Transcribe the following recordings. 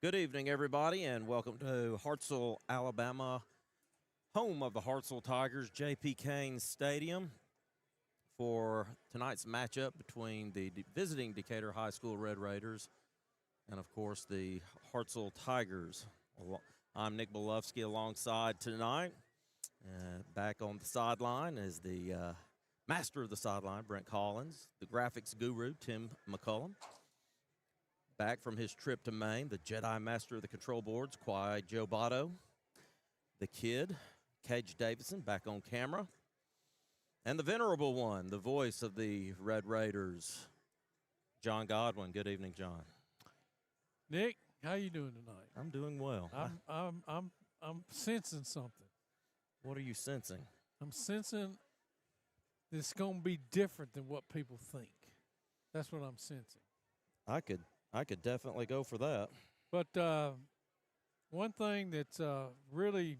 Good evening, everybody, and welcome to Hartselle, Alabama, home of the Hartselle Tigers, J.P. Cain Stadium, for tonight's matchup between the visiting Decatur High School Red Raiders and, of course, the Hartselle Tigers. I'm Nick Belufsky alongside tonight. Back on the sideline is the master of the sideline, Brent Collins, the graphics guru, Tim McCullum. Back from his trip to Maine, the Jedi Master of the Control Boards, Kwai Joe Botto. The kid, Cage Davidson, back on camera. And the venerable one, the voice of the Red Raiders, John Godwin. Good evening, John. Nick, how you doing tonight? I'm doing well. I'm sensing something. What are you sensing? I'm sensing it's going to be different than what people think. That's what I'm sensing. I could definitely go for that. But one thing that's really,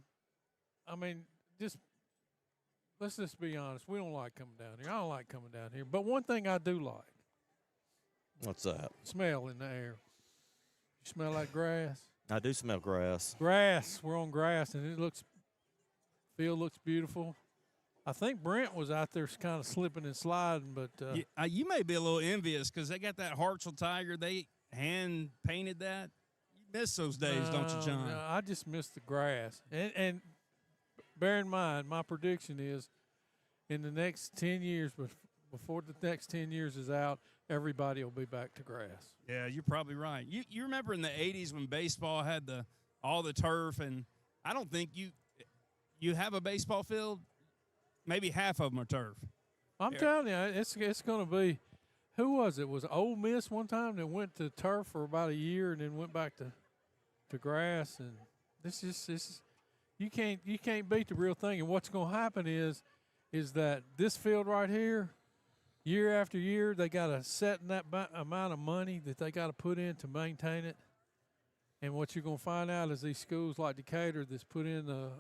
let's just be honest. We don't like coming down here. I don't like coming down here. But one thing I do like. What's that? Smell in the air. You smell like grass? I do smell grass. Grass. We're on grass, and field looks beautiful. I think Brent was out there kind of slipping and sliding, but you may be a little envious because they got that Hartselle Tiger. They hand painted that. You miss those days, don't you, John? No, I just miss the grass. And bear in mind, my prediction is in the next 10 years, before the next 10 years is out, everybody will be back to grass. Yeah, you're probably right. You remember in the 80s when baseball had all the turf, and I don't think you have a baseball field, maybe half of them are turf. I'm telling you, it's going to be. Who was it? Was Ole Miss one time that went to turf for about a year and then went back to grass? And this you can't beat the real thing. And what's going to happen is that this field right here, year after year, they got to set in that amount of money that they got to put in to maintain it. And what you're going to find out is these schools like Decatur that's put in the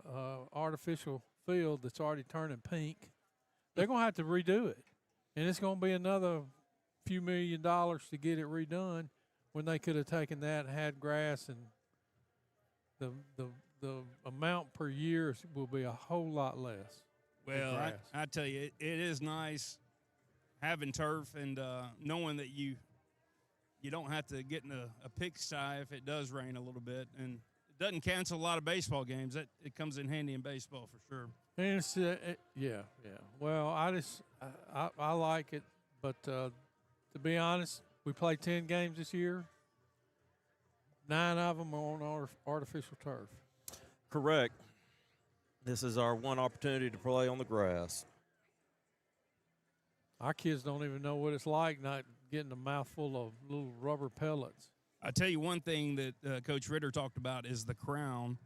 artificial field that's already turning pink, they're going to have to redo it. And it's going to be another few $1 million to get it redone when they could have taken that and had grass, and the amount per year will be a whole lot less. Well, I tell you, it is nice having turf and knowing that you don't have to get in a pigsty if it does rain a little bit, and it doesn't cancel a lot of baseball games. It comes in handy in baseball for sure. And it's, yeah. Well, I like it, but to be honest, we played 10 games this year. 9 of them are on artificial turf. Correct. This is our one opportunity to play on the grass. Our kids don't even know what it's like not getting a mouthful of little rubber pellets. I tell you one thing that Coach Ritter talked about is the crown,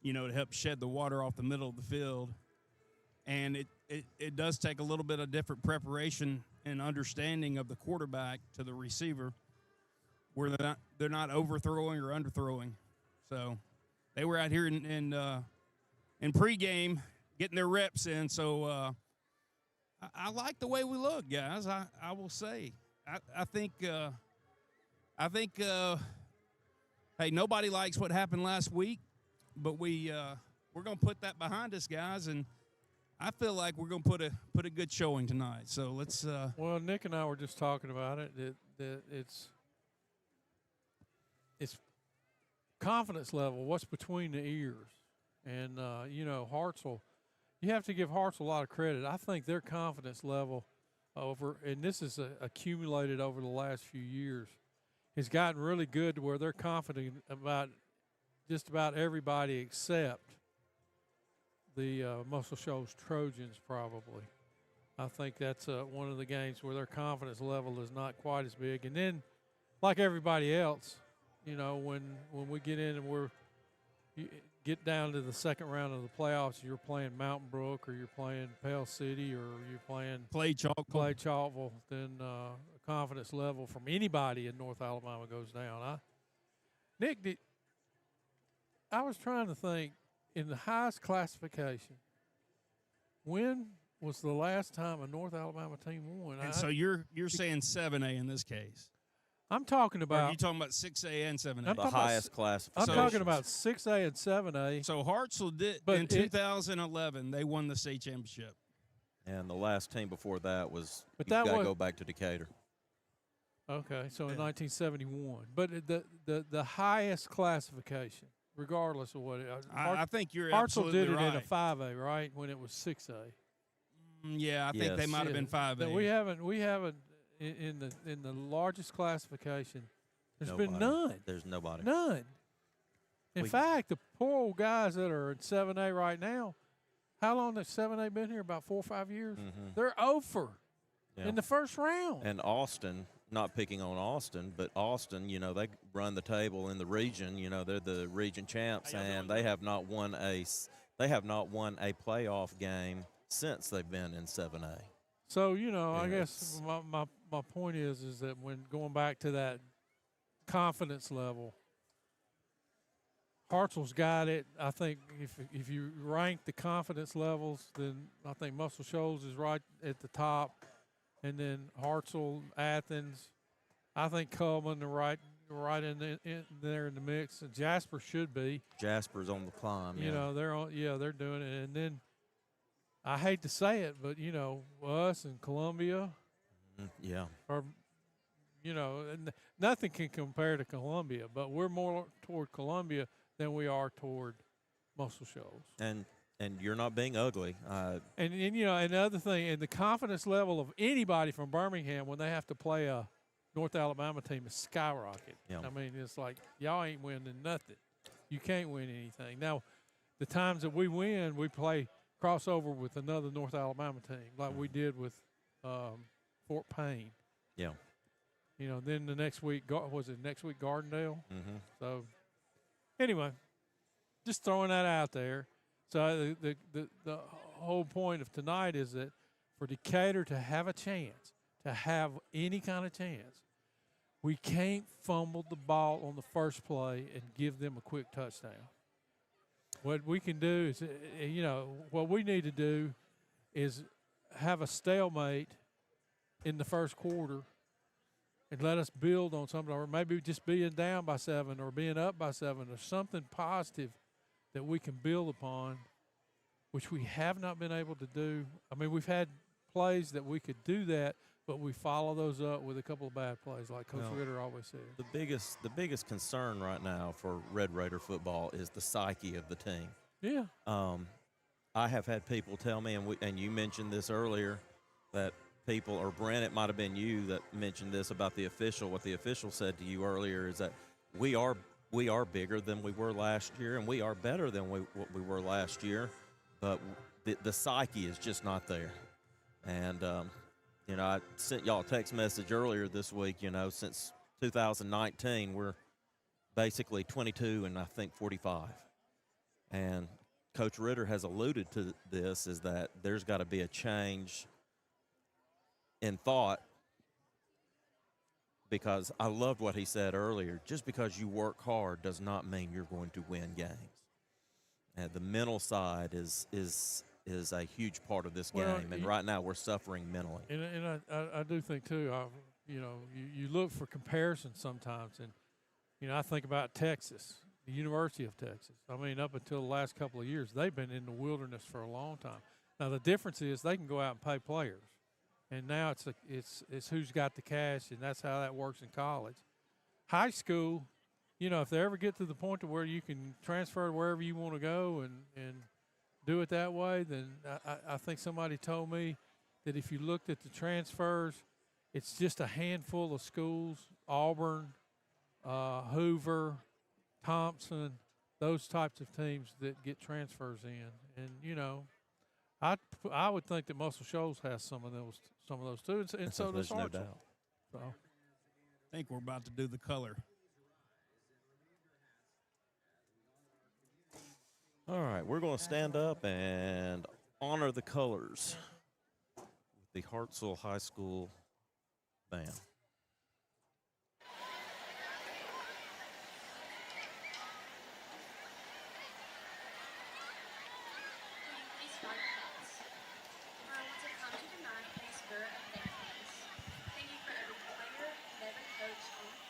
to help shed the water off the middle of the field. And it does take a little bit of different preparation and understanding of the quarterback to the receiver, where they're not overthrowing or underthrowing. So they were out here in pregame getting their reps in. So I like the way we look, guys. I will say I think hey, nobody likes what happened last week, but we're gonna put that behind us, guys, and I feel like we're going to put a good showing tonight. So let's. Well, Nick and I were just talking about it. That it's confidence level. What's between the ears, and Hartselle. You have to give Hartselle a lot of credit. I think their confidence level and this is accumulated over the last few years, has gotten really good to where they're confident about just about everybody except the Muscle Shoals Trojans, probably. I think that's one of the games where their confidence level is not quite as big. And then, like everybody else, when we get in and you get down to the second round of the playoffs, you're playing Mountain Brook or you're playing Pale City or you're playing Clay Chalkville, then confidence level from anybody in North Alabama goes down. Nick, I was trying to think, in the highest classification, when was the last time a North Alabama team won? And so you're saying 7A in this case? I'm talking Or are about. you talking about 6A and 7A? I'm The talking about highest classification. I'm So- talking about 6A and 7A. So Hartselle did But in it- 2011. They won the state championship. And the last team before that was, But you that got to was- go back to Decatur. Okay, so in Yeah. 1971. But the highest classification, regardless of what I think you're Hartselle absolutely did it right. in a 5A, right? When it was 6A. Yeah, I think they Yes. might have been 5A. We haven't in the largest classification. There's been Nobody. none. There's nobody. None. In We- fact, the poor old guys that are in 7A right now, how long has 7A been here? About 4 or 5 years. They're over Yeah. in the first round. And Austin, not picking on Austin, but Austin, they run the table in the region. They're the region champs, and they have not won a playoff game since they've been in 7A. So I Yeah, guess my point is that when going back to that confidence level, Hartselle's got it. I think if you rank the confidence levels, then I think Muscle Shoals is right at the top, and then Hartselle, Athens. I think Coleman are right in there in the mix. And Jasper should be. Jasper's on the climb. They're doing it, and then I hate to say it, but us and Columbia Yeah. are, and nothing can compare to Columbia, but we're more toward Columbia than we are toward Muscle Shoals. And you're not being ugly. And another thing, and the confidence level of anybody from Birmingham when they have to play a North Alabama team is skyrocket. Yeah. I mean, it's like y'all ain't winning nothing. You can't win anything. Now, the times that we win, we play crossover with another North Alabama team, like we did with Fort Payne. Yeah. Then the next week, was it next week Gardendale? Mm-hmm. So, anyway, just throwing that out there. So the whole point of tonight is that for Decatur to have a chance, to have any kind of chance, we can't fumble the ball on the first play and give them a quick touchdown. What we can do is, what we need to do is have a stalemate in the first quarter and let us build on something, or maybe just being down by 7 or being up by 7 or something positive that we can build upon, which we have not been able to do. I mean, we've had plays that we could do that, but we follow those up with a couple of bad plays, like Coach Ritter always says. The biggest concern right now for Red Raider football is the psyche of the team. Yeah. I have had people tell me, and you mentioned this earlier, that people, or Brent, it might have been you that mentioned this about the official. What the official said to you earlier is that we are bigger than we were last year, and we are better than what we were last year, but the psyche is just not there. And I sent y'all a text message earlier this week. Since 2019, we're basically 22 and I think 45. And Coach Ritter has alluded to this, is that there's got to be a change in thought, because I loved what he said earlier. Just because you work hard does not mean you're going to win games. And the mental side is a huge part of this game, and right now we're suffering mentally. And I do think too. You look for comparisons sometimes, and I think about Texas, the University of Texas. I mean, up until the last couple of years, they've been in the wilderness for a long time. Now the difference is they can go out and pay players, and now it's who's got the cash, and that's how that works in college. High school, if they ever get to the point to where you can transfer wherever you want to go and do it that way, then I think somebody told me that if you looked at the transfers, it's just a handful of schools: Auburn, Hoover, Thompson, those types of teams that get transfers in. And I would think that Muscle Shoals has some of those too, and so does There's no Hartselle. doubt. So. I think we're about to do the color. All right, we're going to stand up and honor the colors with the Hartselle High School band. Please find us. I want to come to tonight in the spirit of thankfulness. Thank you for every player and every coach on the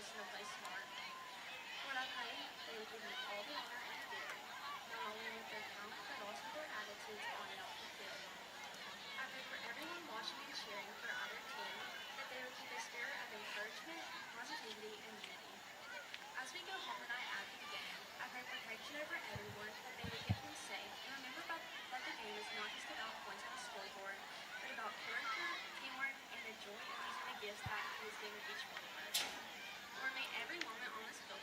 chosen to play smart. Lord, I pray they would give you all the honor and glory, not only with their talent, but also their attitudes on and off the field. I pray for everyone watching and cheering for either team, that they would keep a spirit of encouragement, positivity, and unity. As we go home tonight after the game, I pray protection over everyone, that they would get home safe, and remember that the game is not just about points on a scoreboard, but about character, teamwork, and the joy of using the gifts that He has given each one of us. Lord, may every moment on this field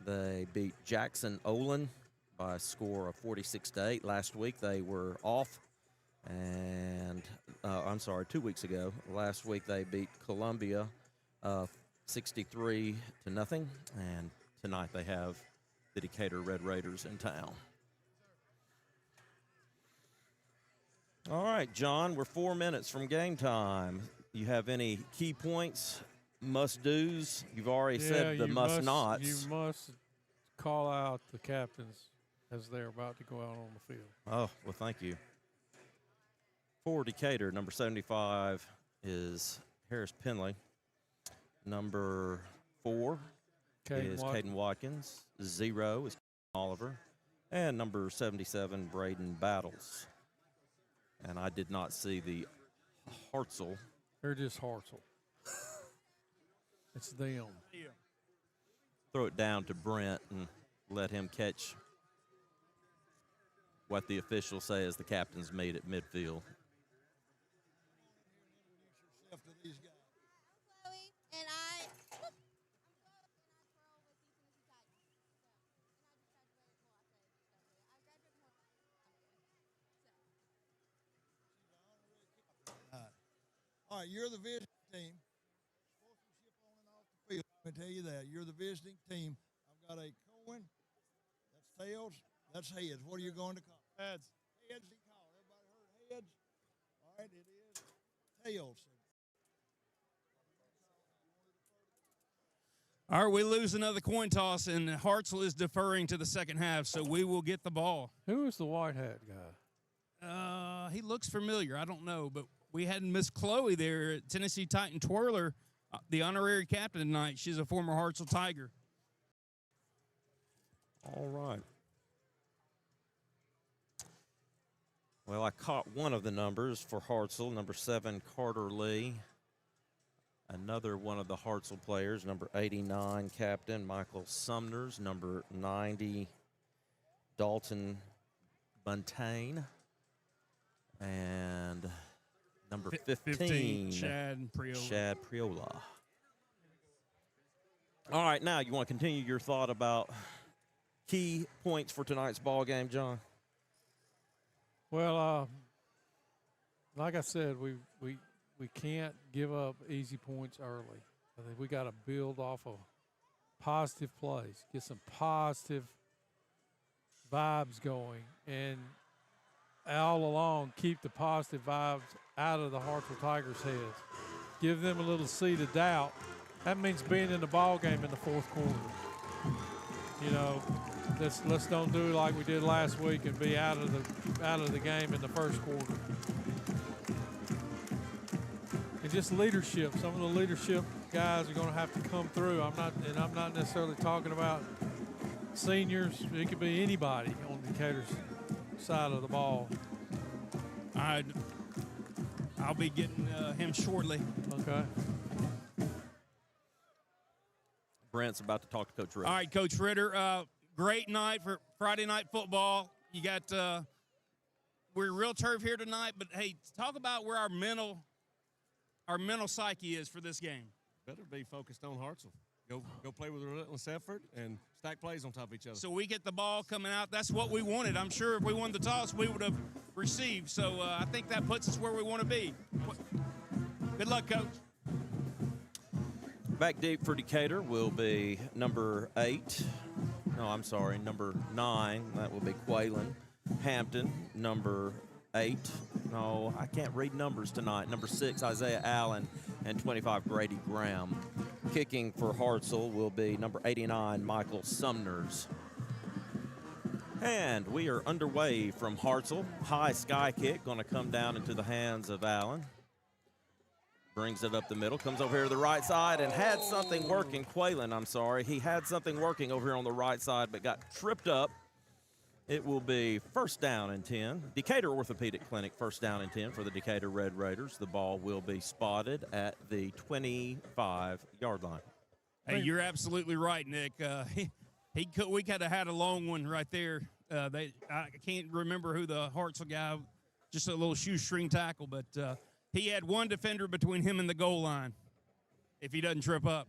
They beat Jackson Olin by a score of 46-8. Last week they were off, and I'm sorry, 2 weeks ago. Last week they beat Columbia 63-0, and tonight they have the Decatur Red Raiders in town. All right, John, we're 4 minutes from game time. You have any key points, must-dos? You've already said the must-nots. You must call out the captains as they're about to go out on the field. Oh, well, thank you. For Decatur, number 75 is Harris Penley. Number 4 is Caden Watkins. 0 is Oliver. And number 77, Braden Battles. And I did not see the Hartselle. They're just Hartselle. It's them. Throw it down to Brent and let him catch what the officials say is the captain's meet at midfield. Chloe, and I. All right, you're the visiting team. Sportsmanship on and off the field. Let me tell you that. You're the visiting team. I've got a coin. That's tails. That's heads. What are you going to call? Heads. Heads. He called. Everybody heard heads? All right, it is tails. All right, we lose another coin toss, and Hartselle is deferring to the second half, so we will get the ball. Who is the white hat guy? He looks familiar. I don't know, but we had Miss Chloe there at Tennessee Titan Twirler, the honorary captain tonight. She's a former Hartselle Tiger. All right. Well, I caught one of the numbers for Hartselle, number 7, Carter Lee. Another one of the Hartselle players, number 89, captain Michael Sumners, number 90, Dalton Buntain, and number 15, Shad Priola. Shad Priola. All right, now you want to continue your thought about key points for tonight's ball game, John? Well, like I said, we can't give up easy points early. I think we got to build off of positive plays, get some positive vibes going, and all along keep the positive vibes out of the Hartselle Tigers' heads. Give them a little seed of doubt. That means being in the ball game in the fourth quarter. You know, let's don't do it like we did last week and be out of the game in the first quarter. And just leadership. Some of the leadership guys are going to have to come through. I'm not necessarily talking about seniors. It could be anybody on Decatur's side of the ball. I'll be getting him shortly. Okay. Brent's about to talk to Coach Ritter. All right, Coach Ritter. Great night for Friday night football. You got we're real turf here tonight, but hey, talk about where our mental psyche is for this game. Better be focused on Hartselle. Go play with relentless effort and stack plays on top of each other. So we get the ball coming out. That's what we wanted. I'm sure if we won the toss, we would have received. So I think that puts us where we want to be. Good luck, Coach. Back deep for Decatur will be number 8. No, I'm sorry, number 9. That will be Quaylen Hampton. Number 8. No, I can't read numbers tonight. Number 6, Isaiah Allen. And 25, Grady Graham. Kicking for Hartselle will be number 89, Michael Sumners. And we are underway from Hartselle. High sky kick going to come down into the hands of Allen. Brings it up the middle, comes over here to the right side and had something working. Quaylen, I'm sorry. He had something working over here on the right side but got tripped up. It will be first down and 10. Decatur Orthopedic Clinic, first down and 10 for the Decatur Red Raiders. The ball will be spotted at the 25-yard line. Hey, you're absolutely right, Nick. We could have had a long one right there. I can't remember who the Hartselle guy, just a little shoestring tackle, but he had one defender between him and the goal line if he doesn't trip up.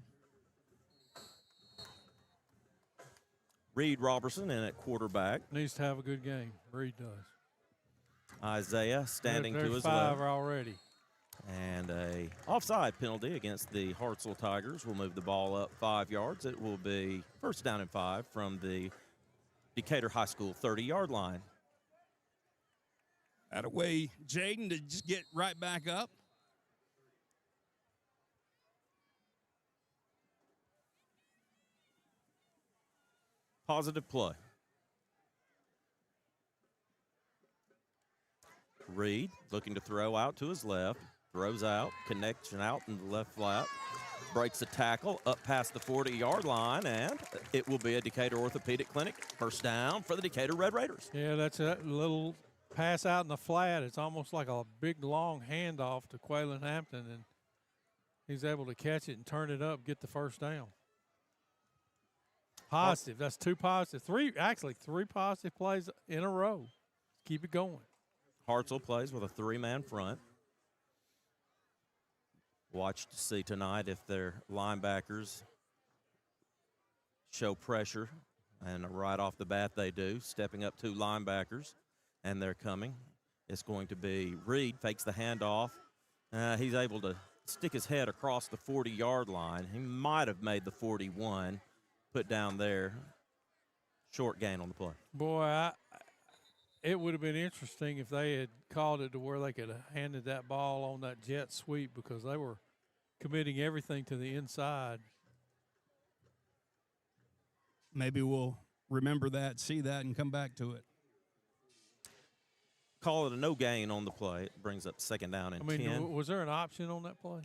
Reed Robertson in at quarterback. Needs to have a good game. Reed does. Isaiah standing to his 5 left. already. And a offside penalty against the Hartselle Tigers will move the ball up 5 yards. It will be first down and 5 from the Decatur High School 30-yard line. That away, Jaden, to just get right back up. Positive play. Reed looking to throw out to his left. Throws out. Connection out in the left flat. Breaks a tackle up past the 40-yard line, and it will be a Decatur Orthopedic Clinic first down for the Decatur Red Raiders. Yeah, that's a little pass out in the flat. It's almost like a big, long handoff to Quaylen Hampton, and He's able to catch it and turn it up, get the first down. Positive. That's 2 positive. Three positive plays in a row. Keep it going. Hartselle plays with a 3-man front. Watch to see tonight if their linebackers show pressure, and right off the bat they do, stepping up 2 linebackers, and they're coming. It's going to be Reed, fakes the handoff. He's able to stick his head across the 40-yard line. He might have made the 41, put down there. Short gain on the play. Boy, it would have been interesting if they had called it to where they could have handed that ball on that jet sweep, because they were committing everything to the inside. Maybe we'll remember that, see that, and come back to it. Call it a no gain on the play. It brings up 2nd down and 10. Was there an option on that play?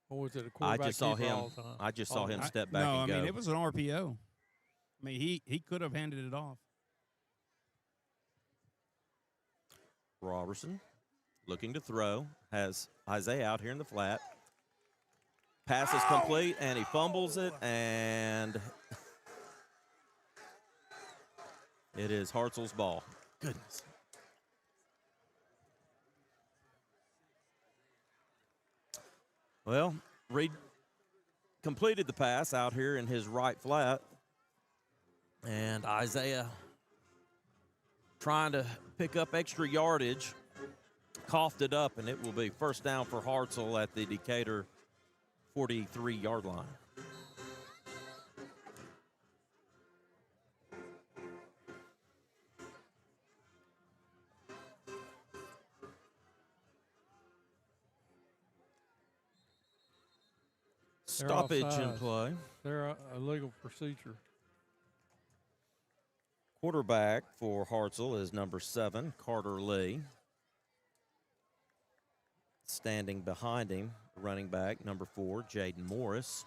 Or was it a quarterback I just saw keeper him. all the time? I just saw him step back no, and I go. mean, it was an RPO. I mean, he could have handed it off. Robertson looking to throw. Has Isaiah out here in the flat. Pass is complete, and he fumbles it, and it is Hartselle's ball. Goodness. Well, Reed completed the pass out here in his right flat, and Isaiah trying to pick up extra yardage, coughed it up, and it will be first down for Hartselle at the Decatur 43-yard line. Stoppage in play. They're a legal procedure. Quarterback for Hartselle is number 7, Carter Lee. Standing behind him, running back, number 4, Jaden Morris.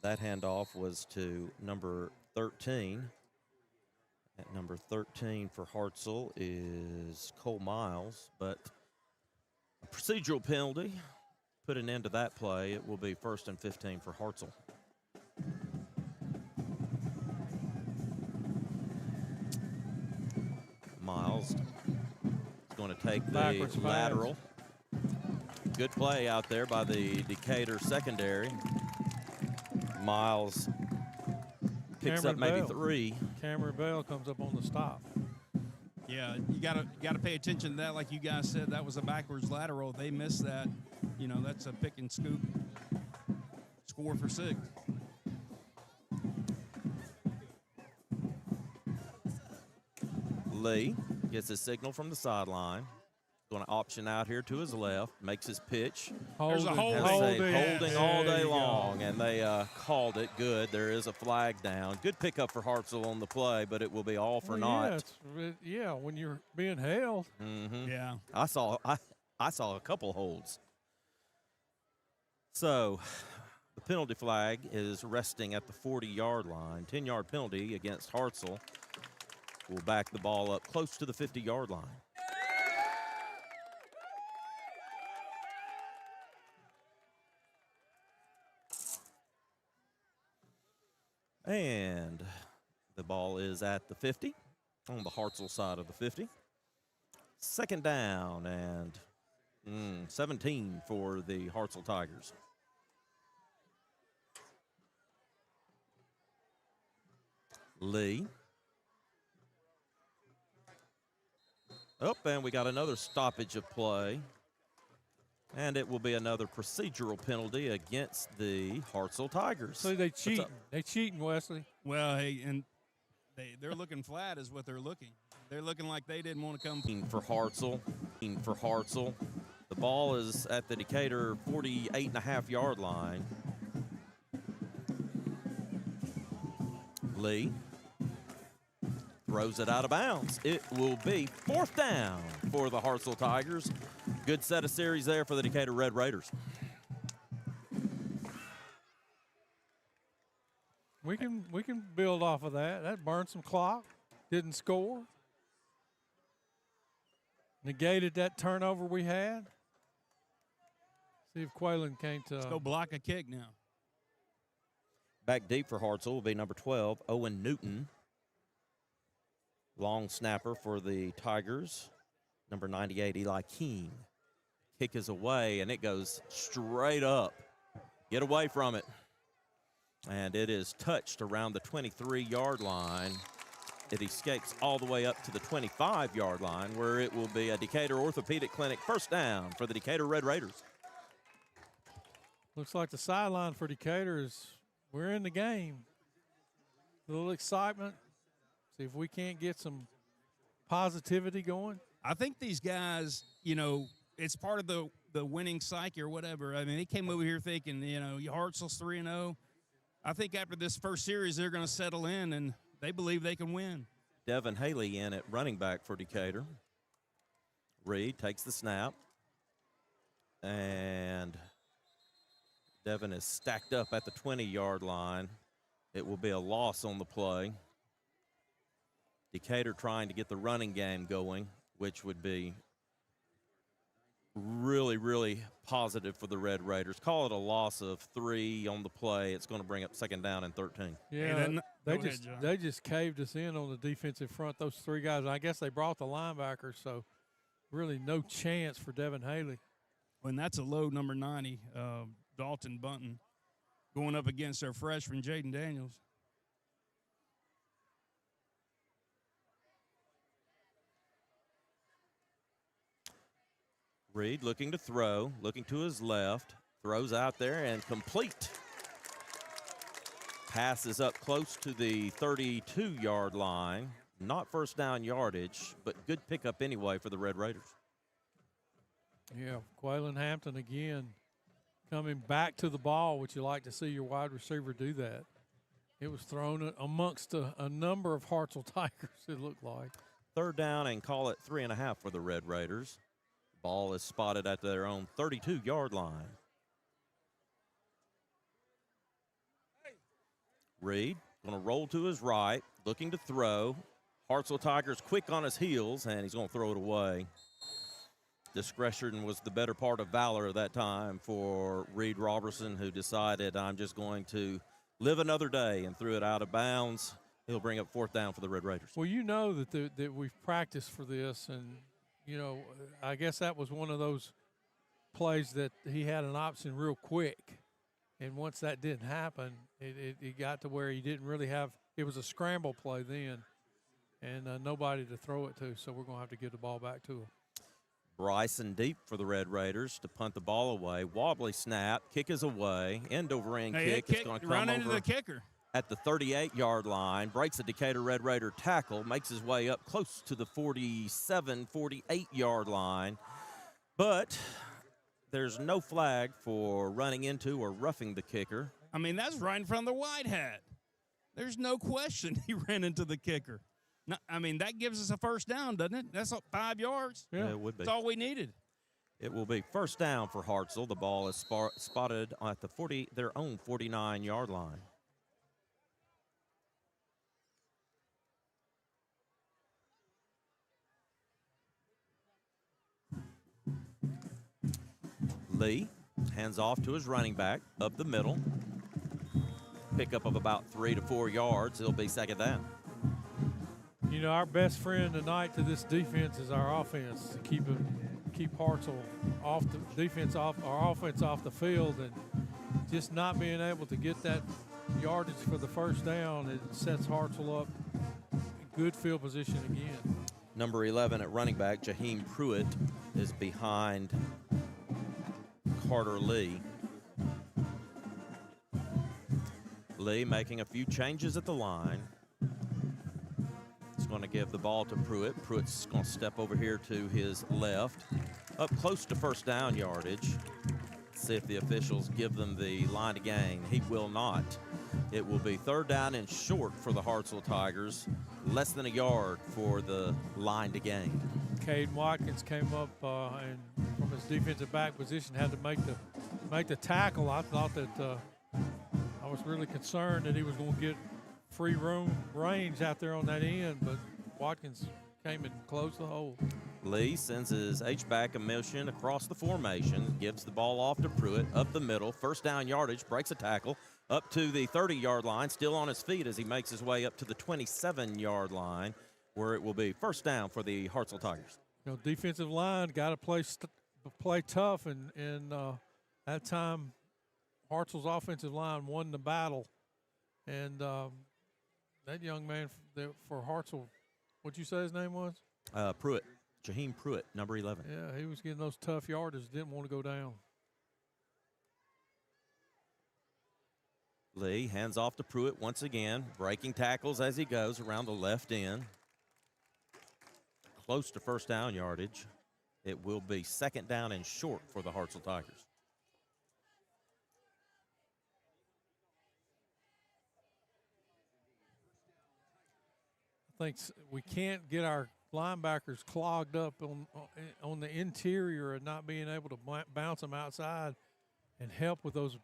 That handoff was to number 13. At number 13 for Hartselle is Cole Miles, but a procedural penalty put an end to that play. It will be 1st and 15 for Hartselle. Miles is going to take the Backwards lateral. Good play out there by the Decatur secondary. Miles picks up maybe 3. Cameron Bell comes up on the stop. Yeah, you gotta pay attention to that. Like you guys said, that was a backwards lateral. They missed that. You know, that's a pick and scoop. Score for 6. Lee gets a signal from the sideline. Going to option out here to his left, makes his pitch. There's a hold. Holding all day long, and they called it good. There is a flag down. Good pickup for Hartselle on the play, but it will be all for naught. Yeah, when you're being held. Mm-hmm. Yeah. I saw a couple holds. So the penalty flag is resting at the 40-yard line. 10-yard penalty against Hartselle will back the ball up close to the 50-yard line. And the ball is at the 50 on the Hartselle side of the 50. 2nd down and 17 for the Hartselle Tigers. Lee. And we got another stoppage of play. And it will be another procedural penalty against the Hartselle Tigers. So they cheating. They cheating, Wesley. Well, hey, and they're looking flat is what they're looking. They're looking like they didn't want to come. For Hartselle. The ball is at the Decatur 48.5-yard line. Lee throws it out of bounds. It will be 4th down for the Hartselle Tigers. Good set of series there for the Decatur Red Raiders. We can build off of that. That burned some clock. Didn't score. Negated that turnover we had. See if Quaylen can't. Let's go block a kick now. Back deep for Hartselle will be number 12, Owen Newton. Long snapper for the Tigers, number 98, Eli Cain. Kick is away, and it goes straight up. Get away from it. And it is touched around the 23-yard line. It escapes all the way up to the 25-yard line, where it will be a Decatur Orthopedic Clinic first down for the Decatur Red Raiders. Looks like the sideline for Decatur is we're in the game. A little excitement. See if we can't get some positivity going. I think these guys, you know, it's part of the winning psyche or whatever. I mean, they came over here thinking, you know, Hartselle's 3-0. I think after this first series, they're going to settle in, and they believe they can win. Devin Haley in at running back for Decatur. Reed takes the snap. And Devin is stacked up at the 20-yard line. It will be a loss on the play. Decatur trying to get the running game going, which would be really, really positive for the Red Raiders. Call it a loss of 3 on the play. It's going to bring up second down and 13. Yeah, they just caved us in on the defensive front, those 3 guys. I guess they brought the linebackers, so really no chance for Devin Haley. When that's a low number 90, Dalton Bunton, going up against our freshman, Jaden Daniels. Reed looking to throw, looking to his left, throws out there and complete. Pass is up close to the 32-yard line. Not first down yardage, but good pickup anyway for the Red Raiders. Yeah, Quaylen Hampton again coming back to the ball, which you like to see your wide receiver do that. It was thrown amongst a number of Hartselle Tigers, it looked like. Third down and call it 3.5 for the Red Raiders. Ball is spotted at their own 32-yard line. Reed going to roll to his right, looking to throw. Hartselle Tigers quick on his heels, and he's going to throw it away. Discretion was the better part of valor at that time for Reed Robertson, who decided, I'm just going to live another day, and threw it out of bounds. He'll bring up fourth down for the Red Raiders. Well, you know that we've practiced for this, and, you know, I guess that was one of those plays that he had an option real quick. And once that didn't happen, it got to where he didn't really have – it was a scramble play then, and nobody to throw it to, so we're going to have to give the ball back to him. Bryson deep for the Red Raiders to punt the ball away. Wobbly snap, kick is away, end-over-end kick. It's going to come into over the kicker at the 38-yard line, breaks a Decatur Red Raider tackle, makes his way up close to the 47, 48-yard line. But there's no flag for running into or roughing the kicker. I mean, that's right in front of the white hat. There's no question he ran into the kicker. No, I mean, that gives us a first down, doesn't it? That's 5 yards. Yeah, it would be. That's all we needed. It will be first down for Hartselle. The ball is spotted at the their own 49-yard line. Lee hands off to his running back up the middle. Pickup of about 3 to 4 yards. It'll be second down. You know, our best friend tonight to this defense is our offense, to keep Hartselle off the defense, off our offense off the field, and just not being able to get that yardage for the first down, it sets Hartselle up in good field position again. Number 11 at running back, Jaheim Pruitt, is behind Carter Lee. Lee making a few changes at the line. He's going to give the ball to Pruitt. Pruitt's going to step over here to his left, up close to first down yardage. See if the officials give them the line to gain. He will not. It will be third down and short for the Hartselle Tigers. Less than a yard for the line to gain. Caden Watkins came up and from his defensive back position had to make the tackle. I thought that I was really concerned that he was going to get free range out there on that end, but Watkins came and closed the hole. Lee sends his H-back motion across the formation, gives the ball off to Pruitt, up the middle, first down yardage, breaks a tackle, up to the 30-yard line, still on his feet as he makes his way up to the 27-yard line, where it will be first down for the Hartselle Tigers. You know, defensive line got to play tough, and that time Hartselle's offensive line won the battle. And that young man for Hartselle, what'd you say his name was? Pruitt. Jaheim Pruitt, number 11. Yeah, he was getting those tough yardage, didn't want to go down. Lee hands off to Pruitt once again, breaking tackles as he goes around the left end. Close to first down yardage. It will be second down and short for the Hartselle Tigers. I think we can't get our linebackers clogged up on the interior and not being able to bounce them outside and help with those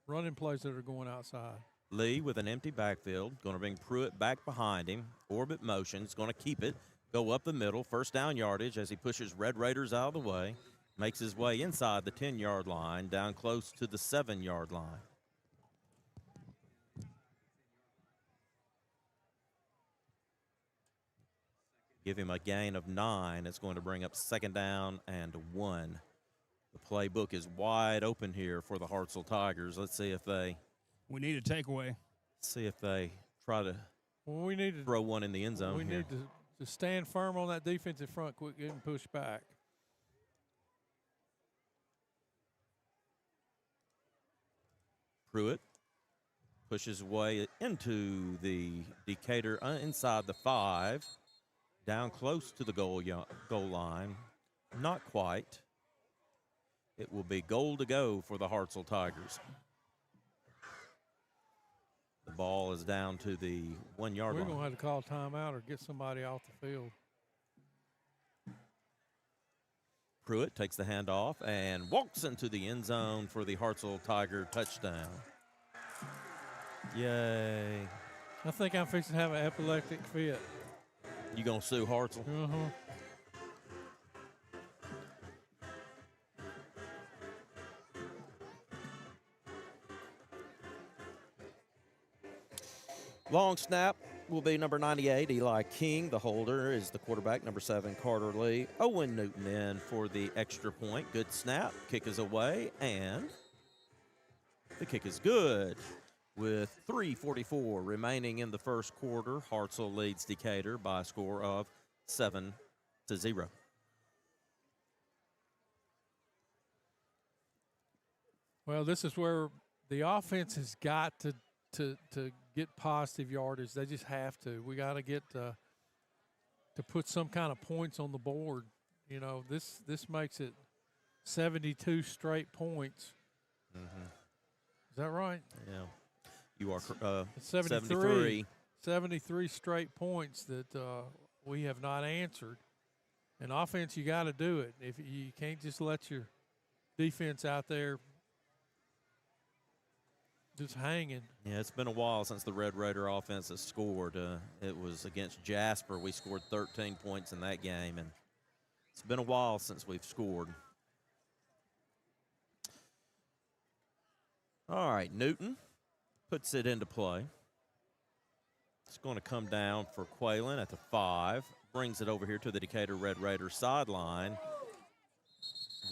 running plays that are going outside. Lee with an empty backfield, going to bring Pruitt back behind him. Orbit motion, is going to keep it, go up the middle, first down yardage as he pushes Red Raiders out of the way, makes his way inside the 10-yard line, down close to the 7-yard line. Give him a gain of 9. It's going to bring up second down and 1. The playbook is wide open here for the Hartselle Tigers. Let's see if they We need a takeaway. try to We need to throw one in the end zone. We here. need to stand firm on that defensive front, quit getting pushed back. Pruitt pushes way into the Decatur inside the 5, down close to the goal line. Not quite. It will be goal to go for the Hartselle Tigers. The ball is down to the 1-yard line. We're going to have to call timeout or get somebody off the field. Pruitt takes the handoff and walks into the end zone for the Hartselle Tiger touchdown. Yay. I think I'm fixing to have an epileptic fit. You going to sue Hartselle? Uh-huh. Long snap will be number 98, Eli King. The holder is the quarterback, number 7, Carter Lee. Owen Newton in for the extra point. Good snap. Kick is away, and the kick is good. With 3:44 remaining in the first quarter, Hartselle leads Decatur by a score of 7-0. Well, this is where the offense has got to get positive yardage. They just have to. We got to get to put some kind of points on the board. You know, this makes it 72 straight points. Mm-hmm. Is that right? Yeah. You are 73. 73 straight points that we have not answered. And offense, you got to do it. If you can't just let your defense out there just hanging. Yeah, it's been a while since the Red Raider offense has scored. It was against Jasper. We scored 13 points in that game, and it's been a while since we've scored. All right, Newton puts it into play. It's going to come down for Quaylen at the 5. Brings it over here to the Decatur Red Raider sideline.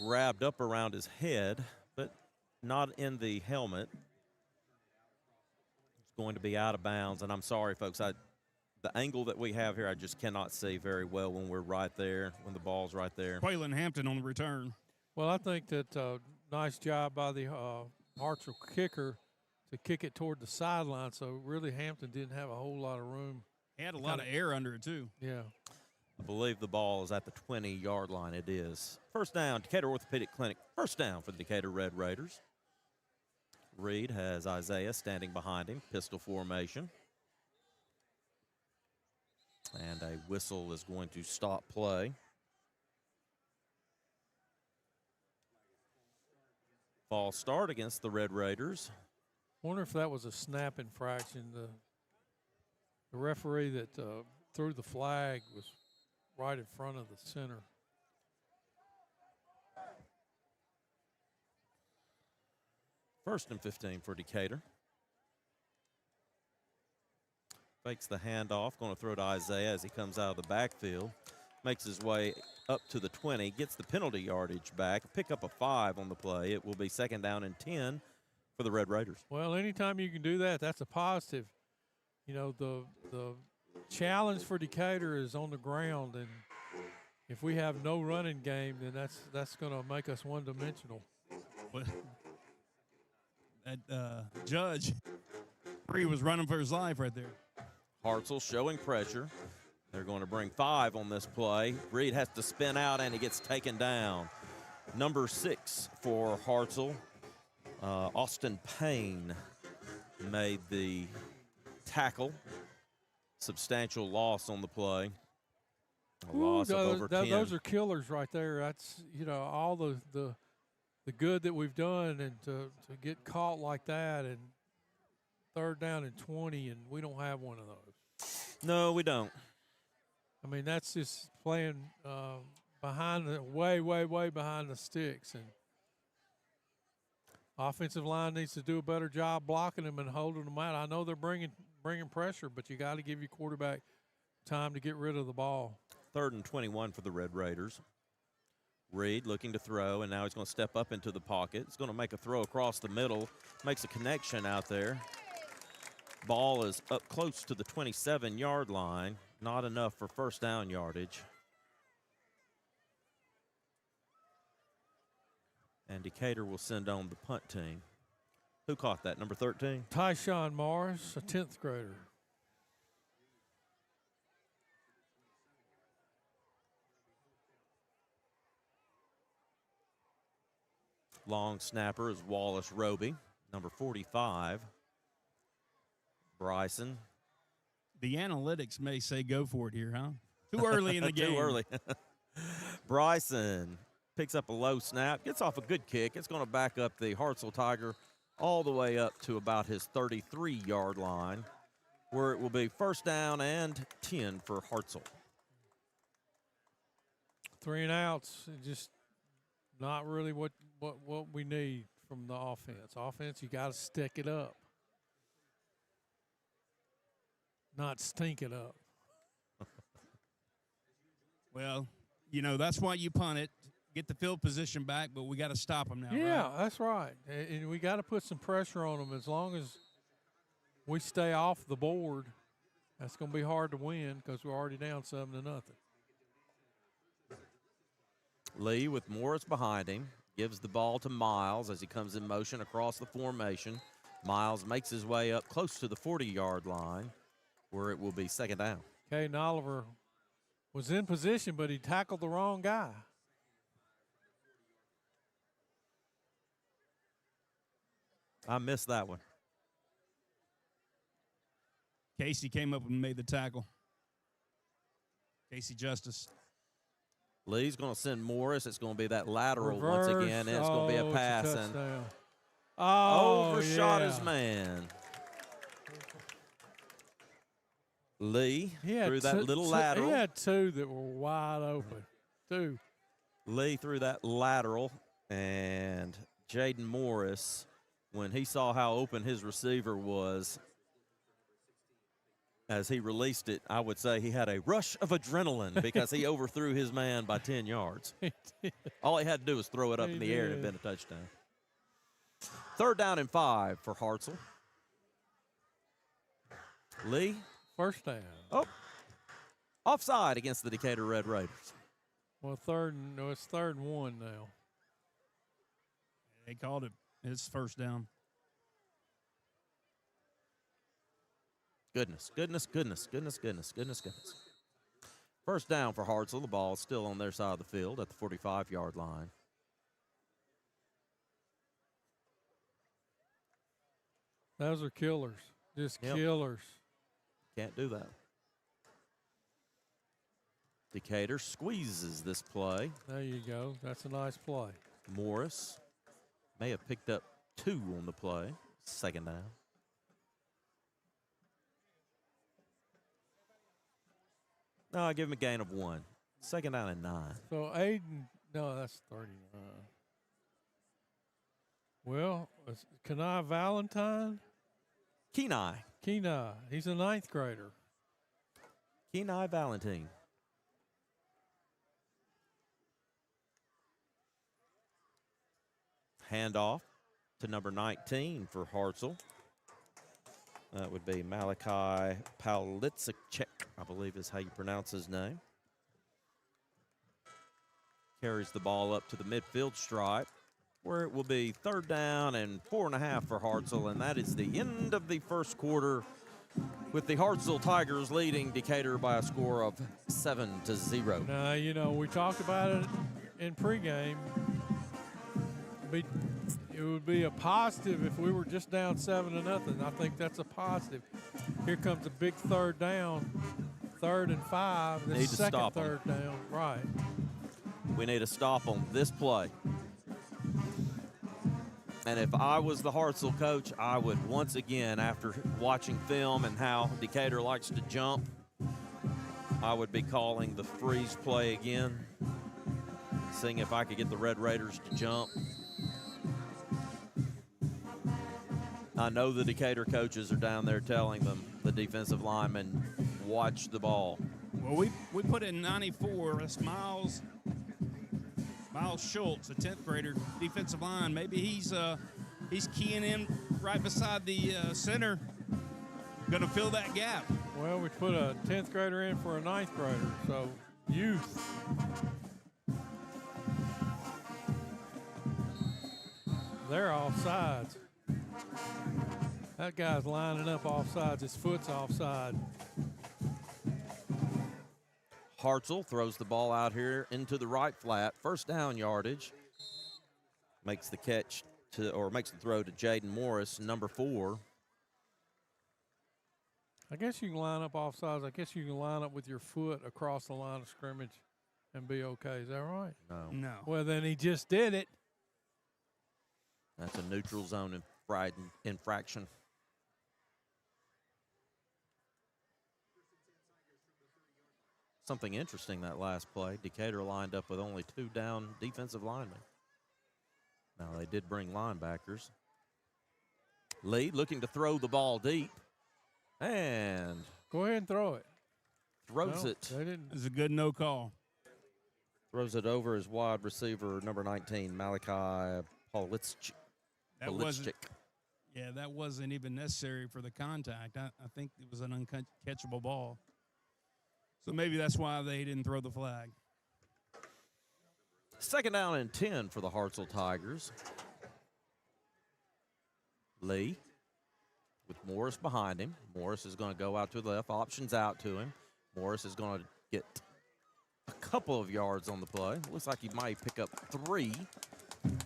Grabbed up around his head, but not in the helmet. It's going to be out of bounds, and I'm sorry, folks. The angle that we have here, I just cannot see very well when we're right there, when the ball's right there. Quaylen Hampton on the return. Well, I think that nice job by the Hartselle kicker to kick it toward the sideline, so really Hampton didn't have a whole lot of room. He had a lot of air under it, too. Yeah. I believe the ball is at the 20-yard line. It is. First down, Decatur Orthopedic Clinic. First down for the Decatur Red Raiders. Reed has Isaiah standing behind him, pistol formation. And a whistle is going to stop play. False start against the Red Raiders. Wonder if that was a snap infraction. The referee that threw the flag was right in front of the center. First and 15 for Decatur. Fakes the handoff, going to throw to Isaiah as he comes out of the backfield. Makes his way up to the 20, gets the penalty yardage back, pick up a 5 on the play. It will be 2nd down and 10 for the Red Raiders. Well, anytime you can do that, that's a positive. You know, the challenge for Decatur is on the ground, and if we have no running game, then that's going to make us one-dimensional. But that judge, he was running for his life right there. Hartselle showing pressure. They're going to bring 5 on this play. Reed has to spin out, and he gets taken down. Number 6 for Hartselle, Austin Payne, made the tackle. Substantial loss on the play. A loss of over 10. Those are killers right there. That's, you know, all the good that we've done, and to get caught like that, and 3rd down and 20, and we don't have one of those. No, we don't. I mean, that's just playing behind the way behind the sticks, and offensive line needs to do a better job blocking them and holding them out. I know they're bringing pressure, but you got to give your quarterback time to get rid of the ball. 3rd and 21 for the Red Raiders. Reed looking to throw, and now he's going to step up into the pocket. He's going to make a throw across the middle, makes a connection out there. Ball is up close to the 27-yard line. Not enough for 1st down yardage. And Decatur will send on the punt team. Who caught that, number 13? Tyshawn Morris, a 10th grader. Long snapper is Wallace Roby, number 45. Bryson. The analytics may say go for it here, huh? Too early in the game. Too early. Bryson picks up a low snap, gets off a good kick. It's going to back up the Hartselle Tiger all the way up to about his 33-yard line, where it will be 1st down and 10 for Hartselle. 3 and outs, just not really what we need from the offense. Offense, you got to stick it up, not stink it up. Well, you know, that's why you punt it, get the field position back, but we got to stop them now. Yeah, right? that's right. And we got to put some pressure on them. As long as we stay off the board, that's going to be hard to win because we're already down 7-0. Lee with Morris behind him, gives the ball to Miles as he comes in motion across the formation. Miles makes his way up close to the 40-yard line, where it will be 2nd down. Cain Oliver was in position, but he tackled the wrong guy. I missed that one. Casey came up and made the tackle. Casey Justice. Lee's going to send Morris. It's going to be that lateral Reverse. once again, and it's going to be a pass. It's a And touchdown. overshot yeah. his man. Lee threw that little lateral. He had 2 that were wide open. 2. Lee threw that lateral, and Jaden Morris, when he saw how open his receiver was, as he released it, I would say he had a rush of adrenaline because he overthrew his man by 10 yards. All he had to do was throw it up in the air and it had been a touchdown. 3rd down and 5 for Hartselle. Lee. 1st down. Oh, offside against the Decatur Red Raiders. Well, it's 3rd and 1 now. They called it. It's 1st down. Goodness. 1st down for Hartselle. The ball is still on their side of the field at the 45-yard line. Those are killers. Just killers. Can't do that. Decatur squeezes this play. There you go. That's a nice play. Morris may have picked up 2 on the play. 2nd down. No, I give him a gain of 1. 2nd down and 9. So Aiden, no, that's 39. Well, it's Kenai Valentine. Kenai. Kenai. He's a 9th grader. Kenai Valentine. Handoff to number 19 for Hartselle. That would be Malachi Pawlitzek, I believe is how you pronounce his name. Carries the ball up to the midfield stripe, where it will be 3rd down and 4.5 for Hartselle, and that is the end of the first quarter, with the Hartselle Tigers leading Decatur by a score of 7-0. Now, you know, we talked about it in pregame. It would be a positive if we were just down 7-0. I think that's a positive. Here comes a big 3rd down, 3rd and 5. Need to second stop 'em. 3rd down, right? We need to stop on this play. And if I was the Hartselle coach, I would once again, after watching film and how Decatur likes to jump, I would be calling the freeze play again, seeing if I could get the Red Raiders to jump. I know the Decatur coaches are down there telling them, the defensive linemen, watch the ball. Well, we put in 94. That's Miles Schultz, a 10th grader, defensive line. Maybe he's keying in right beside the center, going to fill that gap. Well, we put a 10th grader in for a 9th grader, so youth. They're offsides. That guy's lining up offsides. His foot's offside. Hartselle throws the ball out here into the right flat. 1st down yardage. Makes the catch makes the throw to Jaden Morris, number 4. I guess you can line up offsides. I guess you can line up with your foot across the line of scrimmage and be okay. Is that right? No. Well, then he just did it. That's a neutral zone infraction. Something interesting that last play. Decatur lined up with only 2 down defensive linemen. Now, they did bring linebackers. Lee looking to throw the ball deep. And Go ahead and throw it. throws No, it. They didn't. It's a good no call. Throws it over his wide receiver, number 19, Malachi Pawlitzek. That wasn't even necessary for the contact. I think it was an uncatchable ball. So maybe that's why they didn't throw the flag. 2nd down and 10 for the Hartselle Tigers. Lee with Morris behind him. Morris is going to go out to the left. Options out to him. Morris is going to get a couple of yards on the play. Looks like he might pick up 3.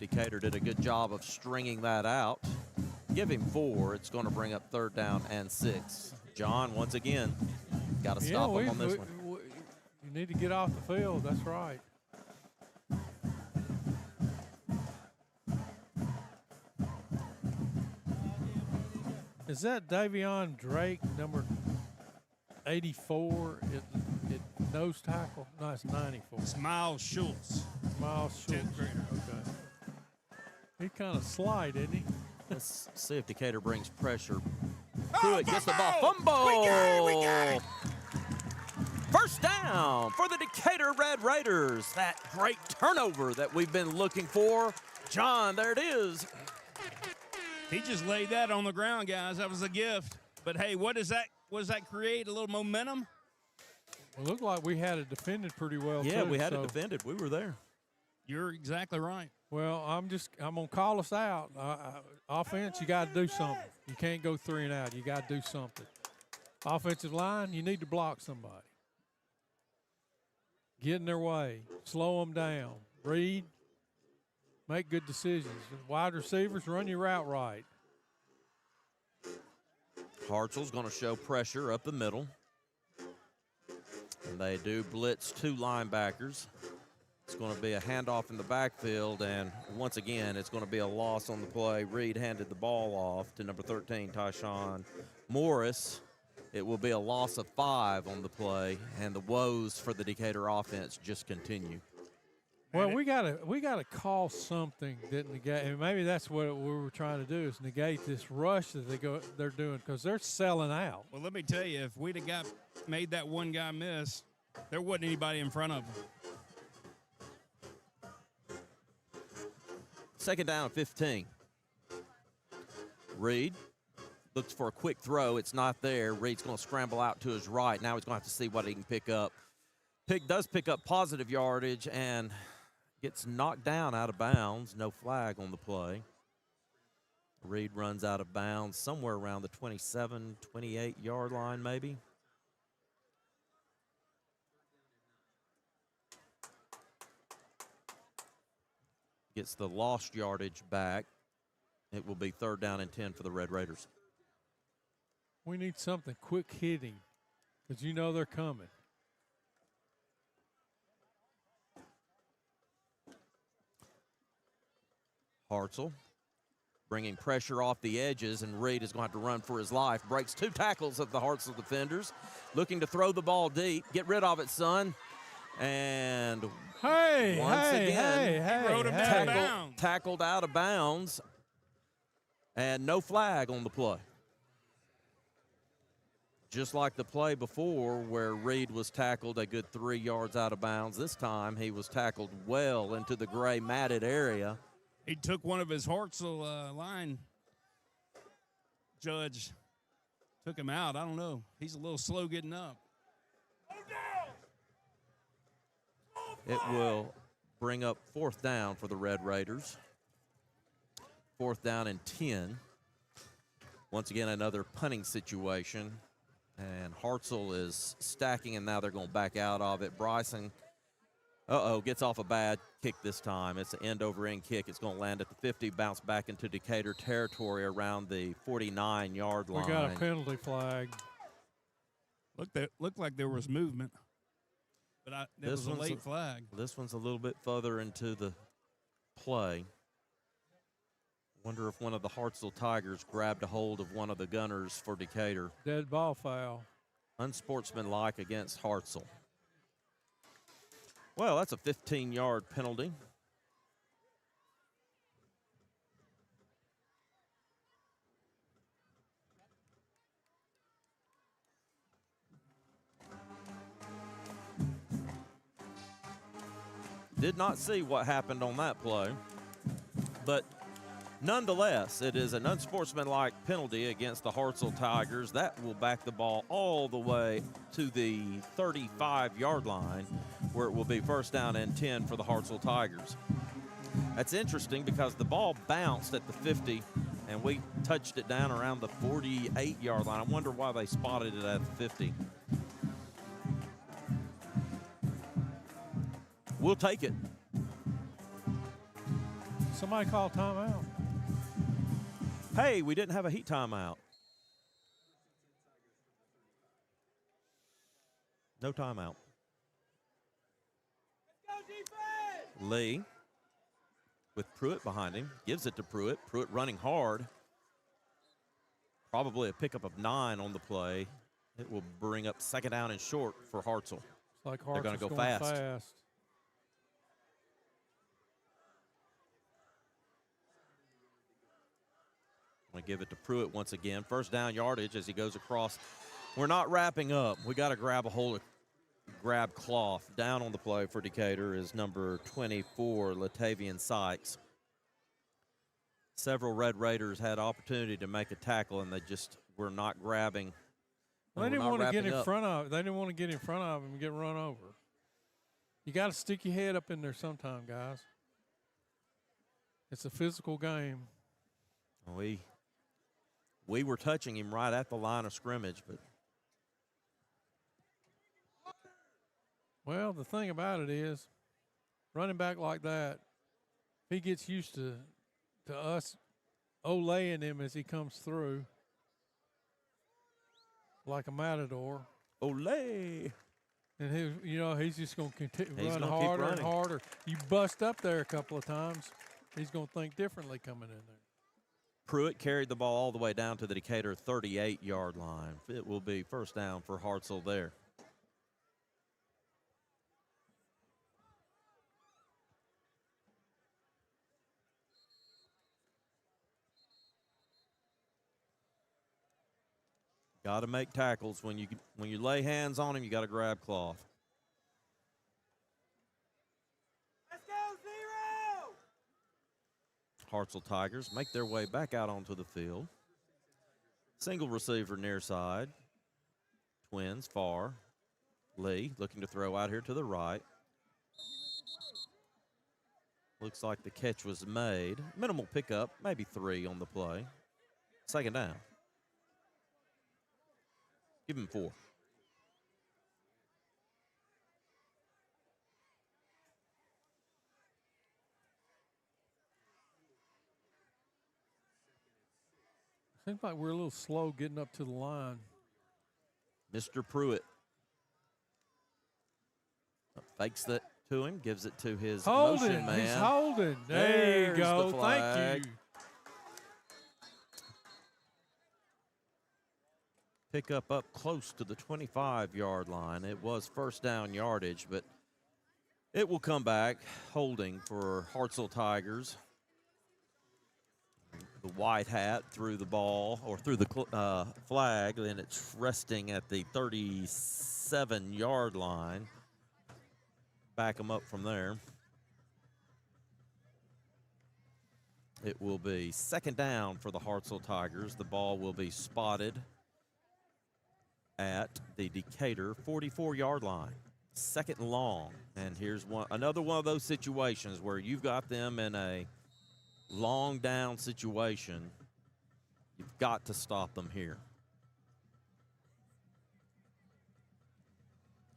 Decatur did a good job of stringing that out. Give him 4. It's going to bring up 3rd down and 6. John, once again, got to stop him on this one. You need to get off the field. That's right. Is that Davion Drake, number 84, at nose tackle? No, it's 94. It's Miles Schultz. Miles Schultz. 10th grader. Okay. He kind of slide, isn't he? Let's see if Decatur brings pressure to it. Gets the ball. Fumble! We got it. 1st down for the Decatur Red Raiders. That great turnover that we've been looking for. John, there it is. He just laid that on the ground, guys. That was a gift. But, hey, what does that create? A little momentum? It looked like we had it defended pretty well, Yeah, too, we had it defended. We were there. You're exactly right. Well, I'm going to call us out. Offense, you got to do something. You can't go 3 and out. You got to do something. Offensive line, you need to block somebody. Get in their way. Slow them down. Read. Make good decisions. Wide receivers, run your route right. Hartselle's going to show pressure up the middle. And they do blitz 2 linebackers. It's going to be a handoff in the backfield, and once again, it's going to be a loss on the play. Reed handed the ball off to number 13, Tyshawn Morris. It will be a loss of 5 on the play, and the woes for the Decatur offense just continue. Well, we gotta call something that negate, and maybe that's what we were trying to do is negate this rush that they're doing because they're selling out. Well, let me tell you, if we'd have made that one guy miss, there wasn't anybody in front of him. Second down, 15. Reed looks for a quick throw. It's not there. Reed's going to scramble out to his right. Now he's going to have to see what he can pick up. Does pick up positive yardage and gets knocked down out of bounds. No flag on the play. Reed runs out of bounds somewhere around the 27, 28-yard line maybe. Gets the lost yardage back. It will be 3rd down and 10 for the Red Raiders. We need something quick hitting because you know they're coming. Hartselle bringing pressure off the edges, and Reed is going to have to run for his life. Breaks 2 tackles of the Hartselle defenders. Looking to throw the ball deep. Get rid of it, son. And once again, tackled out of bounds. And no flag on the play. Just like the play before where Reed was tackled a good 3 yards out of bounds. This time he was tackled well into the gray matted area. He took one of his Hartselle line. Judge took him out. I don't know. He's a little slow getting up. It will bring up 4th down for the Red Raiders. 4th down and 10. Once again, another punting situation. And Hartselle is stacking, and now they're going to back out of it. Bryson, gets off a bad kick this time. It's an end-over-end kick. It's going to land at the 50, bounce back into Decatur territory around the 49-yard line. We got a penalty flag. Looked like there was movement, but there was a late flag. This one's a little bit further into the play. Wonder if one of the Hartselle Tigers grabbed a hold of one of the gunners for Decatur. Dead ball foul. Unsportsmanlike against Hartselle. Well, that's a 15-yard penalty. Did not see what happened on that play, but nonetheless, it is an unsportsmanlike penalty against the Hartselle Tigers. That will back the ball all the way to the 35-yard line, where it will be 1st down and 10 for the Hartselle Tigers. That's interesting because the ball bounced at the 50, and we touched it down around the 48-yard line. I wonder why they spotted it at the 50. We'll take it. Somebody call timeout. Hey, we didn't have a heat timeout. No timeout. Lee with Pruitt behind him. Gives it to Pruitt. Pruitt running hard. Probably a pickup of 9 on the play. It will bring up 2nd down and short for Hartselle. It's like They're going to go fast. I'm going to give it to Pruitt once again. 1st down yardage as he goes across. We're not wrapping up. We got to grab a hold of cloth. Down on the play for Decatur is number 24, Latavian Sykes. Several Red Raiders had opportunity to make a tackle, and they just were not grabbing. They didn't want to get in front of. They didn't want to get in front of him and get run over. You got to stick your head up in there sometime, guys. It's a physical game. We were touching him right at the line of scrimmage, but. Well, the thing about it is, running back like that, he gets used to us olaying him as he comes through like a matador. Olay. And he's just going to continue run harder and harder. You bust up there a couple of times, he's going to think differently coming in there. Pruitt carried the ball all the way down to the Decatur 38-yard line. It will be 1st down for Hartselle there. Got to make tackles. When you lay hands on him, you got to grab cloth. Let's go, 0! Hartselle Tigers make their way back out onto the field. Single receiver near side. Twins far. Lee looking to throw out here to the right. Looks like the catch was made. Minimal pickup, maybe 3 on the play. Second down. Give him 4. Seems like we're a little slow getting up to the line. Mr. Pruitt fakes that to him, gives it to his motion man. He's holding. There There's you go. the flag. Thank you. Pick up close to the 25-yard line. It was first down yardage, but it will come back. Holding for Hartselle Tigers. The white hat threw the ball, or threw the flag, and it's resting at the 37-yard line. Back them up from there. It will be second down for the Hartselle Tigers. The ball will be spotted at the Decatur 44-yard line. Second and long. And here's another one of those situations where you've got them in a long down situation. You've got to stop them here.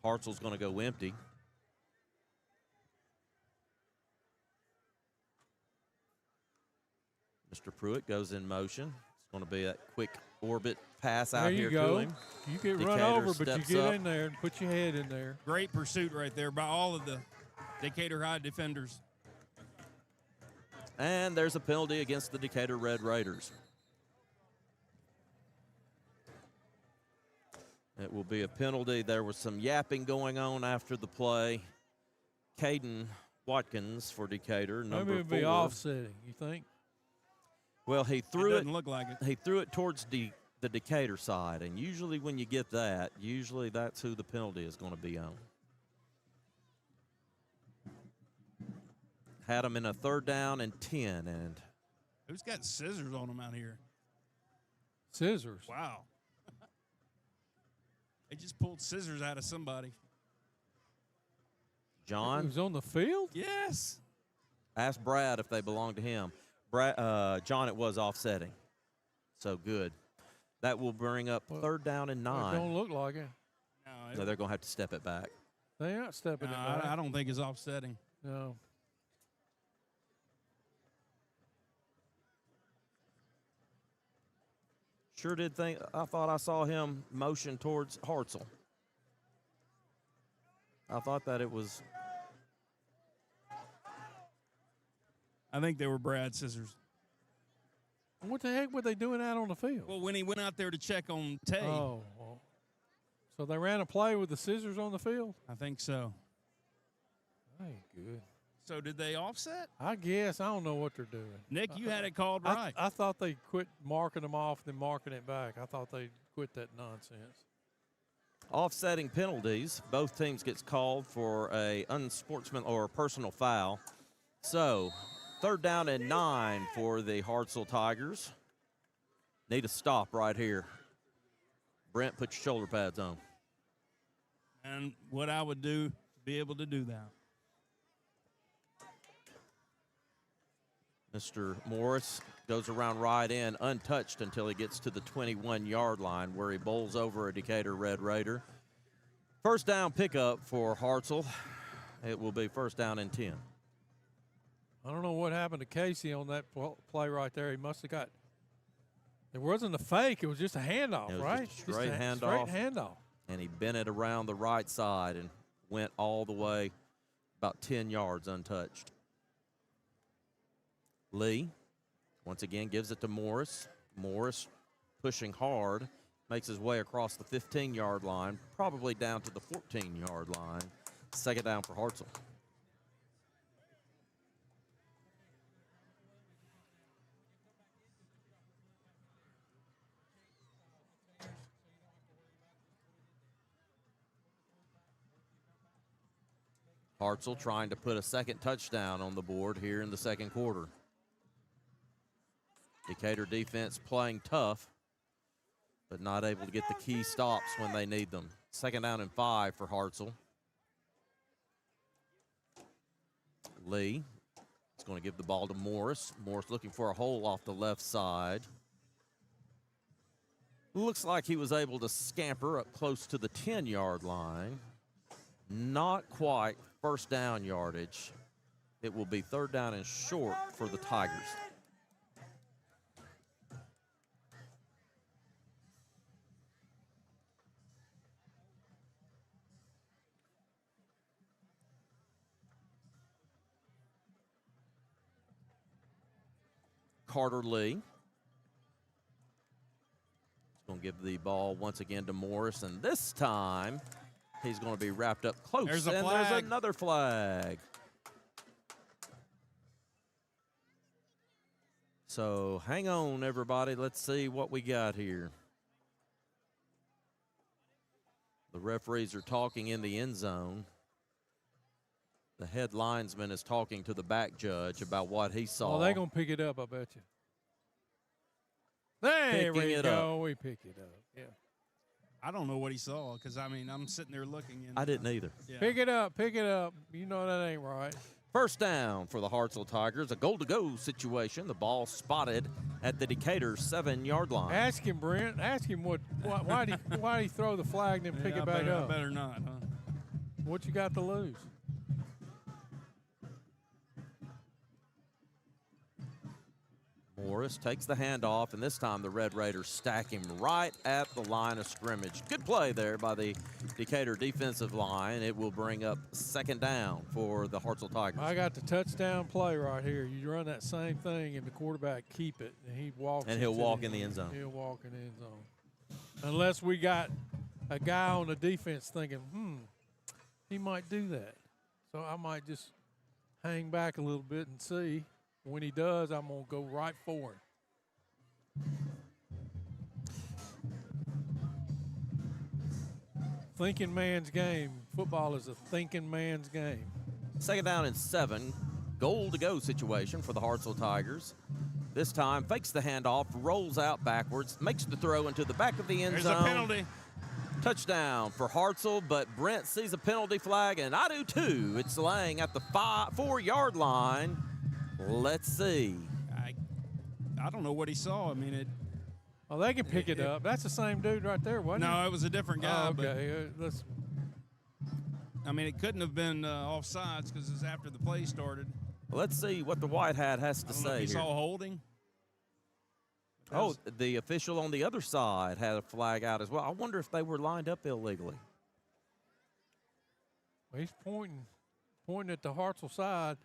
Hartselle's going to go empty. Mr. Pruitt goes in motion. It's going to be that quick orbit pass out here to him. You get run Decatur over, but you steps get up. in there and put your head in there. Great pursuit right there by all of the Decatur High defenders. And there's a penalty against the Decatur Red Raiders. It will be a penalty. There was some yapping going on after the play. Caden Watkins for Decatur, number 4. Maybe it would be offsetting, you think? Well, he threw Doesn't look like it. He threw it towards the Decatur side, and usually when you get that, usually that's who the penalty is going to be on. Had him in a third down and 10, and Who's got scissors on him out here? Scissors. Wow. They just pulled scissors out of somebody. He John was on the field? Yes. asked Brad if they belong to him. John, it was offsetting, so good. That will bring up third down and 9. It don't look like it. No, they're going to have to step it back. They aren't stepping it back. I don't think it's offsetting. No. Sure did think. I thought I saw him motion towards Hartselle. I thought that it was. I think they were Brad's scissors. What the heck were they doing out on the field? Well, when he went out there to check on Tay. Oh. So they ran a play with the scissors on the field? I think so. That ain't good. So did they offset? I guess. I don't know what they're doing. Nick, you had it called right. I thought they quit marking them off then marking it back. I thought they quit that nonsense. Offsetting penalties. Both teams gets called for a unsportsmanlike or personal foul. So, third down and 9 for the Hartselle Tigers. Need a stop right here. Brent, put your shoulder pads on. And what I would do to be able to do that. Mr. Morris goes around right in, untouched until he gets to the 21-yard line where he bowls over a Decatur Red Raider. First down pickup for Hartselle. It will be first down and 10. I don't know what happened to Casey on that play right there. He must have got – it wasn't a fake. It was just a handoff, It was right? just a straight handoff. Straight handoff. And he bent it around the right side and went all the way about 10 yards untouched. Lee, once again, gives it to Morris. Morris pushing hard, makes his way across the 15-yard line, probably down to the 14-yard line. Second down for Hartselle. Hartselle trying to put a second touchdown on the board here in the second quarter. Decatur defense playing tough, but not able to get the key stops when they need them. 2nd down and 5 for Hartselle. Lee is going to give the ball to Morris. Morris looking for a hole off the left side. Looks like he was able to scamper up close to the 10-yard line. Not quite first down yardage. It will be 3rd down and short for the Tigers. Carter Lee is going to give the ball once again to Morris, and this time he's going to be wrapped up close. There's a and flag. There's another flag. So hang on, everybody. Let's see what we got here. The referees are talking in the end zone. The head linesman is talking to the back judge about what he saw. Oh, they're going to pick it up, I bet you. There Picking we it go. We pick it up. Yeah. I don't know what he saw because, I mean, I'm sitting there looking. And, I didn't either. Yeah. Pick it up. Pick it up. You know that ain't right. 1st down for the Hartselle Tigers. A goal-to-go situation. The ball spotted at the Decatur 7-yard line. Ask him, Brent. Ask him why did he throw the flag and then pick Yeah, it back up? I better not, huh? What you got to lose? Morris takes the handoff, and this time the Red Raiders stack him right at the line of scrimmage. Good play there by the Decatur defensive line. It will bring up 2nd down for the Hartselle Tigers. I got the touchdown play right here. You run that same thing, and the quarterback keep it, and he walks. And he'll walk in the end zone. He'll walk in the end zone. Unless we got a guy on the defense thinking, he might do that. So I might just hang back a little bit and see. When he does, I'm going to go right for him. Thinking man's game. Football is a thinking man's game. 2nd down and 7. Goal-to-go situation for the Hartselle Tigers. This time fakes the handoff, rolls out backwards, makes the throw into the back of the end zone. There's a penalty. Touchdown for Hartselle, but Brent sees a penalty flag, and I do too. It's laying at the 4-yard line. Let's see. I don't know what he saw. I mean, Oh, they can pick it up. That's the same dude right there, wasn't it? No, it was a different guy. Oh, okay. Let's. I mean, it couldn't have been offsides because it's after the play started. Let's see what the white hat has to I don't know say if you here. saw holding. Oh, the official on the other side had a flag out as well. I wonder if they were lined up illegally. Well, he's pointing at the Hartselle side.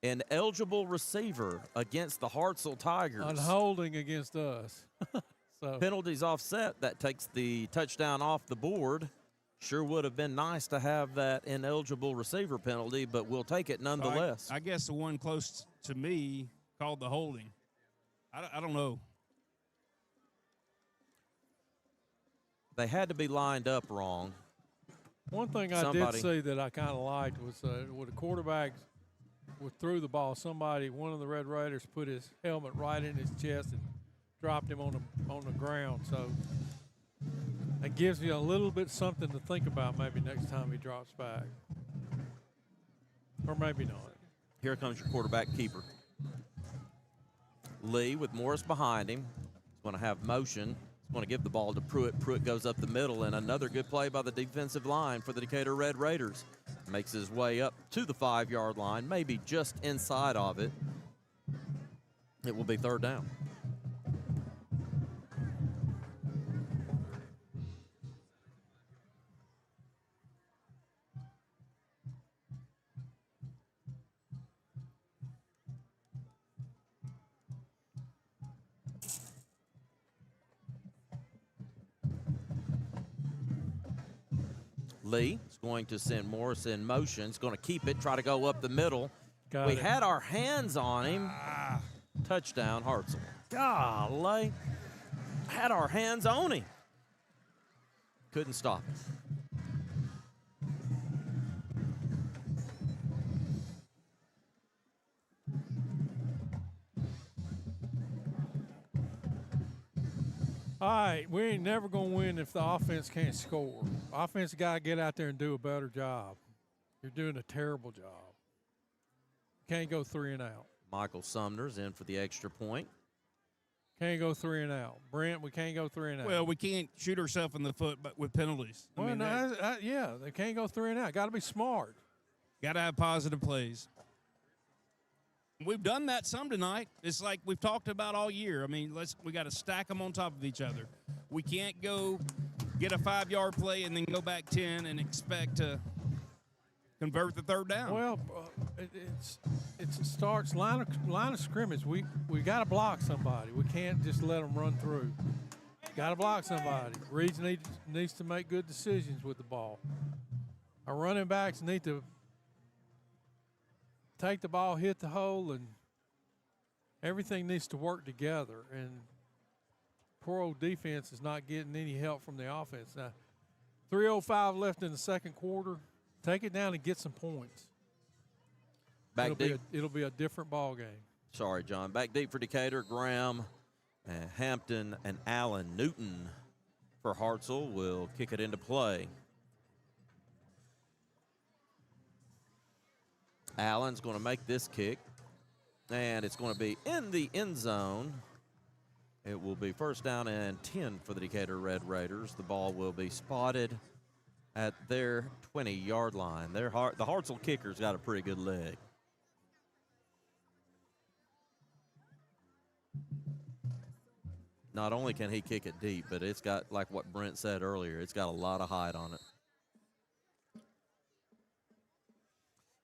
An eligible receiver against the Hartselle Tigers. On holding against us. So Penalties offset. That takes the touchdown off the board. Sure would have been nice to have that ineligible receiver penalty, but we'll take it nonetheless. I guess the one close to me called the holding. I don't know. They had to be lined up wrong. one thing I did see that I kind of liked was when the quarterback threw the ball, one of the Red Raiders put his helmet right in his chest and dropped him on the ground. So that gives you a little bit something to think about maybe next time he drops back. Or maybe not. Here comes your quarterback keeper. Lee with Morris behind him. He's going to have motion. He's going to give the ball to Pruitt. Pruitt goes up the middle, and another good play by the defensive line for the Decatur Red Raiders. Makes his way up to the 5-yard line, maybe just inside of it. It will be 3rd down. Lee is going to send Morris in motion. He's going to keep it, try to go up the middle. We had our hands on him. Touchdown, Hartselle. Golly. Had our hands on him. Couldn't stop it. All right, we ain't never going to win if the offense can't score. Offense got to get out there and do a better job. You're doing a terrible job. Can't go 3 and out. Michael Sumner's in for the extra point. Can't go 3 and out. Brent, we can't go 3 and out. Well, we can't shoot ourselves in the foot but with penalties. Well, yeah, they can't go 3 and out. Got to be smart. Got to have positive plays. We've done that some tonight. It's like we've talked about all year. I mean, we got to stack them on top of each other. We can't go get a 5-yard play and then go back 10 and expect to convert the third down. Well, it starts line of scrimmage. We got to block somebody. We can't just let them run through. Got to block somebody. Reeds needs to make good decisions with the ball. Our running backs need to take the ball, hit the hole, and everything needs to work together. And poor old defense is not getting any help from the offense. Now, 3:05 left in the second quarter. Take it down and get some points. It'll be a different ball game. Sorry, John. Back deep for Decatur. Graham, and Hampton, and Allen. Newton for Hartselle will kick it into play. Allen's going to make this kick, and it's going to be in the end zone. It will be first down and 10 for the Decatur Red Raiders. The ball will be spotted at their 20-yard line. The Hartselle kicker's got a pretty good leg. Not only can he kick it deep, but it's got, like what Brent said earlier, it's got a lot of height on it.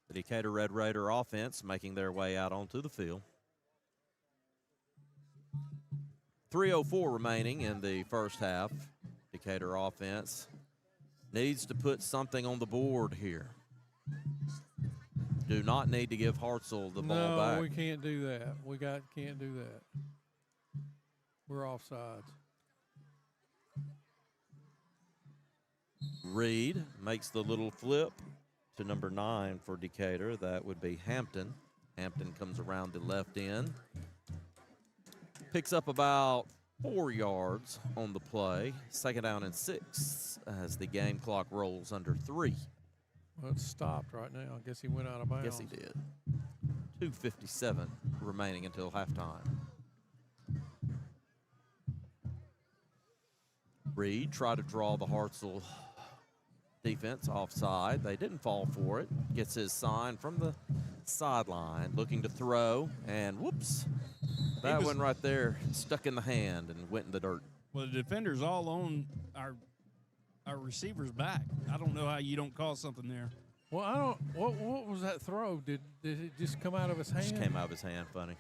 The Decatur Red Raider offense making their way out onto the field. 3:04 remaining in the first half. Decatur offense needs to put something on the board here. Do not need to give Hartselle the ball back. No, we can't do that. Can't do that. We're offsides. Reed makes the little flip to number 9 for Decatur. That would be Hampton. Hampton comes around the left end. Picks up about 4 yards on the play. Second down and 6 as the game clock rolls under 3. Well, it's stopped right now. I guess he went out of bounds. Yes, he did. 2:57 remaining until halftime. Reed tried to draw the Hartselle defense offside. They didn't fall for it. Gets his sign from the sideline, looking to throw, and whoops. That one right there stuck in the hand and went in the dirt. Well, the defender's all on our receiver's back. I don't know how you don't call something there. Well, I don't. What was that throw? Did it just come out of his hand? Just came out of his hand. Funny.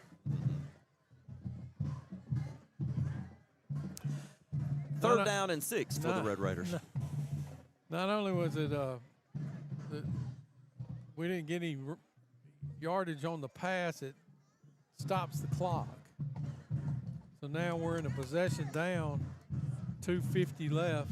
Third down and 6 for the Red Raiders. Not only was it we didn't get any yardage on the pass, it stops the clock. So now we're in a possession down, 2:50 left.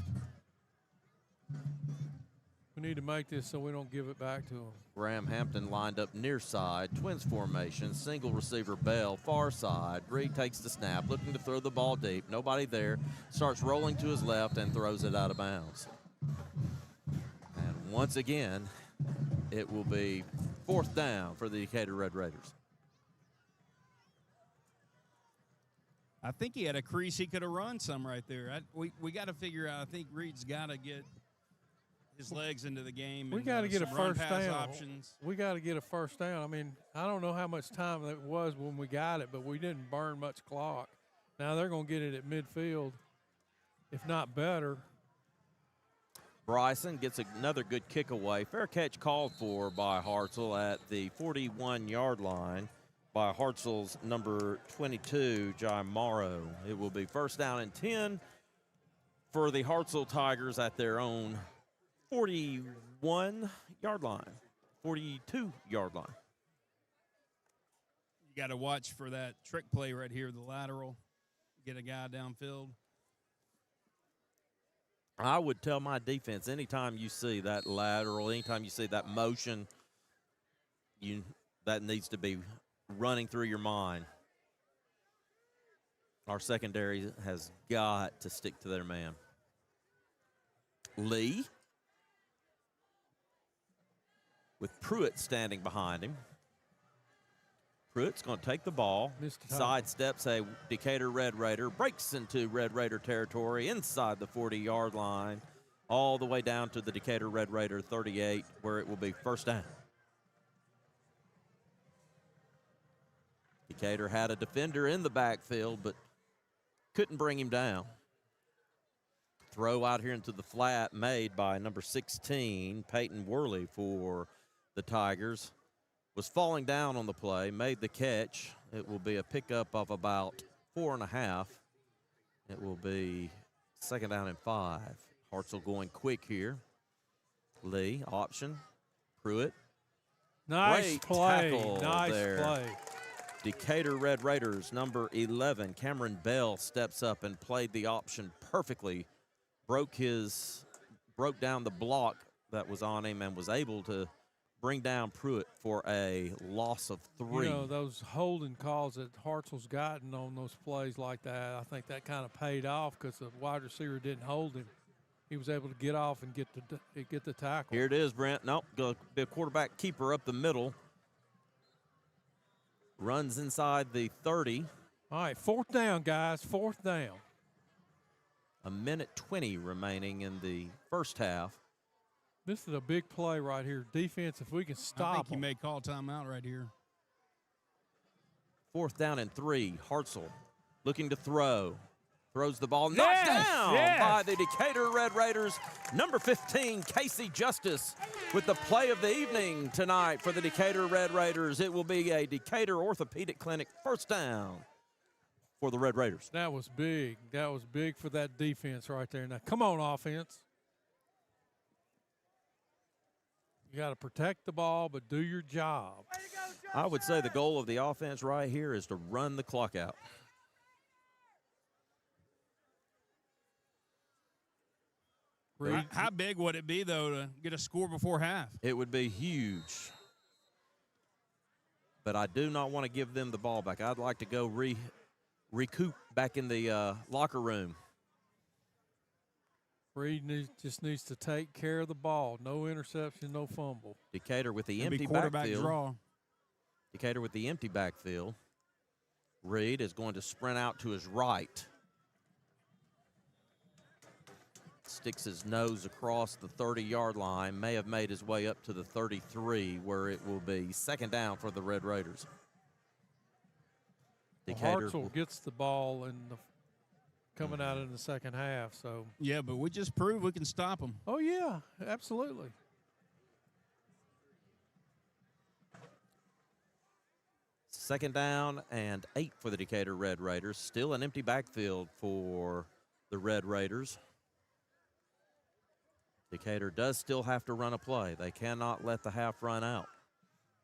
We need to make this so we don't give it back to them. Graham Hampton lined up near side, twins formation, single receiver Bell, far side. Reed takes the snap, looking to throw the ball deep. Nobody there. Starts rolling to his left and throws it out of bounds. And once again, it will be fourth down for the Decatur Red Raiders. I think he had a crease. He could have run some right there. We got to figure out. I think Reed's got to get his legs into the game. We got to get a first down. Options. We got to get a first down. I mean, I don't know how much time it was when we got it, but we didn't burn much clock. Now they're going to get it at midfield, if not better. Bryson gets another good kick away. Fair catch called for by Hartselle at the 41-yard line by Hartselle's number 22, Jai Morrow. It will be first down and 10 for the Hartselle Tigers at their own 41-yard line, 42-yard line. You got to watch for that trick play right here, the lateral. Get a guy downfield. I would tell my defense, anytime you see that lateral, anytime you see that motion, that needs to be running through your mind. Our secondary has got to stick to their man. Lee with Pruitt standing behind him. Pruitt's going to take the ball, sidesteps a Decatur Red Raider, breaks into Red Raider territory inside the 40-yard line, all the way down to the Decatur Red Raider 38, where it will be first down. Decatur had a defender in the backfield, but couldn't bring him down. Throw out here into the flat made by number 16, Peyton Worley for the Tigers. Was falling down on the play, made the catch. It will be a pickup of about 4.5. It will be second down and 5. Hartselle going quick here. Lee, option. Pruitt. Nice Great play. tackle Nice there. play. Decatur Red Raiders, number 11, Cameron Bell steps up and played the option perfectly. Broke down the block that was on him and was able to bring down Pruitt for a loss of 3. You know, those holding calls that Hartselle's gotten on those plays like that, I think that kind of paid off because the wide receiver didn't hold him. He was able to get off and get the tackle. Here it is, Brent. Nope, go be a quarterback keeper up the middle. Runs inside the 30. All right, fourth down, guys, fourth down. A minute 20 remaining in the first half. This is a big play right here. Defense, if we can stop I think he them. may call timeout right here. Fourth down and 3. Hartselle looking to throw. Throws the ball. Yes, Knocked down yes. by the Decatur Red Raiders. Number 15, Casey Justice, with the play of the evening tonight for the Decatur Red Raiders. It will be a Decatur Orthopedic Clinic first down for the Red Raiders. That was big. That was big for that defense right there. Now, come on, offense. You got to protect the ball, but do your job. I would say the goal of the offense right here is to run the clock out. How big would it be, though, to get a score before half? It would be huge. But I do not want to give them the ball back. I'd like to go recoup back in the locker room. Reed just needs to take care of the ball. No interception, no fumble. Decatur with the It'd be empty quarterback backfield. draw. Decatur with the empty backfield. Reed is going to sprint out to his right. Sticks his nose across the 30-yard line. May have made his way up to the 33, where it will be second down for the Red Raiders. Hartselle gets the ball coming out in the second half. So Yeah, but we just proved we can stop them. oh yeah, absolutely. Second down and 8 for the Decatur Red Raiders. Still an empty backfield for the Red Raiders. Decatur does still have to run a play. They cannot let the half run out.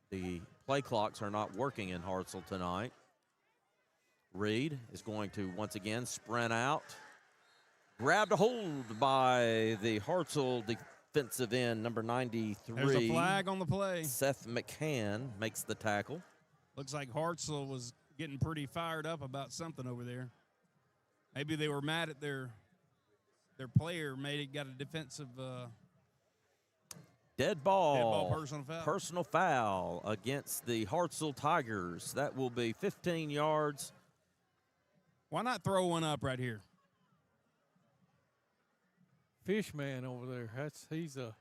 The play clocks are not working in Hartselle tonight. Reed is going to once again sprint out. Grabbed a hold by the Hartselle defensive end, number 93. There's a flag on the play. Seth McCann makes the tackle. Looks like Hartselle was getting pretty fired up about something over there. Maybe they were mad at their player, got a defensive Dead ball. personal foul. Personal foul against the Hartselle Tigers. That will be 15 yards. Why not throw one up right here? Fishman over there. He's a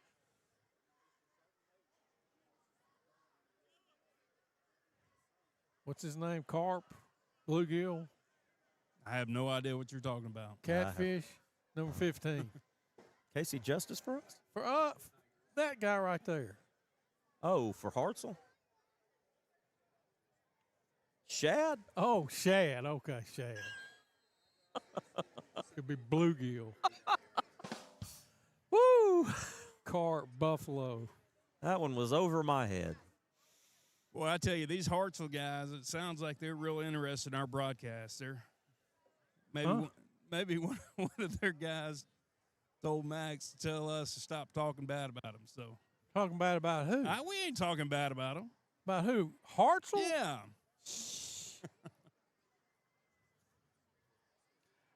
what's his name? Carp, bluegill, I have no idea what you're talking about. catfish, number 15. Casey Justice for us? For that guy right there. Oh, for Hartselle? Shad? Oh, shad. Okay, shad. Could be bluegill. Woo! Carp, buffalo. That one was over my head. Well, I tell you, these Hartselle guys, it sounds like they're real interested in our broadcast. They're maybe one of their guys told Max to tell us to stop talking bad about him. So Talking bad about who? we ain't talking bad about him. About who? Hartselle? Yeah.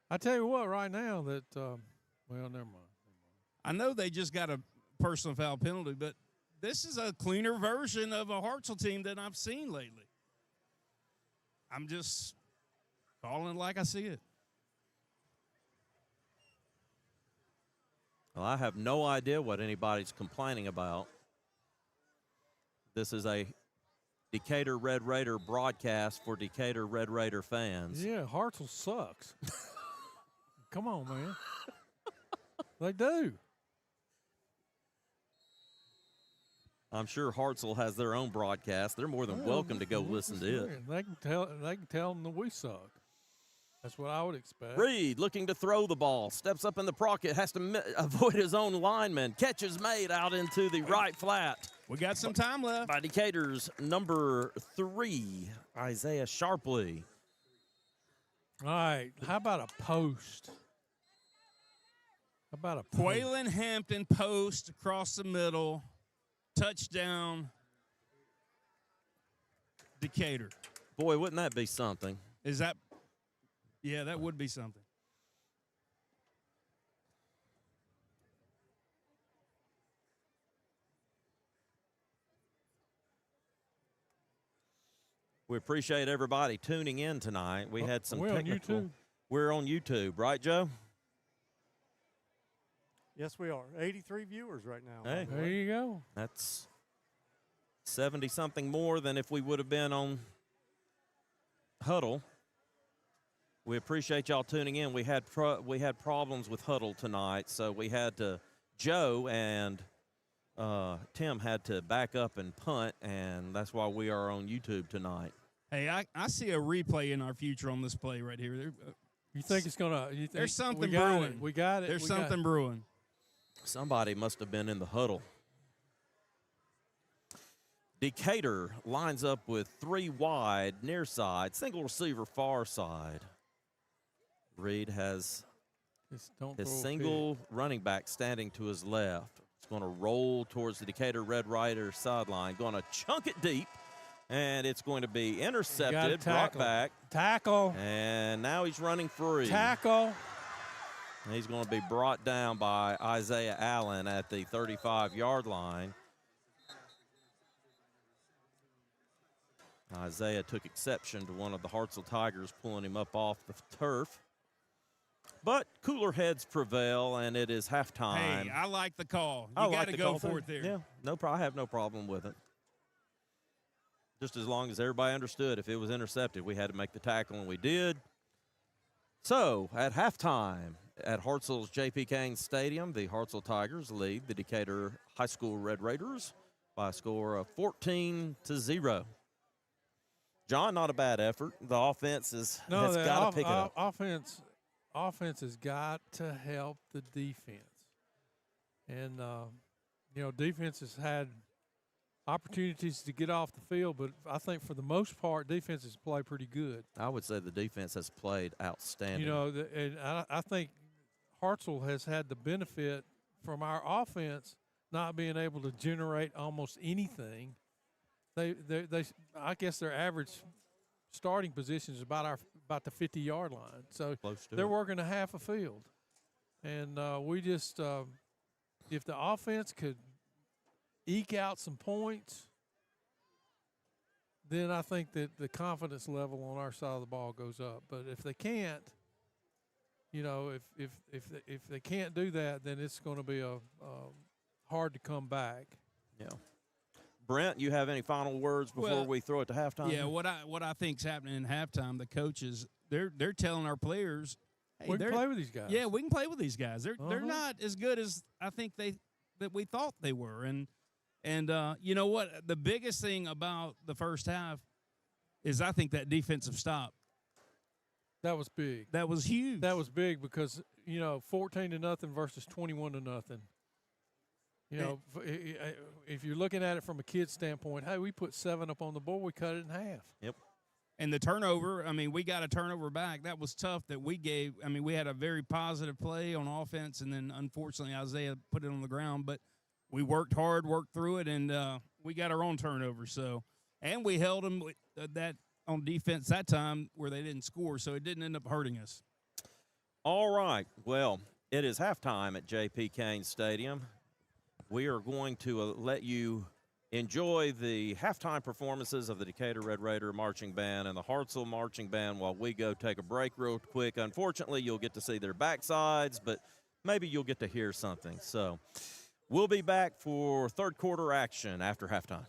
I tell you what, right now that well, never mind. I know they just got a personal foul penalty, but this is a cleaner version of a Hartselle team than I've seen lately. I'm just calling it like I see it. Well, I have no idea what anybody's complaining about. This is a Decatur Red Raider broadcast for Decatur Red Raider fans. Yeah, Hartselle sucks. Come on, man. They do. I'm sure Hartselle has their own broadcast. They're more than welcome to go listen to it. They can tell them that we suck. That's what I would expect. Reed looking to throw the ball, steps up in the pocket, has to avoid his own lineman. Catch is made out into the right flat. We got some time left. By Decatur's number 3, Isaiah Sharpley. All right, how about a post? How about a post? Quaylen Hampton post across the middle. Touchdown, Decatur. Boy, wouldn't that be something? Is that? Yeah, that would be something. We appreciate everybody tuning in tonight. We had some technical. On YouTube? We're on YouTube, right, Joe? Yes, we are. 83 viewers right now. Hey, There you go. that's 70-something more than if we would have been on Huddle. We appreciate y'all tuning in. We had problems with Huddle tonight, so we had to Joe and Tim had to back up and punt, and that's why we are on YouTube tonight. Hey, I see a replay in our future on this play right here. You think it's gonna? You think There's something we got brewing. It. We got it. There's we got something brewing. Somebody must have been in the huddle. Decatur lines up with 3 wide, near side, single receiver, far side. Reed has Just don't his throw a single running back standing to his left. It's going to roll towards the Decatur Red Raiders sideline, going to chunk it deep, and it's going to be intercepted, brought back. Tackle. And now he's running free. Tackle. And he's going to be brought down by Isaiah Allen at the 35-yard line. Isaiah took exception to one of the Hartselle Tigers pulling him up off the turf. But cooler heads prevail, and it is halftime. Hey, I like the call. I You got like to the go call, for too. it there. Yeah, I have no problem with it. Just as long as everybody understood if it was intercepted, we had to make the tackle, and we did. So, at halftime at Hartselle's J.P. Cain Stadium, the Hartselle Tigers lead the Decatur High School Red Raiders by a score of 14-0. John, not a bad effort. The offense has got to pick it up. Offense has got to help the defense. And, defense has had opportunities to get off the field, but I think for the most part, defenses play pretty good. I would say the defense has played outstanding. And I think Hartselle has had the benefit from our offense not being able to generate almost anything. I guess their average starting position is about the 50-yard line. So they're working a half a field. And we just if the offense could eke out some points, then I think that the confidence level on our side of the ball goes up. But if they can't, if they can't do that, then it's going to be hard to come back. Yeah. Brent, you have any final words before we throw it to halftime? Yeah, what I think's happening in halftime, the coaches they're telling our players, hey, we can play with these guys. Yeah, we can play with these guys. They're not as good as I think that we thought they were. And you know what? The biggest thing about the first half is I think that defensive stop. That was big. That was huge. That was big because 14-0 versus 21-0. If you're looking at it from a kid's standpoint, hey, we put 7 up on the board, we cut it in half. Yep. And the turnover, we got a turnover back. That was tough that we gave. We had a very positive play on offense, and then unfortunately Isaiah put it on the ground. But we worked hard, worked through it, and we got our own turnover. So, and we held them that on defense that time where they didn't score, so it didn't end up hurting us. All right. Well, it is halftime at J.P. Cain Stadium. We are going to let you enjoy the halftime performances of the Decatur Red Raider Marching Band and the Hartselle Marching Band while we go take a break real quick. Unfortunately, you'll get to see their backsides, but maybe you'll get to hear something. So we'll be back for third quarter action after halftime.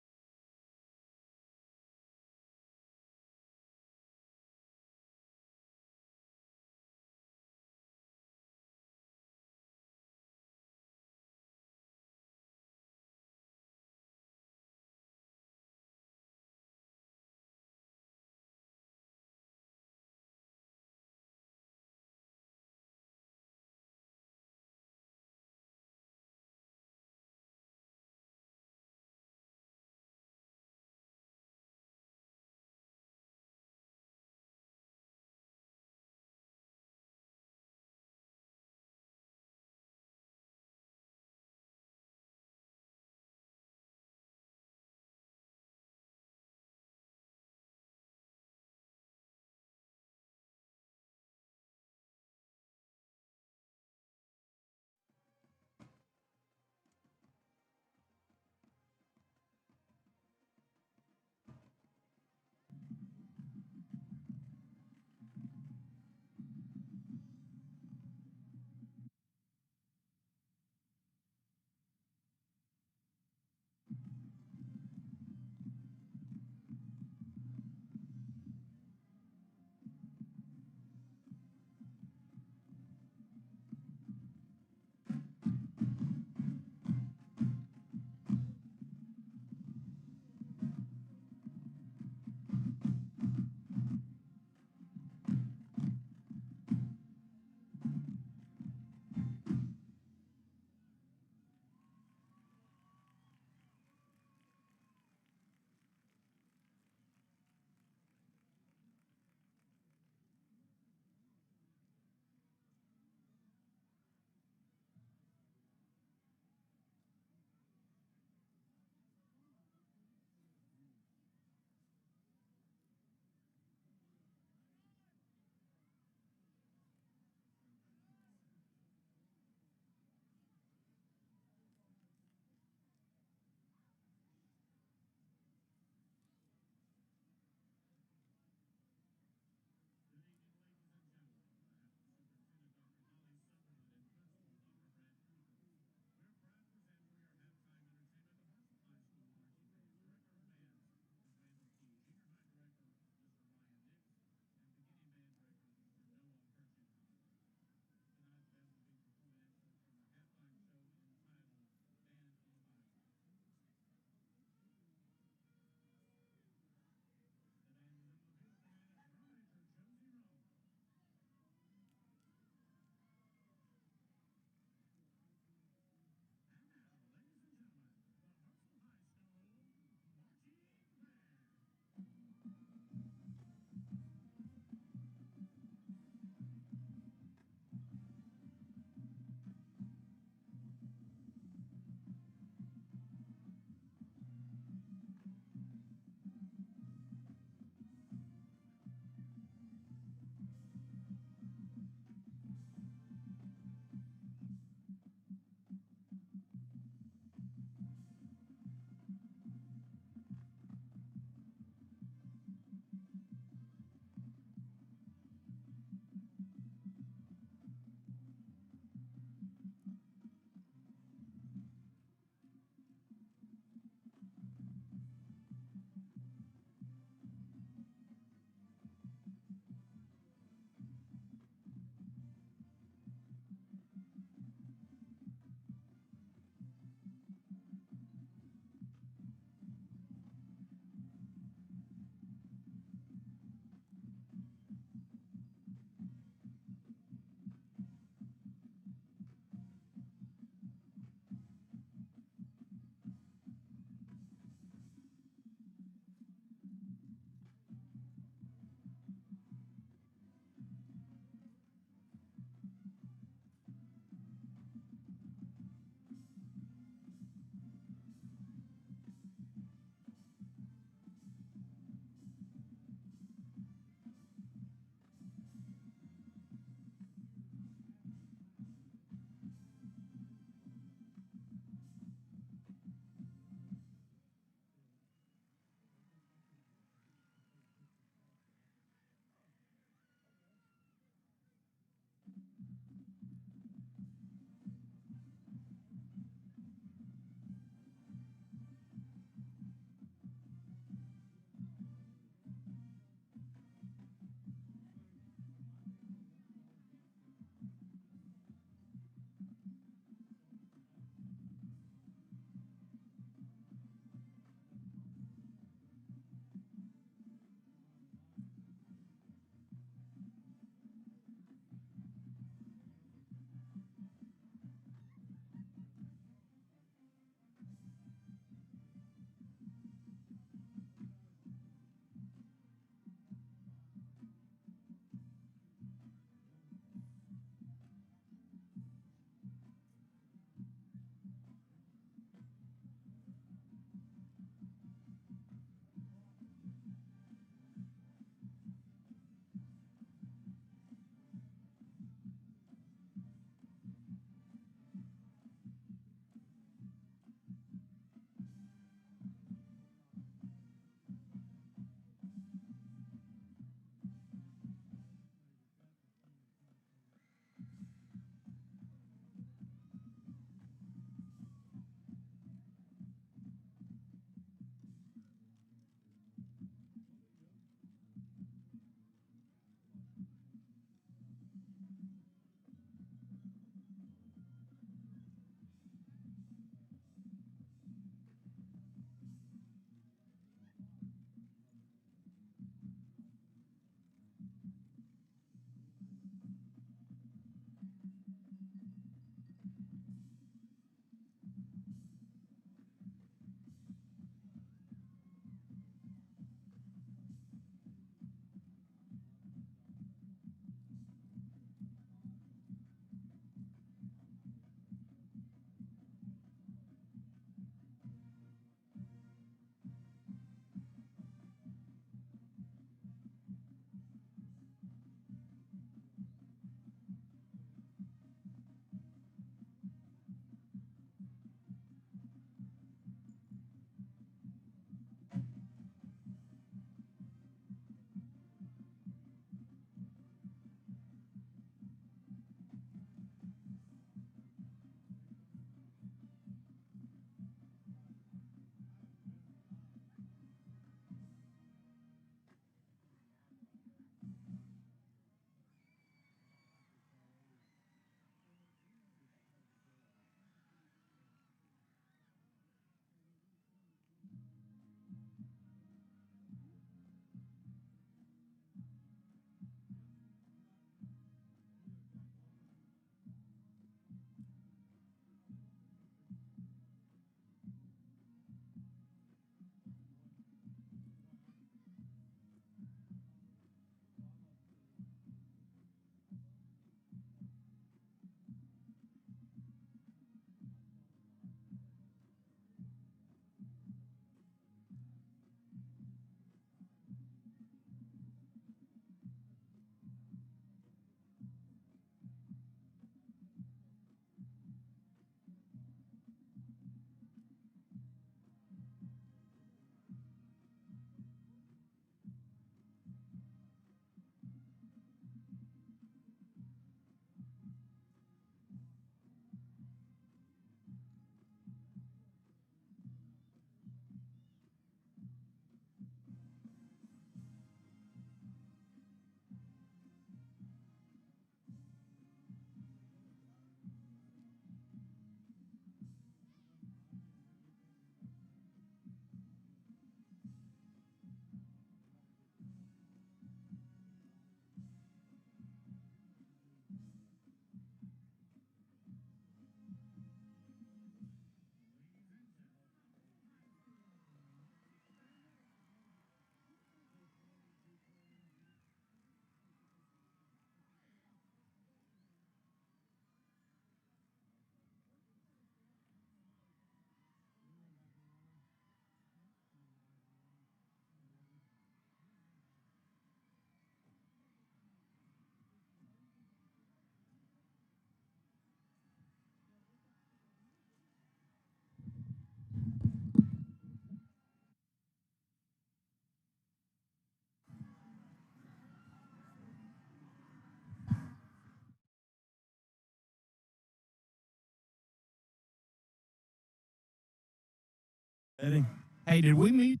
Eddie? Hey, did we meet?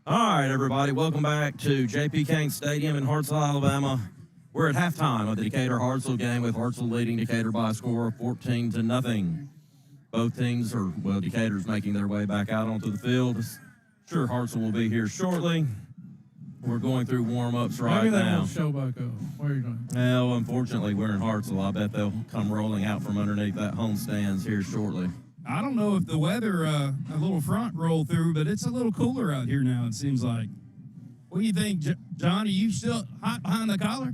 All right, everybody, welcome back to J.P. Cain Stadium in Hartselle, Alabama. We're at halftime of the Decatur-Hartselle game with Hartselle leading Decatur by a score of 14-0. Both teams are, well, Decatur's making their way back out onto the field. Sure, Hartselle will be here shortly. We're going through warm-ups right Maybe they now. won't show back up. What are you doing? Well, unfortunately, we're in Hartselle. I bet they'll come rolling out from underneath that home stands here shortly. I don't know if the weather, a little front rolled through, but it's a little cooler out here now, it seems like. What do you think, John? Are you still hot behind the collar?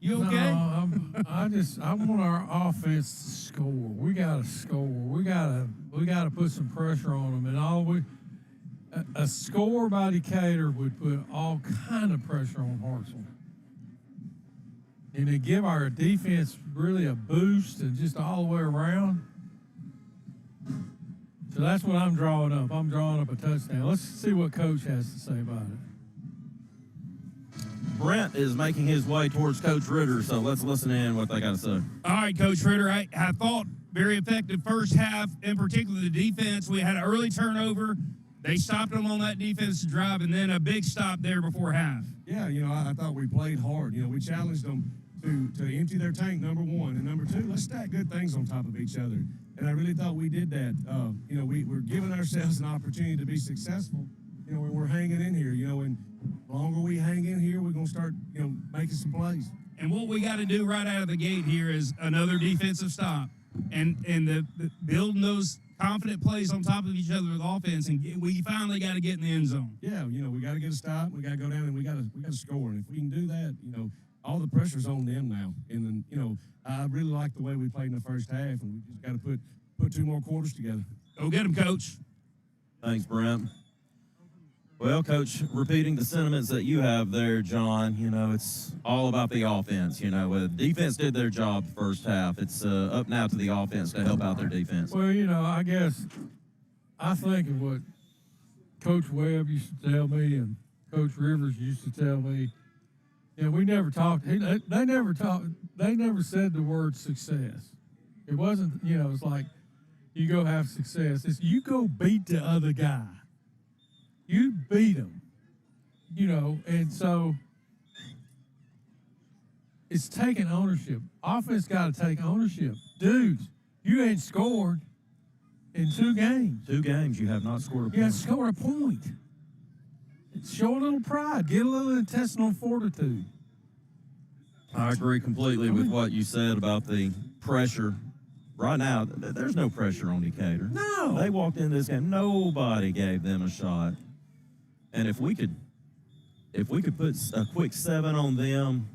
You okay? No, I want our offense to score. We got to score. We got to put some pressure on them. And a score by Decatur would put all kind of pressure on Hartselle. And it give our defense really a boost and just all the way around. So that's what I'm drawing up. I'm drawing up a touchdown. Let's see what Coach has to say about it. Brent is making his way towards Coach Ritter, so let's listen in what they got to say. All right, Coach Ritter, I thought very effective first half, in particular the defense. We had an early turnover. They stopped them on that defensive drive, and then a big stop there before half. Yeah, I thought we played hard. We challenged them to empty their tank, number one. And number two, let's stack good things on top of each other. And I really thought we did that. We're giving ourselves an opportunity to be successful, when we're hanging in here, and the longer we hang in here, we're going to start, making some plays. And what we got to do right out of the gate here is another defensive stop and the building those confident plays on top of each other with offense, and we finally got to get in the end zone. Yeah, we got to get a stop. We got to go down and we got to score. And if we can do that, all the pressure's on them now. And then, I really like the way we played in the first half, and we just got to put 2 more quarters together. Go get them, Coach. Thanks, Brent. Well, Coach, repeating the sentiments that you have there, John, it's all about the offense. The defense did their job the first half. It's up now to the offense to help out their defense. Well, I guess I think of what Coach Webb used to tell me and Coach Rivers used to tell me. We never talked. They never talked. They never said the word success. It wasn't, it's like you go have success. It's you go beat the other guy. You beat him, and so it's taking ownership. Offense got to take ownership. Dudes, you ain't scored in 2 games. 2 games, you have not scored a point. You have scored a point. Show a little pride. Get a little intestinal fortitude. I agree completely with what you said about the pressure. Right now, there's no pressure on Decatur. No. They walked in this game. Nobody gave them a shot. And if we could put a quick 7 on them,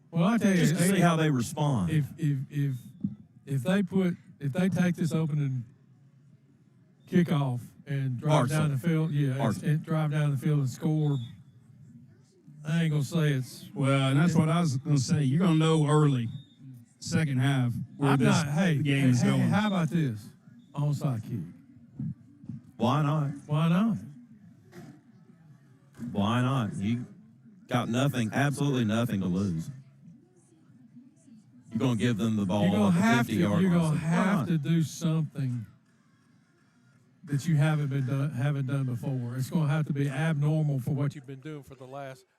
well, I tell you, just to see how they respond. If they take this opening kickoff and drive down the field, and drive down the field and score, I ain't gonna say it's well, and that's what I was gonna say. You're gonna know early, second half, where game is going. How about this onside kick? Why not? Why not? Why not? You got nothing, absolutely nothing to lose. You're going to give them the ball at the 50-yard line. You're going to have to do something that you haven't done before. It's going to have to be abnormal for what you've been doing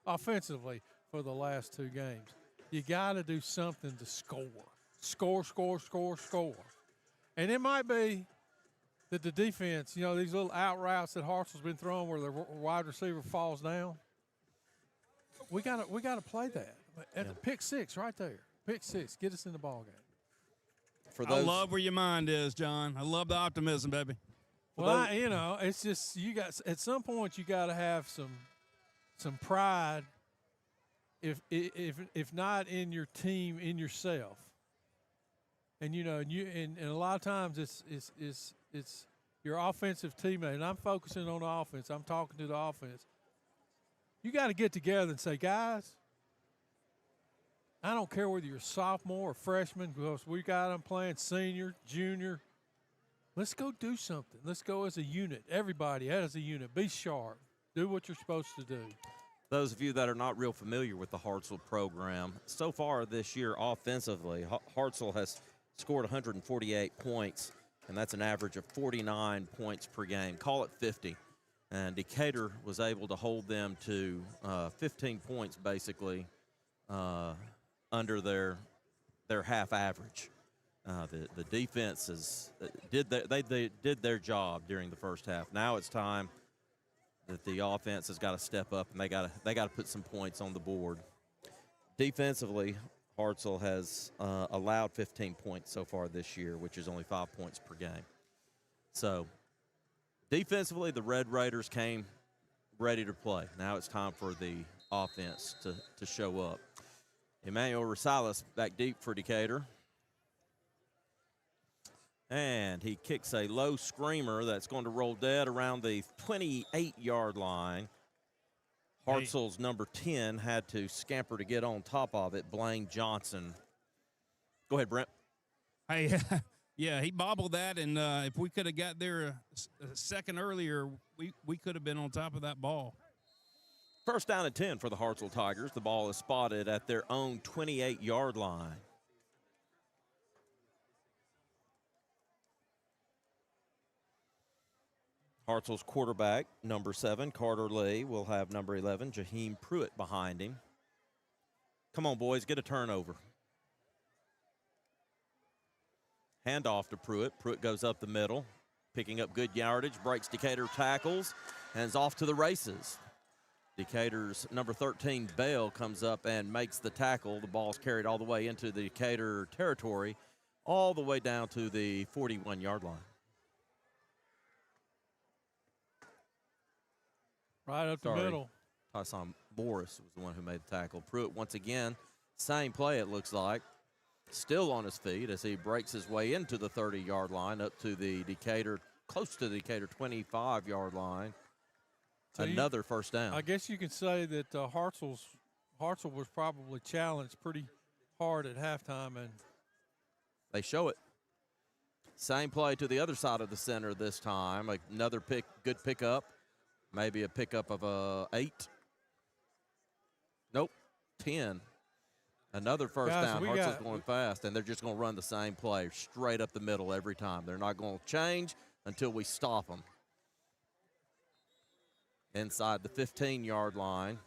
offensively for the last 2 games. You got to do something to score. Score. And it might be that the defense, these little out routes that Hartselle's been throwing where the wide receiver falls down. We got to play that. At the pick 6 right there. Pick 6. Get us in the ball game. I love where your mind is, John. I love the optimism, baby. Well, it's just at some point you got to have some pride. If not in your team, in yourself. And and a lot of times it's your offensive teammate. And I'm focusing on the offense. I'm talking to the offense. You got to get together and say, guys, I don't care whether you're a sophomore or freshman, because we got them playing senior, junior. let's go do something. Let's go as a unit. Everybody as a unit. Be sharp. Do what you're supposed to do. Those of you that are not real familiar with the Hartselle program, so far this year offensively, Hartselle has scored 148 points, and that's an average of 49 points per game. Call it 50. And Decatur was able to hold them to 15 points basically under their half average. The defense they did their job during the first half. Now it's time that the offense has got to step up and they got to put some points on the board. Defensively, Hartselle has allowed 15 points so far this year, which is only 5 points per game. So defensively, the Red Raiders came ready to play. Now it's time for the offense to show up. Emmanuel Rosales back deep for Decatur. And he kicks a low screamer that's going to roll dead around the 28-yard line. Hartselle's number 10 had to scamper to get on top of it, Blaine Johnson. Go ahead, Brent. Hey, yeah, he bobbled that, and if we could have got there a second earlier, we could have been on top of that ball. First down and 10 for the Hartselle Tigers. The ball is spotted at their own 28-yard line. Hartselle's quarterback, number 7, Carter Lee, will have number 11, Jaheim Pruitt, behind him. Come on, boys, get a turnover. Handoff to Pruitt. Pruitt goes up the middle, picking up good yardage, breaks Decatur tackles, and is off to the races. Decatur's number 13, Bell, comes up and makes the tackle. The ball's carried all the way into the Decatur territory, all the way down to the 41-yard line. Right up the middle. Tyson Morris was the one who made the tackle. Pruitt, once again, same play it looks like. Still on his feet as he breaks his way into the 30-yard line up to the Decatur, close to the Decatur 25-yard line. So another first down. I guess you could say that Hartselle was probably challenged pretty hard at halftime, and they show it. Same play to the other side of the center this time. Another good pickup. Maybe a pickup of 8. Nope, 10. Another first down. Hartselle's going fast, and they're just going to run the same play straight up the middle every time. They're not going to change until we stop them. Inside the 15-yard line.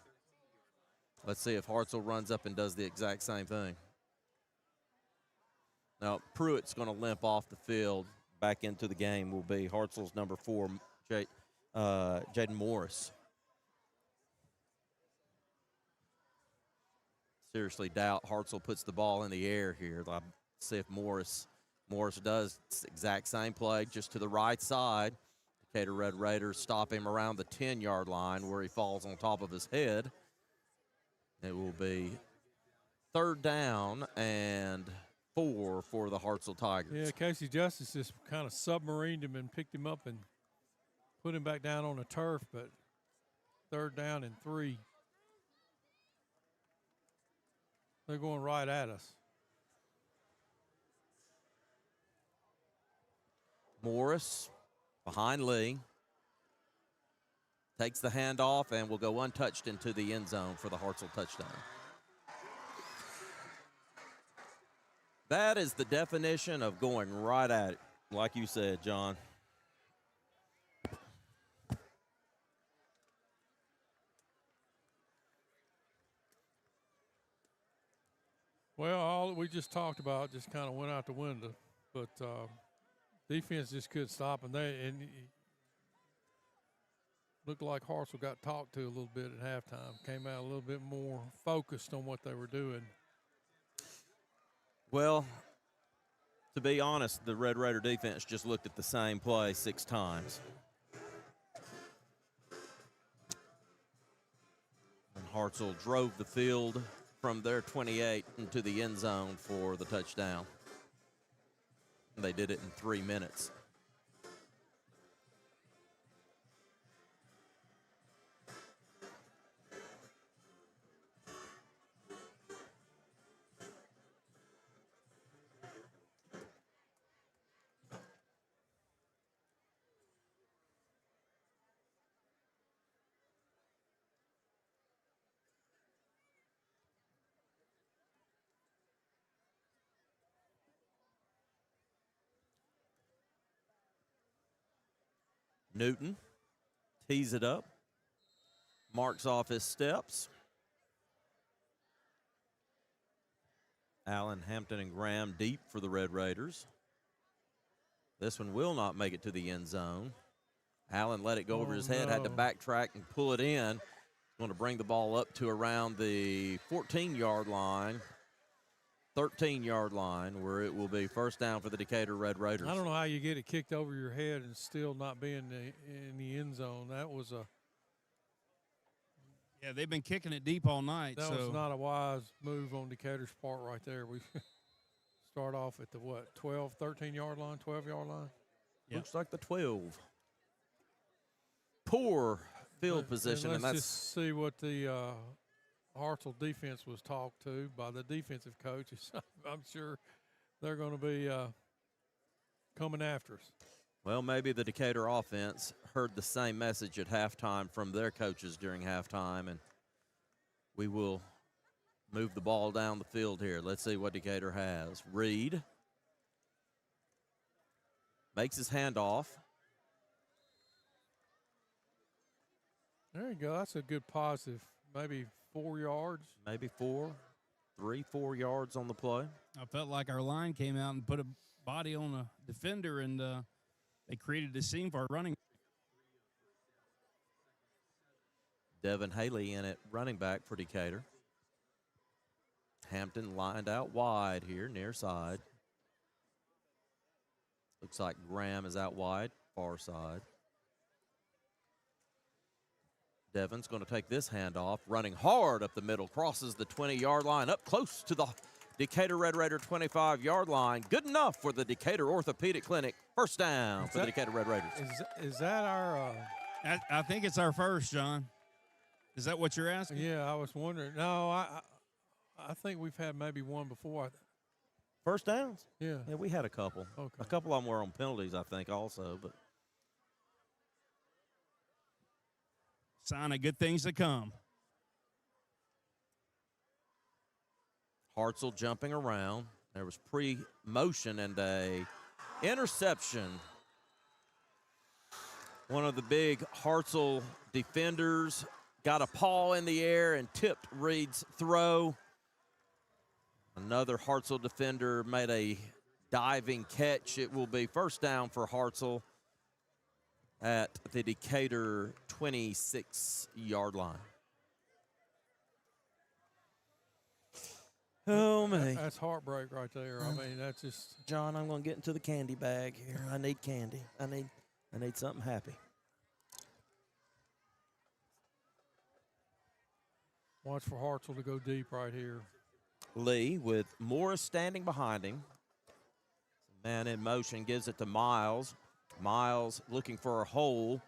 Let's see if Hartselle runs up and does the exact same thing. Now, Pruitt's going to limp off the field. Back into the game will be Hartselle's number 4, Jaden Morris. Seriously doubt Hartselle puts the ball in the air here. Let's see if Morris does the exact same play, just to the right side. Decatur Red Raiders stop him around the 10-yard line where he falls on top of his head. It will be 3rd down and 4 for the Hartselle Tigers. Yeah, Casey Justice just kind of submarined him and picked him up and put him back down on the turf, but 3rd down and 3. They're going right at us. Morris behind Lee. Takes the handoff and will go untouched into the end zone for the Hartselle touchdown. That is the definition of going right at it, like you said, John. Well, all that we just talked about just kind of went out the window, but defense just couldn't stop, and looked like Hartselle got talked to a little bit at halftime. Came out a little bit more focused on what they were doing. Well, to be honest, the Red Raider defense just looked at the same play 6 times. And Hartselle drove the field from their 28 into the end zone for the touchdown. And they did it in 3 minutes. Newton tees it up, marks off his steps. Allen, Hampton, and Graham deep for the Red Raiders. This one will not make it to the end zone. Allen let it go over his head, had to backtrack and pull it in. Going to bring the ball up to around the 14-yard line, 13-yard line, where it will be first down for the Decatur Red Raiders. I don't know how you get it kicked over your head and still not be in the end zone. That was a Yeah, they've been kicking it deep all night. that was not a wise move on Decatur's part right there. We start off at the 13-yard line, 12-yard line. Yep. Looks like the 12. Poor field position, and let's that's just see what the Hartselle defense was talked to by the defensive coaches. I'm sure they're going to be coming after us. well, maybe the Decatur offense heard the same message at halftime from their coaches during halftime, and we will move the ball down the field here. Let's see what Decatur has. Reed makes his handoff. There you go. That's a good positive. Maybe 4 yards. Maybe 4 yards on the play. I felt like our line came out and put a body on a defender, and they created a scene for our running. Devin Haley in at running back for Decatur. Hampton lined out wide here, near side. Looks like Graham is out wide, far side. Devin's going to take this handoff, running hard up the middle, crosses the 20-yard line, up close to the Decatur Red Raider 25-yard line. Good enough for the Decatur Orthopedic Clinic. First down for the Decatur Red Raiders. Is that our I think it's our first, John. Is that what you're asking? yeah, I was wondering. No, I think we've had maybe one before. First downs? Yeah. Yeah, we had a couple. Okay. A couple of them were on penalties, I think, also. But Sign of good things to come. Hartselle jumping around. There was pre-motion and a interception. One of the big Hartselle defenders got a paw in the air and tipped Reed's throw. Another Hartselle defender made a diving catch. It will be first down for Hartselle at the Decatur 26-yard line. Oh, man. That's heartbreak right there. I mean, that's just. John, I'm going to get into the candy bag here. I need candy. I need something happy. Watch for Hartselle to go deep right here. Lee with Morris standing behind him. Man in motion gives it to Miles. Miles looking for a hole,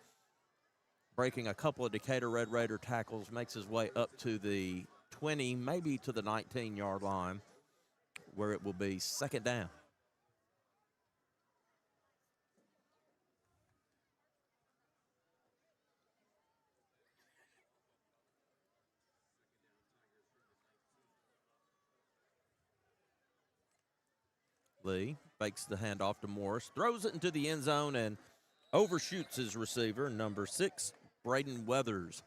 breaking a couple of Decatur Red Raider tackles, makes his way up to the 20, maybe to the 19-yard line, where it will be second down. Lee fakes the handoff to Morris, throws it into the end zone, and overshoots his receiver, number 6, Braden Weathers.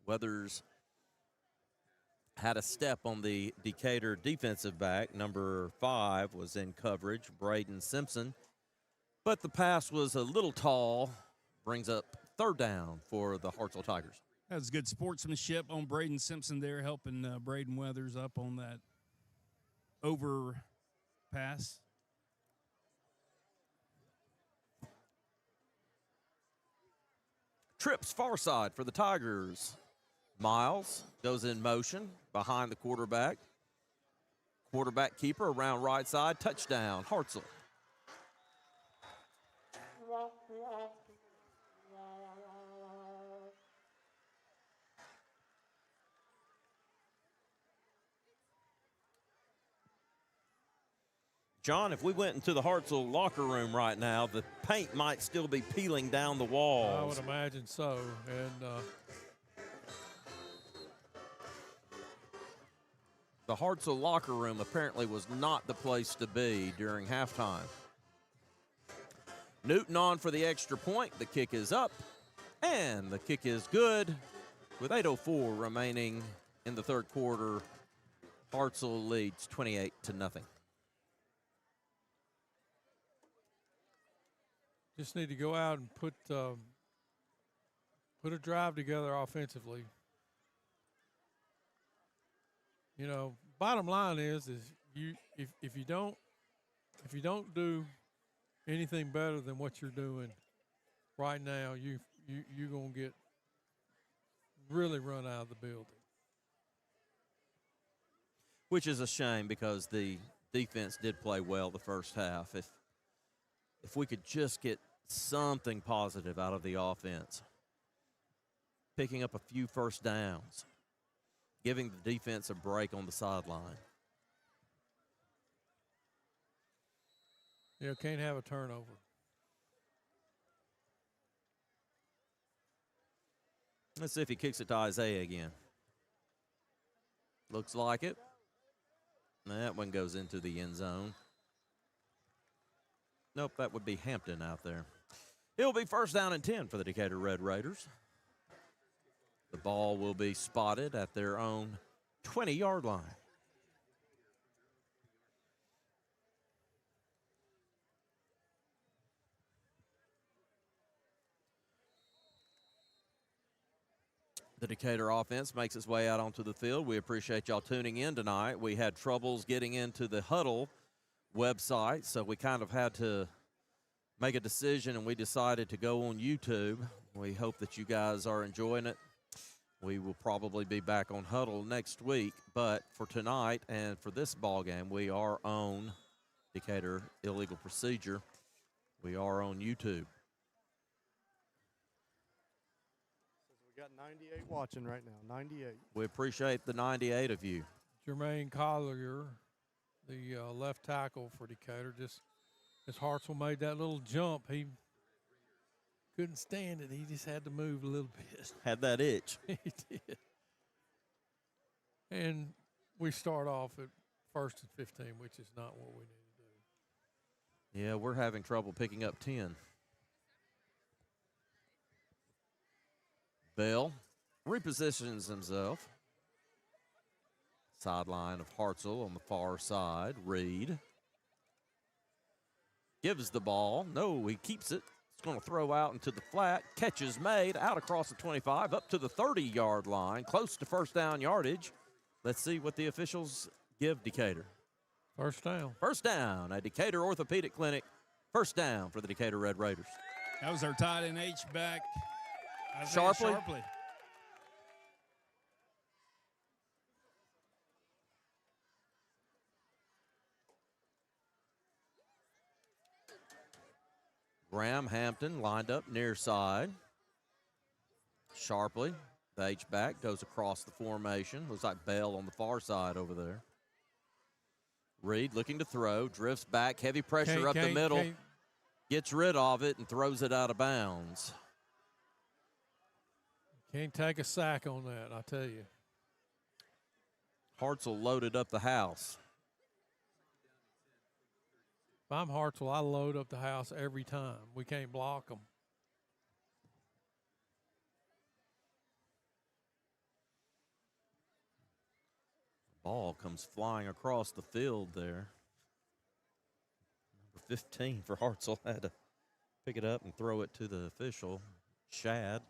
Weathers had a step on the Decatur defensive back. Number 5 was in coverage, Braden Simpson. But the pass was a little tall, brings up third down for the Hartselle Tigers. That was good sportsmanship on Braden Simpson there, helping Braden Weathers up on that overpass. Trips far side for the Tigers. Miles goes in motion behind the quarterback. Quarterback keeper around right side. Touchdown, Hartselle. John, if we went into the Hartselle locker room right now, the paint might still be peeling down the walls. I would imagine so. And the Hartselle locker room apparently was not the place to be during halftime. Newton on for the extra point. The kick is up, and the kick is good. With 8:04 remaining in the third quarter, Hartselle leads 28-0. Just need to go out and put a drive together offensively. You know, bottom line is you if you don't do anything better than what you're doing right now, you're gonna get really run out of the building. Which is a shame because the defense did play well the first half. If we could just get something positive out of the offense, picking up a few first downs, giving the defense a break on the sideline. You know, can't have a turnover. Let's see if he kicks it to Isaiah again. Looks like it. That one goes into the end zone. Nope, that would be Hampton out there. It'll be first down and 10 for the Decatur Red Raiders. The ball will be spotted at their own 20-yard line. The Decatur offense makes its way out onto the field. We appreciate y'all tuning in tonight. We had troubles getting into the Huddle website, so we kind of had to make a decision, and we decided to go on YouTube. We hope that you guys are enjoying it. We will probably be back on Huddle next week, but for tonight and for this ball game, we are on Decatur Illegal Procedure. We are on YouTube. We got 98 watching right now, 98. We appreciate the 98 of you. Jermaine Collier, the left tackle for Decatur, just as Hartselle made that little jump, he couldn't stand it. He just had to move a little bit. Had that itch. He did. And we start off at 1st and 15, which is not what we need to do. Yeah, we're having trouble picking up 10. Bell repositions himself. Sideline of Hartselle on the far side. Reed gives the ball. No, he keeps it. It's going to throw out into the flat. Catch is made out across the 25 up to the 30-yard line, close to first down yardage. Let's see what the officials give Decatur. First down. First down at Decatur Orthopedic Clinic. First down for the Decatur Red Raiders. That was our tight end H-back. Sharpley. Graham Hampton lined up near side. Sharpley, the H-back, goes across the formation. Looks like Bell on the far side over there. Reed looking to throw, drifts back, heavy pressure up the middle, gets rid of it and throws it out of bounds. Can't take a sack on that, I tell you. Hartselle loaded up the house. If I'm Hartselle, I load up the house every time. We can't block them. Ball comes flying across the field there. Number 15 for Hartselle had to pick it up and throw it to the official, Shad.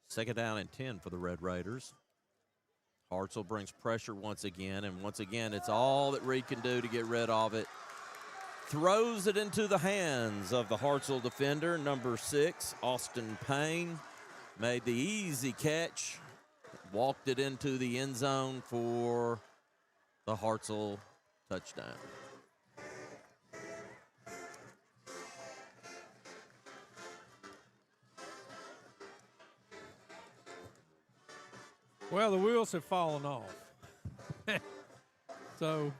Second down and 10 for the Red Raiders. Hartselle brings pressure once again, and once again, it's all that Reed can do to get rid of it. Throws it into the hands of the Hartselle defender, number 6, Austin Payne. Made the easy catch, walked it into the end zone for the Hartselle touchdown. Well, the wheels have fallen off. So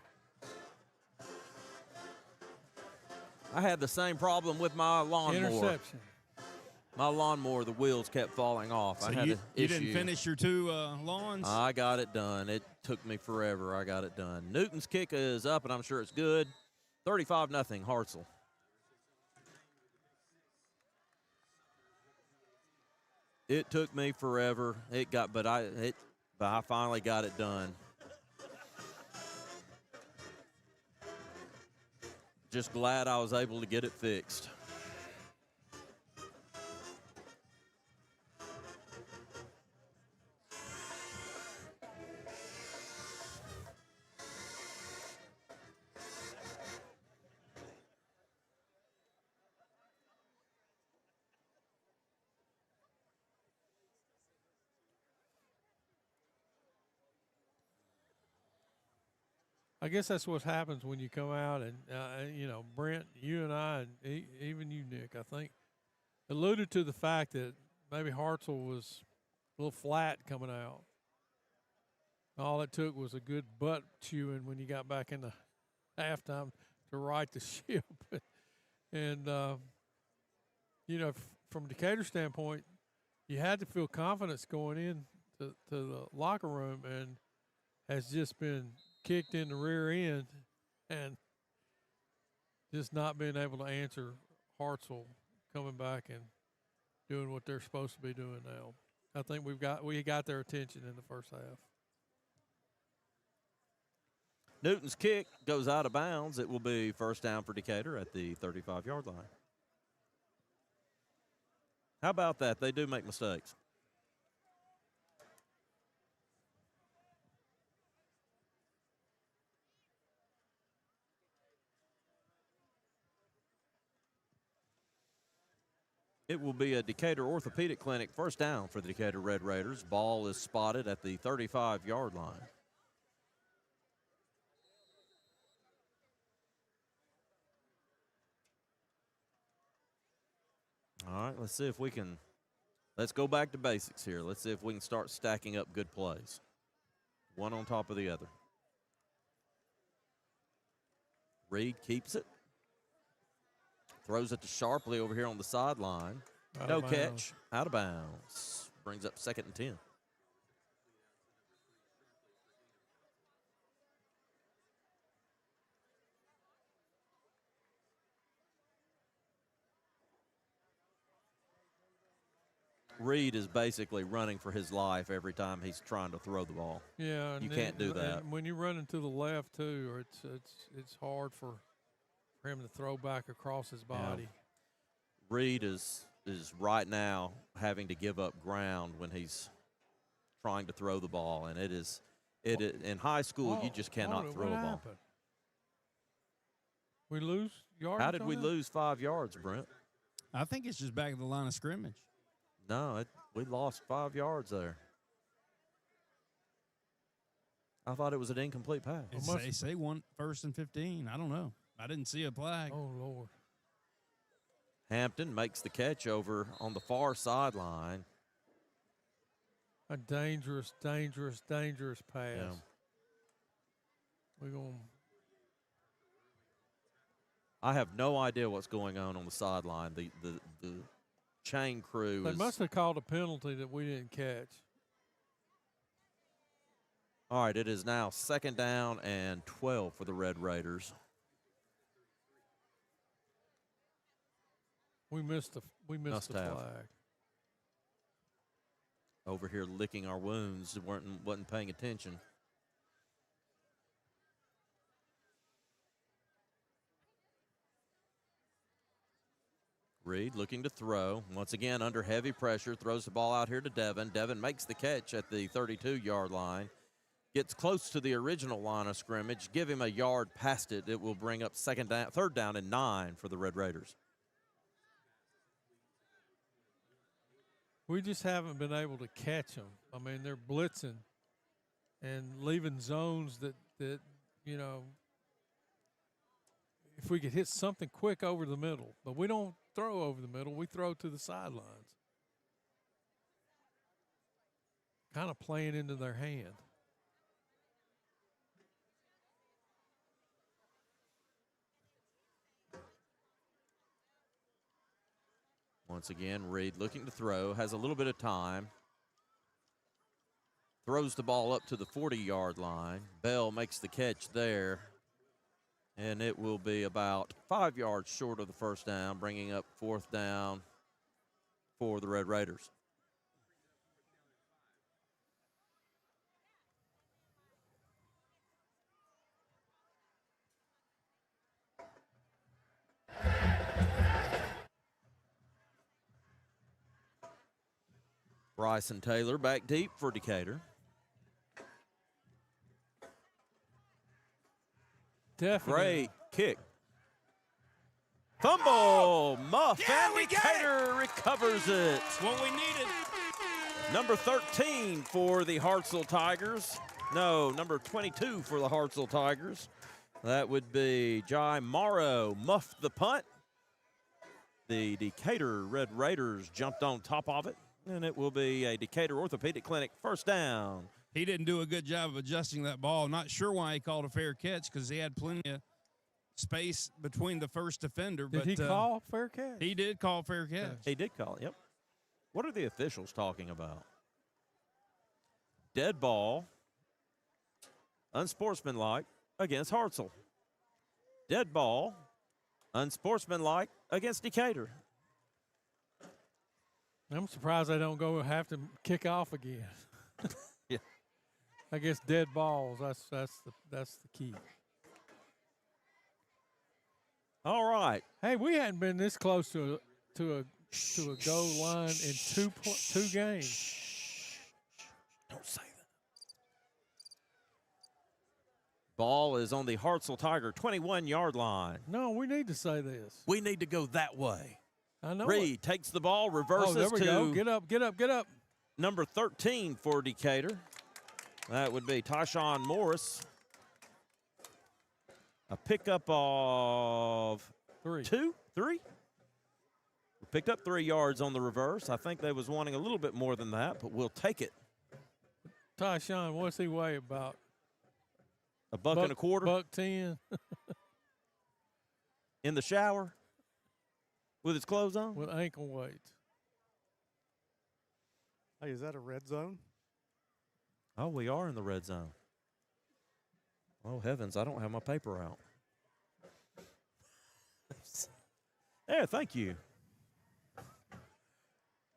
I had the same problem with my lawnmower. interception. My lawnmower, the wheels kept falling off. So I had you an didn't issue. finish your 2 lawns? I got it done. It took me forever. I got it done. Newton's kick is up, and I'm sure it's good. 35-0, Hartselle. It took me forever. But I finally got it done. Just glad I was able to get it fixed. I guess that's what happens when you come out and, Brent, you and I, and even you, Nick, I think, alluded to the fact that maybe Hartselle was a little flat coming out. All it took was a good butt chewing when you got back in the halftime to right the ship. And, from Decatur's standpoint, you had to feel confidence going in to the locker room, and has just been kicked in the rear end and just not being able to answer Hartselle coming back and doing what they're supposed to be doing now. I think we got their attention in the first half. Newton's kick goes out of bounds. It will be first down for Decatur at the 35-yard line. How about that? They do make mistakes. It will be a Decatur Orthopedic Clinic first down for the Decatur Red Raiders. Ball is spotted at the 35-yard line. All right, let's see if we can. Let's go back to basics here. Let's see if we can start stacking up good plays, one on top of the other. Reed keeps it. Throws it to Sharpley over here on the sideline. No catch. Out of bounds. Brings up 2nd and 10. Reed is basically running for his life every time he's trying to throw the ball. Yeah, you can't do that. And when you run into the left too, or it's hard for him to throw back across his body. Yeah. Reed is right now having to give up ground when he's trying to throw the ball, and in high school you just cannot throw a ball. Happened? We lose yards. How did we lose 5 yards, Brent? I think it's just back at the line of scrimmage. No, we lost 5 yards there. I thought it was an incomplete pass. They say 1st and 15. I don't know. I didn't see a flag. Oh, Lord. Hampton makes the catch over on the far sideline. A dangerous, dangerous, dangerous pass. Yeah. We're going. I have no idea what's going on the sideline. The chain crew They must have called a penalty that we didn't catch. All right, it is now 2nd down and 12 for the Red Raiders. We missed the flag. Over here licking our wounds, wasn't paying attention. Reed looking to throw. Once again, under heavy pressure, throws the ball out here to Devin. Devin makes the catch at the 32-yard line. Gets close to the original line of scrimmage. Give him a yard past it. It will bring up 3rd down and 9 for the Red Raiders. We just haven't been able to catch them. I mean, they're blitzing and leaving zones that if we could hit something quick over the middle. But we don't throw over the middle. We throw to the sidelines. Kind of playing into their hand. Once again, Reed looking to throw, has a little bit of time. Throws the ball up to the 40-yard line. Bell makes the catch there. And it will be about 5 yards short of the first down, bringing up 4th down for the Red Raiders. Bryson Taylor back deep for Decatur. Definitely. Great kick. Fumble. Muff and Decatur recovers it. What we needed. Number 13 for the Hartselle Tigers. No, number 22 for the Hartselle Tigers. That would be Jai Morrow. Muffed the punt. The Decatur Red Raiders jumped on top of it, and it will be a Decatur Orthopedic Clinic first down. He didn't do a good job of adjusting that ball. Not sure why he called a fair catch because he had plenty of space between the first defender. Did he call fair catch? He did call fair catch. He did call it, yep. What are the officials talking about? Dead ball, unsportsmanlike against Hartselle. Dead ball, unsportsmanlike against Decatur. I'm surprised they don't have to kick off again. Yeah. I guess dead balls. That's the key. All right. Hey, we hadn't been this close to a goal line in two games. Don't say that. Ball is on the Hartselle Tiger 21-yard line. No, we need to say this. We need to go that way. I know. Reed takes the ball, reverses there we to go. Get up, get up, get up. number 13 for Decatur. That would be Tyshawn Morris. A pickup of three. We picked up 3 yards on the reverse. I think they was wanting a little bit more than that, but we'll take it. Tyshawn, what's he weigh about? A buck and a quarter? $1.10. In the shower with his clothes on? With ankle weights. Hey, is that a red zone? Oh, we are in the red zone. Oh, heavens, I don't have my paper out. There, thank you.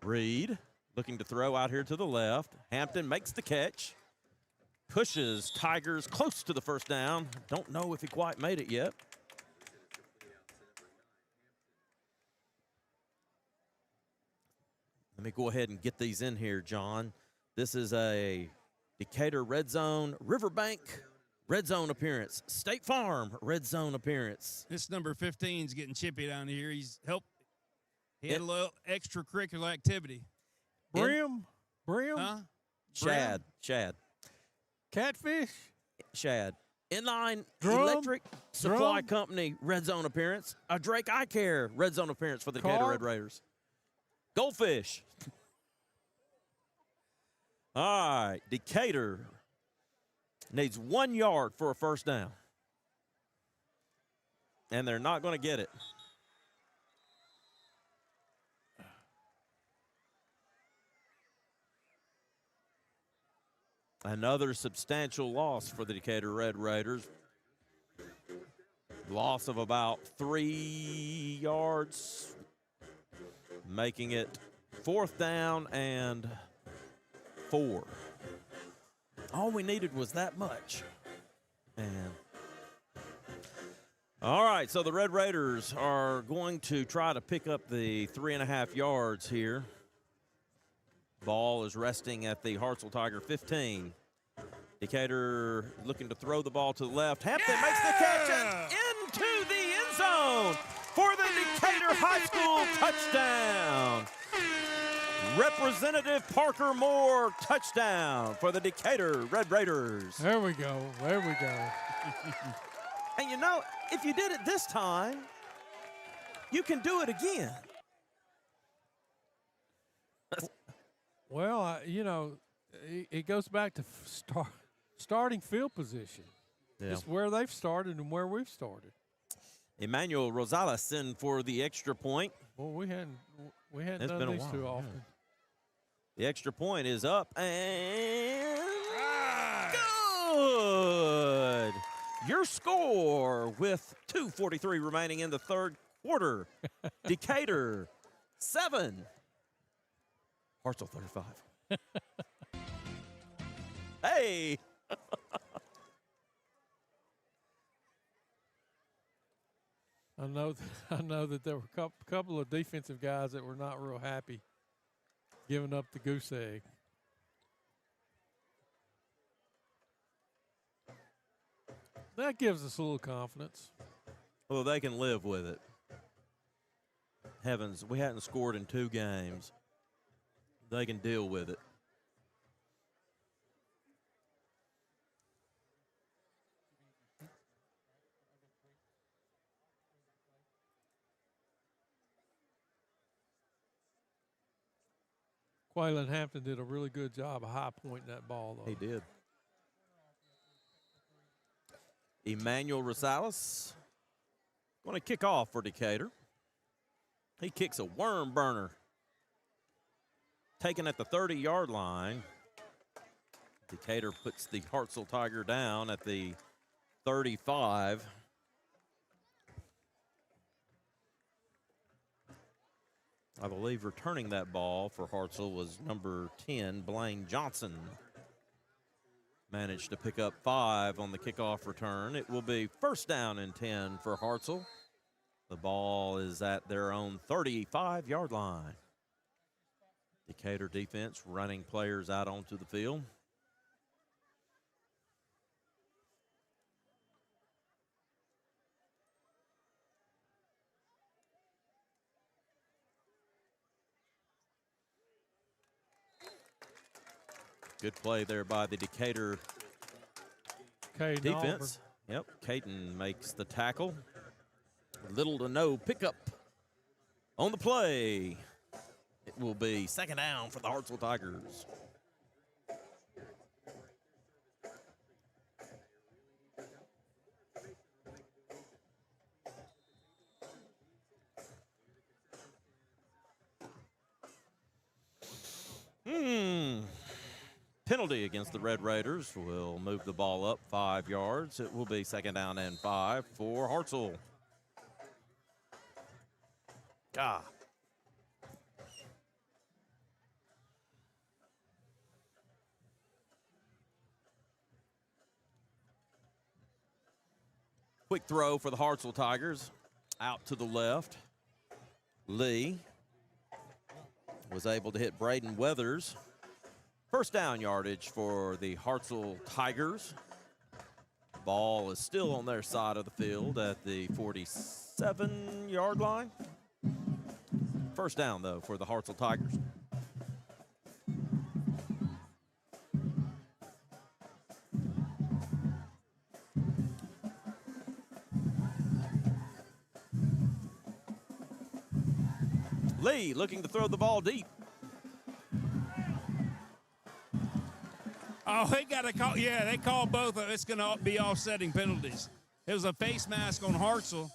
Reed looking to throw out here to the left. Hampton makes the catch. Pushes Tigers close to the first down. Don't know if he quite made it yet. Let me go ahead and get these in here, John. This is a Decatur Red Zone, Riverbank Red Zone appearance, State Farm Red Zone appearance. This number 15 is getting chippy down here. He had a little extracurricular activity. Brim? Huh? Shad. Catfish? Shad. Inline Drum? Electric Supply Drum? Company Red Zone appearance. A Drake Eye Care Red Zone appearance for the Decatur Carp? Red Raiders. Goldfish. All right, Decatur needs 1 yard for a first down. And they're not going to get it. Another substantial loss for the Decatur Red Raiders. Loss of about 3 yards, making it 4th down and 4. All we needed was that much. And all right, so the Red Raiders are going to try to pick up the 3.5 yards here. Ball is resting at the Hartselle Tiger 15. Decatur looking to throw the ball to the left. Hampton makes the catch and into the end zone for the Decatur High School touchdown. Representative Parker Moore touchdown for the Decatur Red Raiders. There we go. There we go. And you know, if you did it this time, you can do it again. Well, it goes back to starting field position. Yeah. It's where they've started and where we've started. Emmanuel Rosales in for the extra point. Well, we hadn't. We hadn't It's done been a these while, too yeah. often. The extra point is up and good. Your score with 2:43 remaining in the third quarter. Decatur 7. Hartselle 35. Hey. I know that there were a couple of defensive guys that were not real happy giving up the goose egg. That gives us a little confidence. Well, they can live with it. Heavens, we hadn't scored in 2 games. They can deal with it. Quaylen Hampton did a really good job of high pointing that ball, though. He did. Emmanuel Rosales going to kick off for Decatur. He kicks a worm burner. Taken at the 30-yard line. Decatur puts the Hartselle Tiger down at the 35. I believe returning that ball for Hartselle was number 10, Blaine Johnson. Managed to pick up 5 on the kickoff return. It will be first down and 10 for Hartselle. The ball is at their own 35-yard line. Decatur defense running players out onto the field. Good play there by the Decatur Cain defense. Yep, Caden makes the tackle. Little to no pickup on the play. It will be second down for the Hartselle Tigers. Penalty against the Red Raiders will move the ball up 5 yards. It will be second down and 5 for Hartselle. Ah. Quick throw for the Hartselle Tigers. Out to the left. Lee was able to hit Braden Weathers. First down yardage for the Hartselle Tigers. Ball is still on their side of the field at the 47-yard line. First down, though, for the Hartselle Tigers. Lee looking to throw the ball deep. Oh, they got to call. Yeah, they called both. It's going to be offsetting penalties. It was a face mask on Hartselle.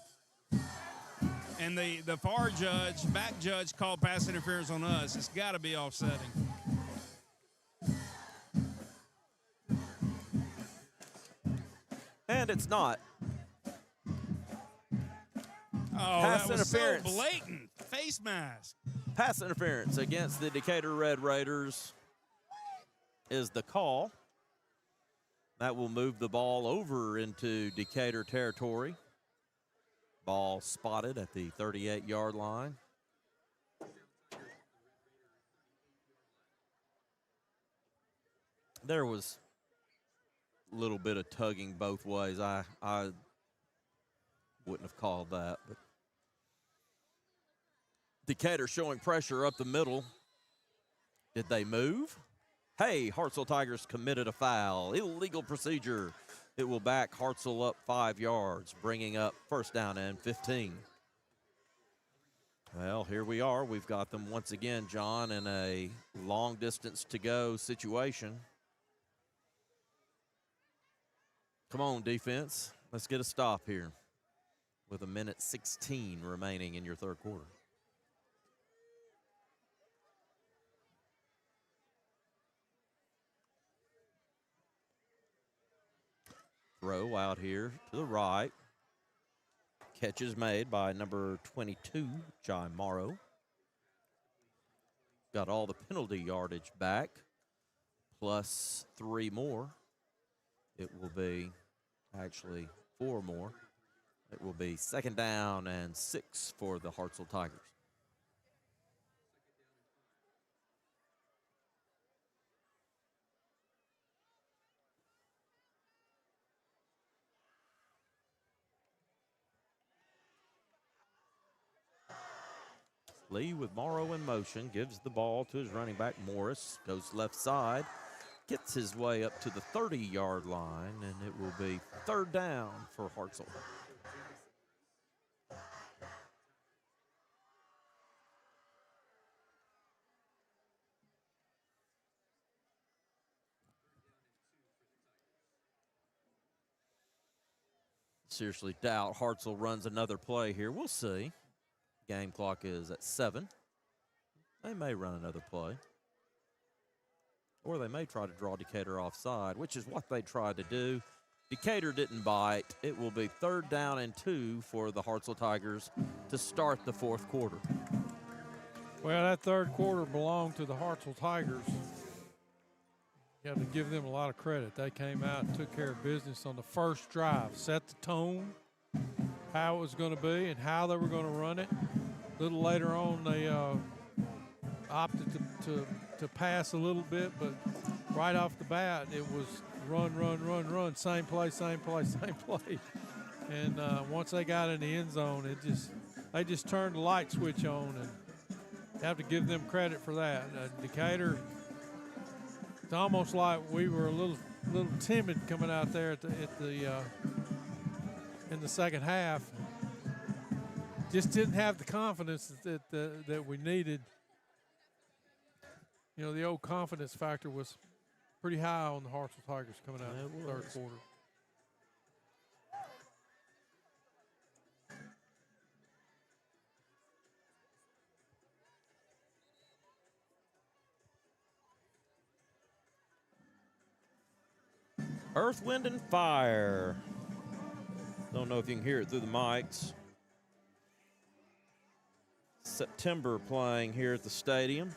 And the far judge, back judge, called pass interference on us. It's got to be offsetting. And it's not. Oh, Pass that was interference. so blatant. Face mask. Pass interference against the Decatur Red Raiders is the call. That will move the ball over into Decatur territory. Ball spotted at the 38-yard line. There was a little bit of tugging both ways. I wouldn't have called that, but Decatur showing pressure up the middle. Did they move? Hey, Hartselle Tigers committed a foul. Illegal procedure. It will back Hartselle up 5 yards, bringing up first down and 15. Well, here we are. We've got them once again, John, in a long distance to go situation. Come on, defense. Let's get a stop here with 1:16 remaining in your third quarter. Throw out here to the right. Catch is made by number 22, Jai Morrow. Got all the penalty yardage back, plus 3 more. It will be actually 4 more. It will be 2nd down and 6 for the Hartselle Tigers. Lee with Morrow in motion, gives the ball to his running back Morris, goes left side, gets his way up to the 30-yard line, and it will be 3rd down for Hartselle. Seriously doubt Hartselle runs another play here. We'll see. Game clock is at 7. They may run another play. Or they may try to draw Decatur offside, which is what they tried to do. Decatur didn't bite. It will be 3rd down and 2 for the Hartselle Tigers to start the 4th quarter. Well, that 3rd quarter belonged to the Hartselle Tigers. You have to give them a lot of credit. They came out and took care of business on the first drive, set the tone, how it was going to be and how they were going to run it. A little later on, they opted to pass a little bit, but right off the bat, it was run, same play. And once they got in the end zone, they just turned the light switch on, and you have to give them credit for that. Decatur, it's almost like we were a little timid coming out there in the second half. Just didn't have the confidence that we needed. You know, the old confidence factor was pretty high on the Hartselle Tigers coming out in the 3rd quarter. Earth, Wind, and Fire. Don't know if you can hear it through the mics. September playing here at the stadium.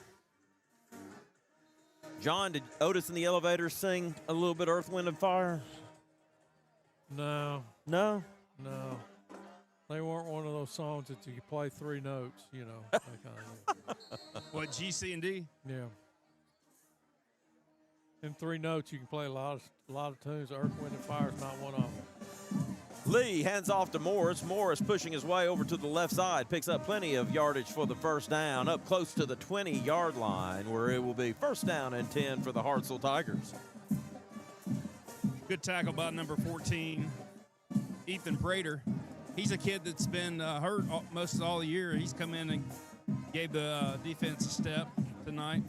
John, did Otis and the Elevators sing a little bit Earth, Wind, and Fire? No. No? No. They weren't one of those songs that you play 3 notes, you know. That kind of thing. What, G, C, and D? Yeah. In 3 notes, you can play a lot of tunes. Earth, Wind, and Fire is not one of them. Lee hands off to Morris. Morris pushing his way over to the left side. Picks up plenty of yardage for the 1st down. Up close to the 20-yard line, where it will be 1st down and 10 for the Hartselle Tigers. Good tackle by number 14, Ethan Prater. He's a kid that's been hurt most of all year. He's come in and gave the defense a step tonight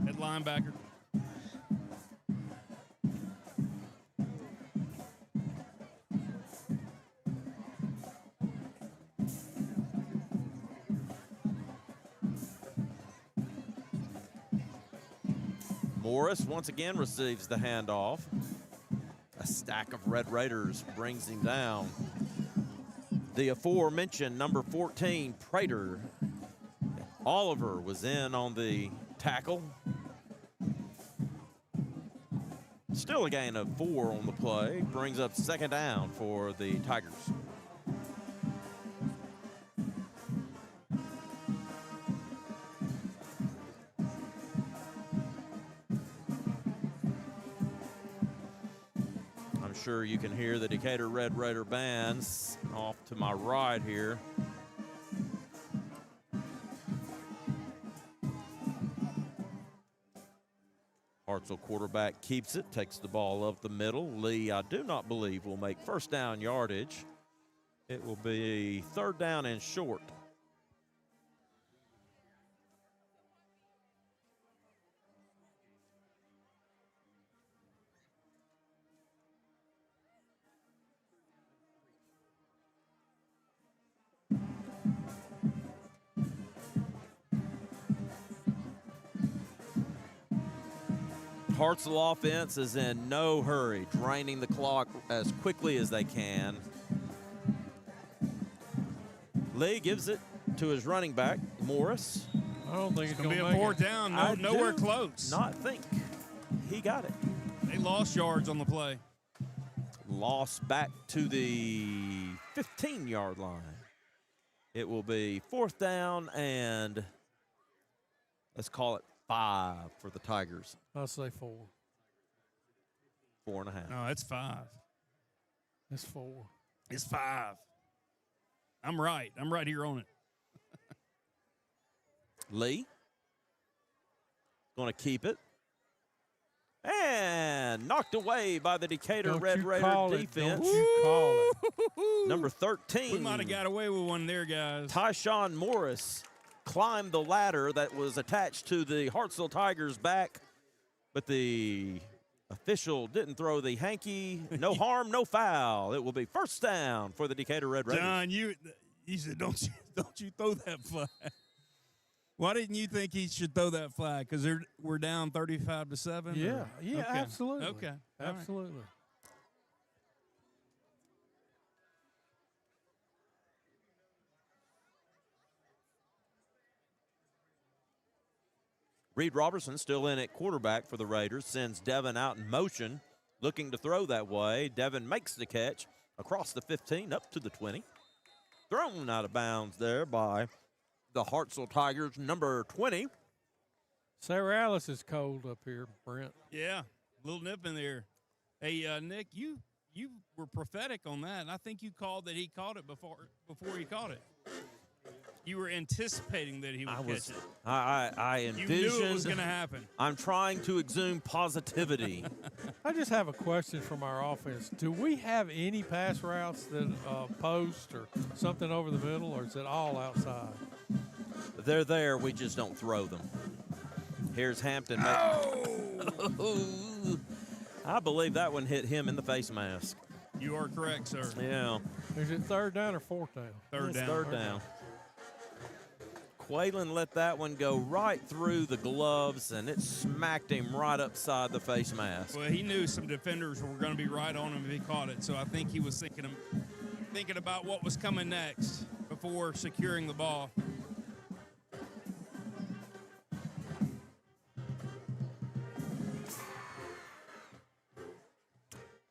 at linebacker. Morris once again receives the handoff. A stack of Red Raiders brings him down. The aforementioned number 14, Prater. Oliver was in on the tackle. Still a gain of 4 on the play. Brings up 2nd down for the Tigers. Sure you can hear the Decatur Red Raider bands off to my right here. Hartselle quarterback keeps it, takes the ball up the middle. Lee, I do not believe, will make 1st down yardage. It will be 3rd down and short. Hartselle offense is in no hurry, draining the clock as quickly as they can. Lee gives it to his running back, Morris. I don't think it's Going going to to be a make fourth it. down. I Nowhere do close. Not think he got it. They lost yards on the play. Lost back to the 15-yard line. It will be 4th down and let's call it 5 for the Tigers. I'll say 4. 4.5. No, it's 5. It's 4. It's 5. I'm right. I'm right here on it. Lee going to keep it. And knocked away by the Decatur Don't Red you Raider call it. defense. Don't you call it. Number 13. We might have got away with one there, guys. Tyshawn Morris climbed the ladder that was attached to the Hartselle Tigers' back, but the official didn't throw the hanky. No harm, no foul. It will be 1st down for the Decatur Red Raiders. John, you said don't you throw that flag. Why didn't you think he should throw that flag? Because we're down 35-7. Yeah, yeah, Okay. absolutely. Okay, all right. Absolutely. Reed Robertson still in at quarterback for the Raiders, sends Devin out in motion, looking to throw that way. Devin makes the catch across the 15, up to the 20. Thrown out of bounds there by the Hartselle Tigers, number 20. Sarah Alice is cold up here, Brent. Yeah, a little nip in there. Hey, Nick, you were prophetic on that, and I think you called that he caught it before he caught it. You were anticipating that he would catch it. I You envisioned. knew it was going to happen. I'm trying to exude positivity. I just have a question from our offense. Do we have any pass routes that post or something over the middle, or is it all outside? They're there, we just don't throw them. Here's Hampton. Oh! I believe that one hit him in the face mask. You are correct, sir. Yeah. Is it 3rd down or 4th down? Third down. 3rd down. Quaylen let that one go right through the gloves, and it smacked him right upside the face mask. Well, he knew some defenders were going to be right on him if he caught it, so I think he was thinking about what was coming next before securing the ball.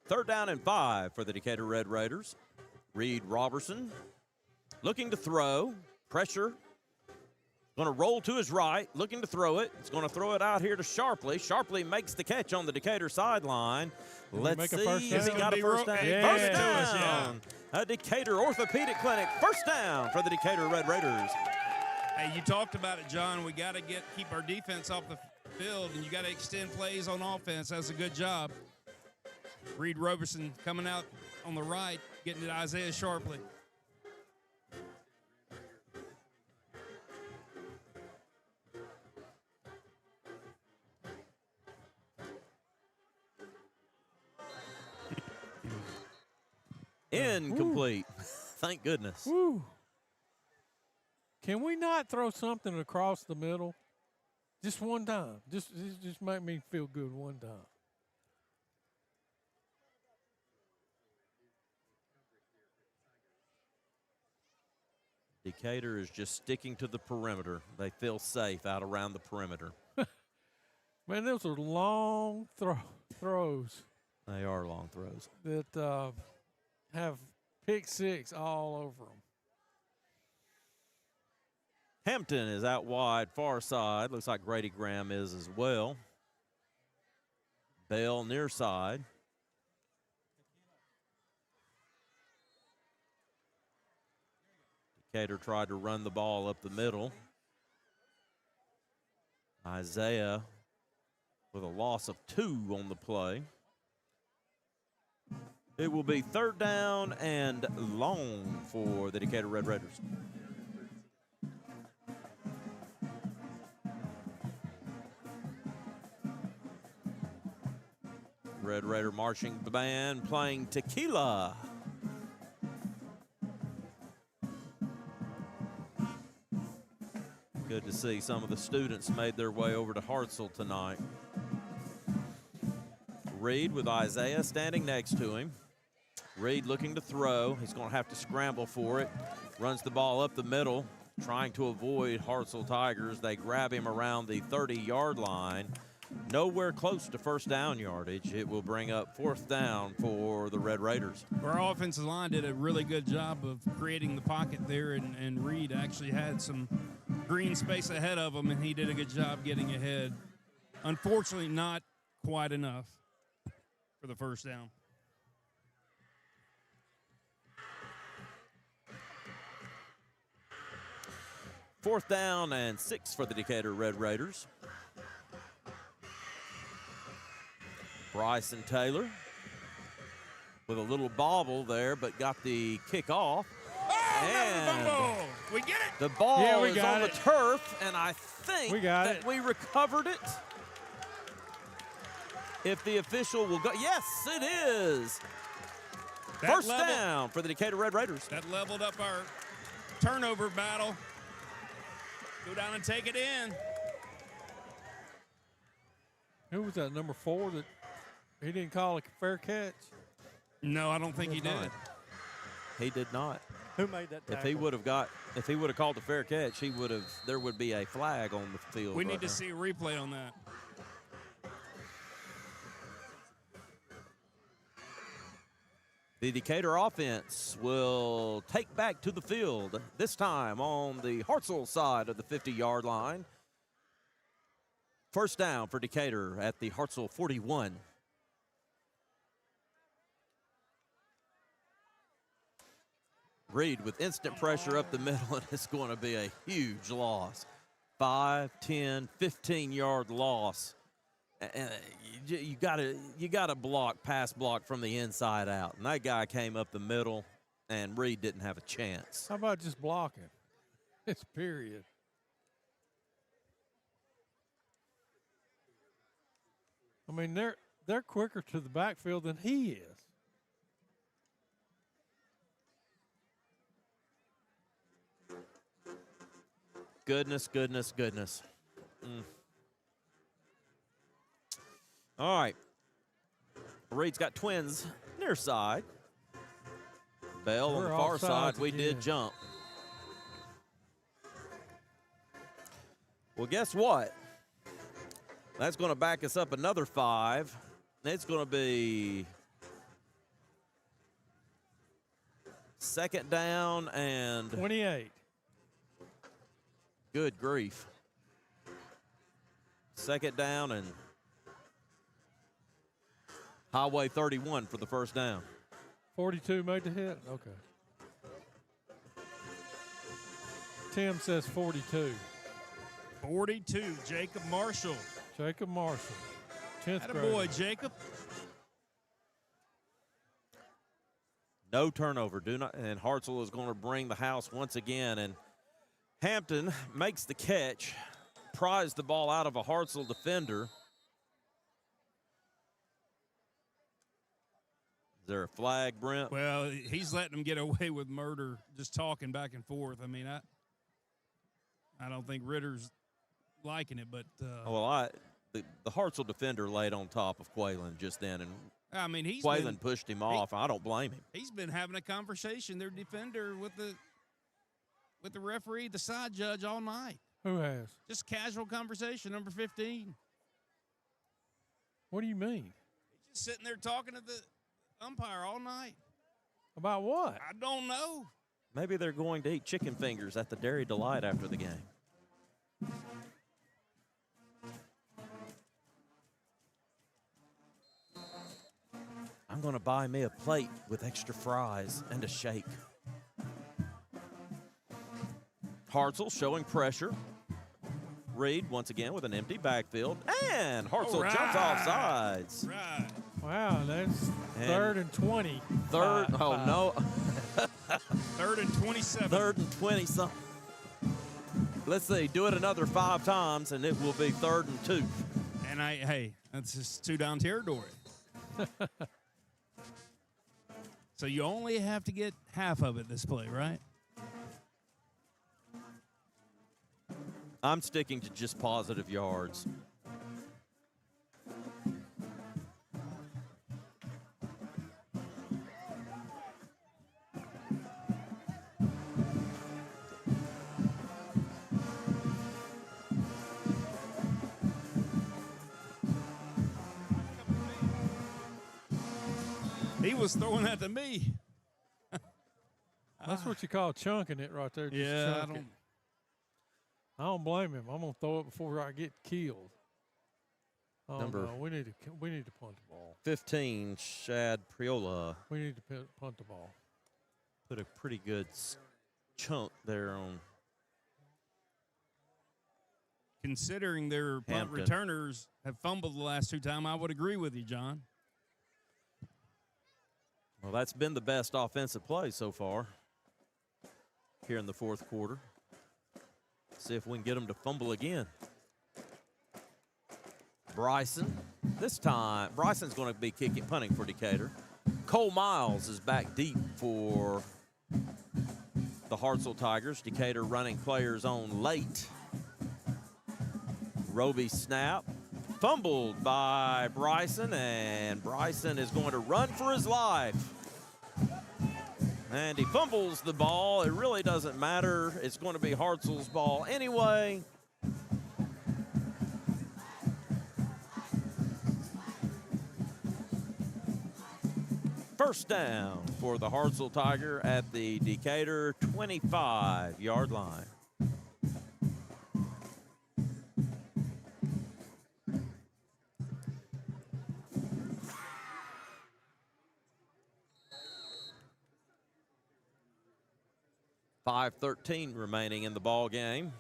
Third down and 5 for the Decatur Red Raiders. Reed Robertson looking to throw. Pressure. Going to roll to his right, looking to throw it. He's going to throw it out here to Sharpley. Sharpley makes the catch on the Decatur sideline. Let's make a see first if he down? got a first down. Yeah. First Yeah. down. A Decatur Orthopedic Clinic. First down for the Decatur Red Raiders. Hey, you talked about it, John. We got to keep our defense off the field, and you got to extend plays on offense. That's a good job. Reed Robertson coming out on the right, getting to Isaiah Sharpley. Incomplete. Thank goodness. Woo. Can we not throw something across the middle? Just one time. Just make me feel good one time. Decatur is just sticking to the perimeter. They feel safe out around the perimeter. Man, those are long throws They are long throws. that have pick six all over them. Hampton is out wide, far side. Looks like Grady Graham is as well. Bell near side. Decatur tried to run the ball up the middle. Isaiah with a loss of 2 on the play. It will be third down and long for the Decatur Red Raiders. Red Raider marching band playing Tequila. Good to see some of the students made their way over to Hartselle tonight. Reed with Isaiah standing next to him. Reed looking to throw. He's going to have to scramble for it. Runs the ball up the middle, trying to avoid Hartselle Tigers. They grab him around the 30-yard line. Nowhere close to first down yardage. It will bring up fourth down for the Red Raiders. Our offensive line did a really good job of creating the pocket there, and Reed actually had some green space ahead of him, and he did a good job getting ahead. Unfortunately, not quite enough for the first down. Fourth down and 6 for the Decatur Red Raiders. Bryson Taylor with a little bobble there, but got the kick off. Oh, and fumble! We get it. The ball we is got on it. the turf, and I think We got that it. we recovered it. If the official will go, yes, it is. That First level- down for the Decatur Red Raiders. That leveled up our turnover battle. Go down and take it in. Who was that, number 4 that he didn't call a fair catch? No, I don't think he did. not. He did not. Who made that tackle? If he would have called a fair catch, there would be a flag on the field. We right need to now. see a replay on that. The Decatur offense will take back to the field, this time on the Hartselle side of the 50-yard line. First down for Decatur at the Hartselle 41. Reed with instant pressure up the middle, and it's going to be a huge loss. 5, 10, 15-yard loss. And you gotta pass block from the inside out. And that guy came up the middle, and Reed didn't have a chance. How about just blocking? It's period. I mean, they're quicker to the backfield than he is. Goodness. All right. Reed's got twins near side. Bell on the We're far offsides side. We again. did jump. Well, guess what? That's going to back us up another 5. It's going to be second down and 28. good grief. Second down and Highway 31 for the first down. 42 made the hit? Okay. Tim says 42. 42, Jacob Marshall. Jacob Marshall, 10th Atta grade. boy, Jacob. No turnover. And Hartselle is going to bring the house once again. And Hampton makes the catch, pries the ball out of a Hartselle defender. Is there a flag, Brent? Well, he's letting them get away with murder, just talking back and forth. I mean, I don't think Ritter's liking it, but the Hartselle defender laid on top of Quaylen just then, and I mean, Quaylen pushed him off. I don't blame him. He's been having a conversation, their defender, with the referee, the side judge, all night. Who has? Just casual conversation, number 15. What do you mean? He's just sitting there talking to the umpire all night. About what? I don't know. Maybe they're going to eat chicken fingers at the Dairy Delight after the game. I'm going to buy me a plate with extra fries and a shake. Hartselle showing pressure. Reed once again with an empty backfield. And Hartselle jumps off sides. Right. Wow, that's And 3rd and 20. Third, oh no. 3rd and 27. 3rd and 20 something. Let's see, do it another 5 times and it will be 3rd and 2. And hey, that's just 2 down territory. So you only have to get half of it this play, right? I'm sticking to just positive yards. was throwing that to me. That's what you call chunking it right there. Just Yeah, chunk it. I don't blame him. I'm gonna throw it before I get killed. Oh, Number- no, we need to punt the ball. 15, Shad Priola. We need to punt the ball. Put a pretty good chunk there on. Considering their punt Hampton. returners have fumbled the last 2 times, I would agree with you, John. Well, that's been the best offensive play so far here in the fourth quarter. See if we can get them to fumble again. Bryson. This time, Bryson's going to be punting for Decatur. Cole Miles is back deep for the Hartselle Tigers. Decatur running players on late. Roby snap. Fumbled by Bryson, and Bryson is going to run for his life. And he fumbles the ball. It really doesn't matter. It's going to be Hartselle's ball anyway. First down for the Hartselle Tiger at the Decatur 25-yard line. .5:13 remaining in the ball game.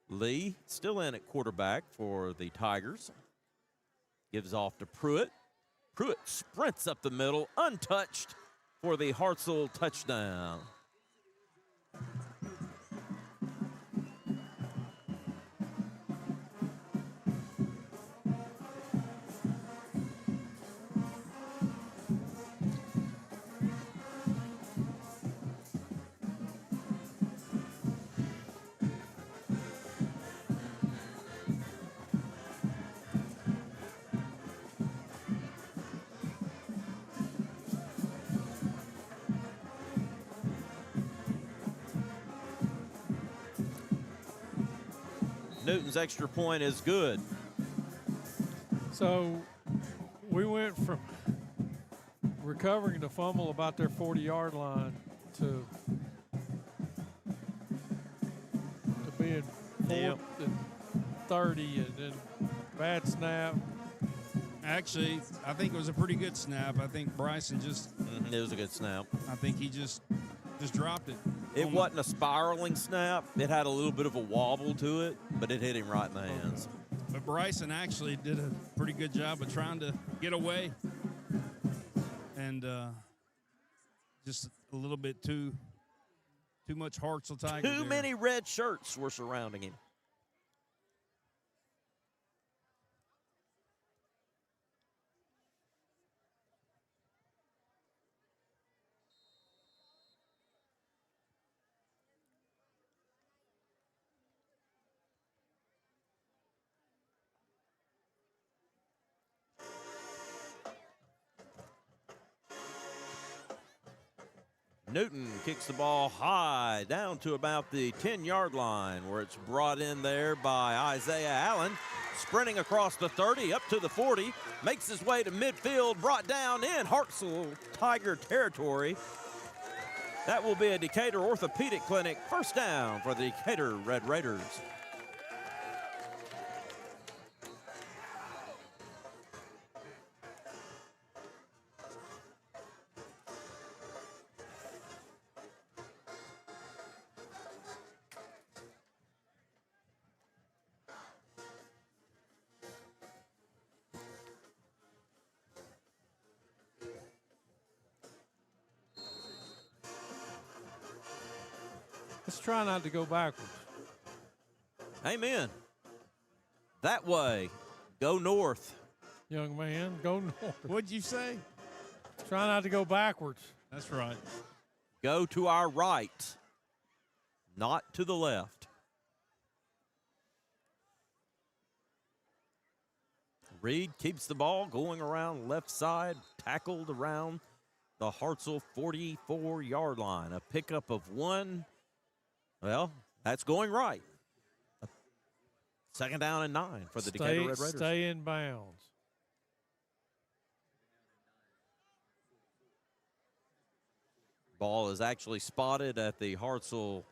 Lee still in at quarterback for the Tigers. Gives off to Pruitt. Pruitt sprints up the middle, untouched for the Hartselle touchdown. Newton's extra point is good. So we went from recovering the fumble about their 40-yard line to being 4th and 30, and then bad snap. Actually, I think it was a pretty good snap. I think Bryson just It was a good snap. I think he just dropped it. It wasn't a spiraling snap. It had a little bit of a wobble to it, but it hit him right in the hands. But Bryson actually did a pretty good job of trying to get away. And just a little bit too much Hartselle Tigers. Too many red shirts were surrounding him. Newton kicks the ball high down to about the 10-yard line, where it's brought in there by Isaiah Allen. Sprinting across the 30 up to the 40, makes his way to midfield, brought down in Hartselle Tiger territory. That will be a Decatur Orthopedic Clinic first down for the Decatur Red Raiders. Let's try not to go backwards. Amen. That way. Go north. Young man, go north. What'd you say? Try not to go backwards. That's right. Go to our right, not to the left. Reed keeps the ball going around left side, tackled around the Hartselle 44-yard line. A pickup of 1 Well, that's going right. Second down and 9 for the Decatur Red Raiders. Stay in bounds. Ball is actually spotted at the Hartselle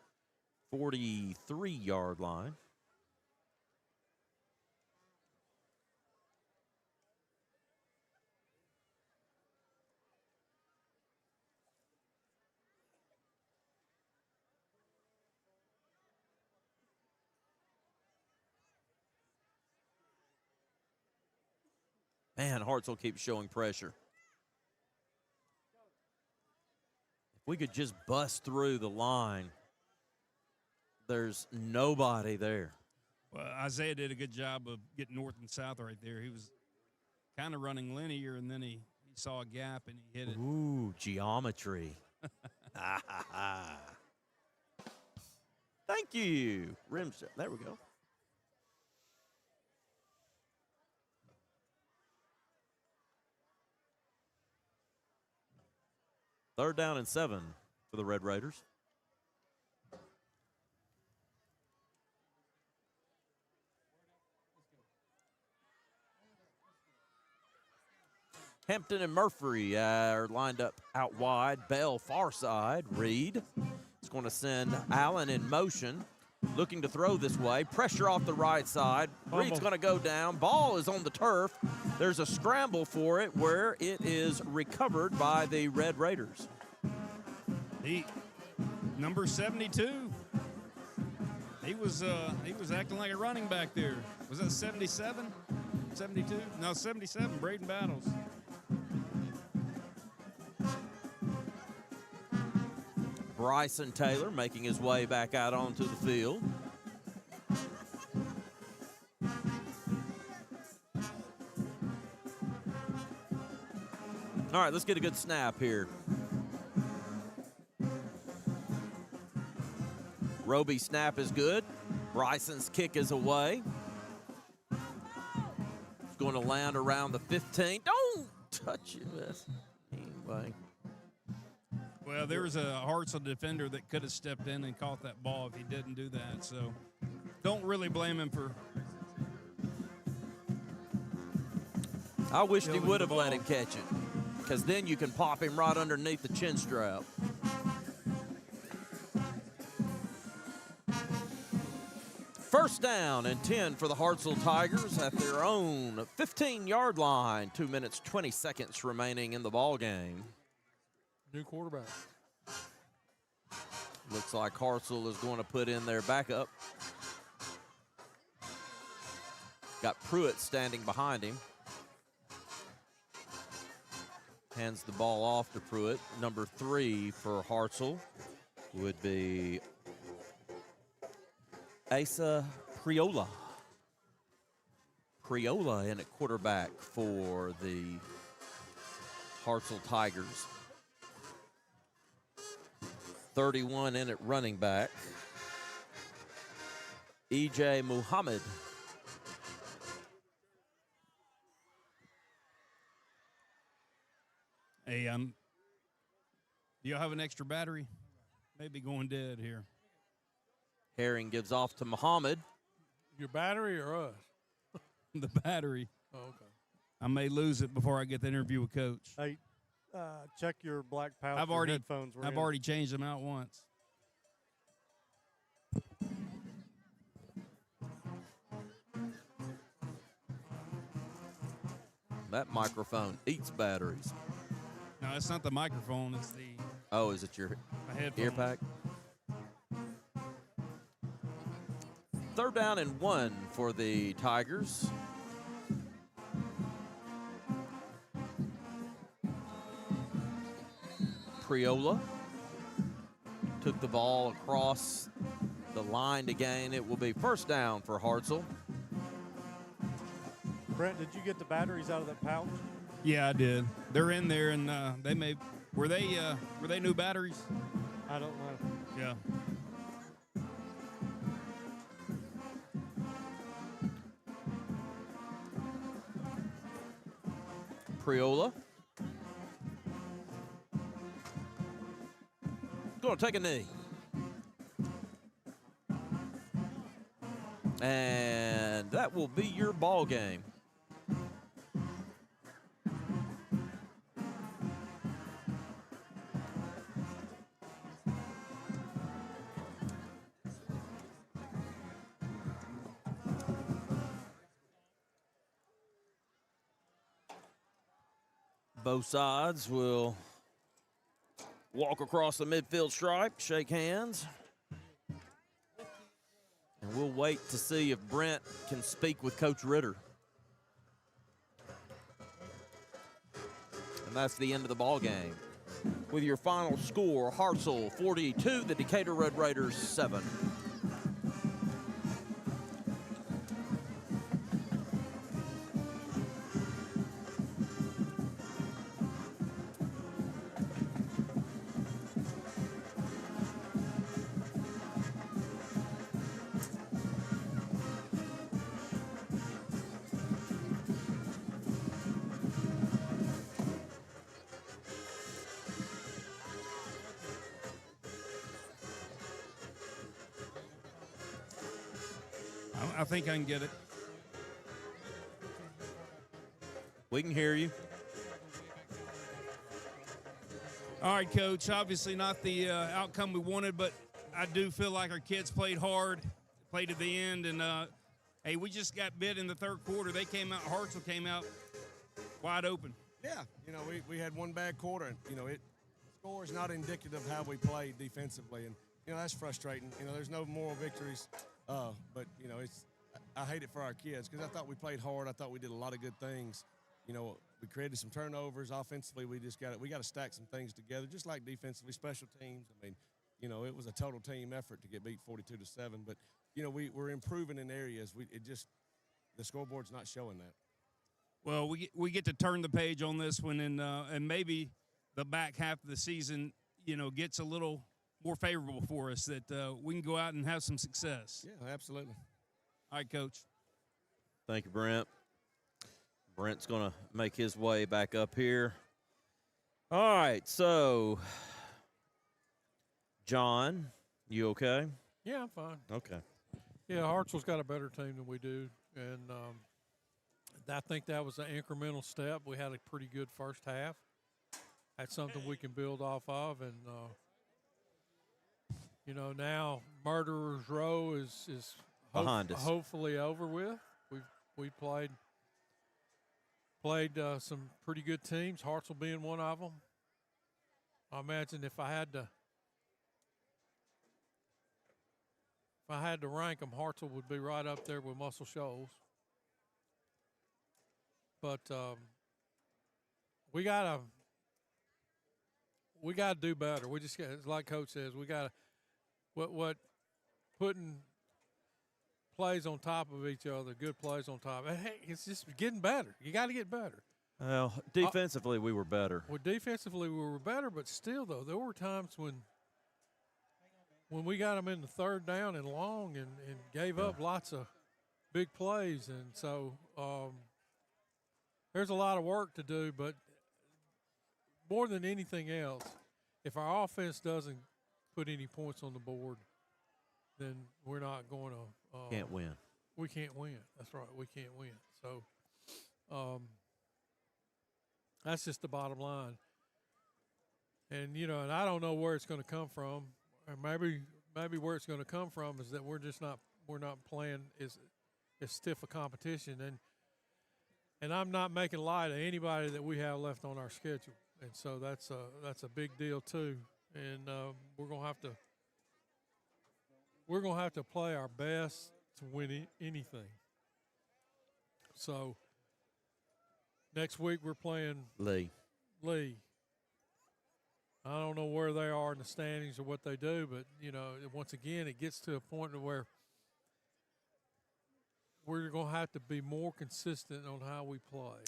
43-yard line. Man, Hartselle keeps showing pressure. If we could just bust through the line, there's nobody there. Well, Isaiah did a good job of getting north and south right there. He was kind of running linear, and then he saw a gap and he hit it. Ooh, geometry. Thank you. Rim shot. There we go. Third down and 7 for the Red Raiders. Hampton and Murphy are lined up out wide. Bell far side. Reed is going to send Allen in motion. Looking to throw this way. Pressure off the right side. Reed's going to go down. Ball is on the turf. There's a scramble for it where it is recovered by the Red Raiders. Number 72. He was acting like a running back there. Was that 77? 72? No, 77. Braden Battles. Bryson Taylor making his way back out onto the field. All right, let's get a good snap here. Roby's snap is good. Bryson's kick is away. It's going to land around the 15. Don't touch it. Anyway. Well, there was a Hartselle defender that could have stepped in and caught that ball if he didn't do that. So don't really blame him for. I wished he would have let him catch it, because then you can pop him right underneath the chin strap. First down and 10 for the Hartselle Tigers at their own 15-yard line. 2 minutes, 20 seconds remaining in the ball game. New quarterback. Looks like Hartselle is going to put in their backup. Got Pruitt standing behind him. Hands the ball off to Pruitt. Number 3 for Hartselle would be Asa Priola. Priola in at quarterback for the Hartselle Tigers. 31 in at running back. E.J. Muhammad. Hey, do y'all have an extra battery? Maybe going dead here. Herring gives off to Muhammad. Your battery or us? The battery. Oh, okay. I may lose it before I get the interview with Coach. Hey, check your black pouch. I've your already headphones. were I've in. already changed them out once. That microphone eats batteries. No, it's not the microphone. It's the Oh, is it your headphone. ear pack? Third down and 1 for the Tigers. Priola took the ball across the line to gain. It will be first down for Hartselle. Brent, did you get the batteries out of that pouch? Yeah, I did. They're in there, and they may were they new batteries? I don't know. Yeah. Priola going to take a knee. And that will be your ball game. Both sides will walk across the midfield stripe, shake hands. And we'll wait to see if Brent can speak with Coach Ritter. And that's the end of the ball game. With your final score, Hartselle 42, the Decatur Red Raiders 7. I think I can get it. We can hear you. All right, Coach. Obviously not the outcome we wanted, but I do feel like our kids played hard, played to the end, and hey, we just got bit in the third quarter. They came out, Hartselle came out wide open. Yeah, we had one bad quarter, and score is not indicative of how we played defensively, and that's frustrating. There's no moral victories, but I hate it for our kids because I thought we played hard. I thought we did a lot of good things. We created some turnovers offensively. We got to stack some things together, just like defensively, special teams. I mean, it was a total team effort to get beat 42-7, but we're improving in areas. The scoreboard's not showing that. Well, we get to turn the page on this one, and maybe the back half of the season, gets a little more favorable for us, that we can go out and have some success. Yeah, absolutely. All right, Coach. Thank you, Brent. Brent's going to make his way back up here. All right, so, John, you okay? Yeah, I'm fine. Okay. Yeah, Hartselle's got a better team than we do, and I think that was an incremental step. We had a pretty good first half. That's something we can build off of, and now Murderers Row is behind us. Hopefully over with. We played some pretty good teams, Hartselle being one of them. I imagine if I had to rank them, Hartselle would be right up there with Muscle Shoals. But we gotta do better. We just got, like Coach says, we gotta what putting plays on top of each other, good plays on top. Hey, it's just getting better. You got to get better. Well, defensively we were better. Well, defensively we were better, but still, though, there were times when we got them in the third down and long and gave up lots of big plays. And so there's a lot of work to do, but more than anything else, if our offense doesn't put any points on the board, then we're not going to can't win. We can't win. That's right. We can't win. So that's just the bottom line. And and I don't know where it's going to come from. Or maybe where it's going to come from is that we're not playing as stiff a competition, and I'm not making light of anybody that we have left on our schedule. And so that's a big deal too. And we're gonna have to play our best to win anything. So next week we're playing Lee. I don't know where they are in the standings or what they do, but once again it gets to a point where we're gonna have to be more consistent on how we play.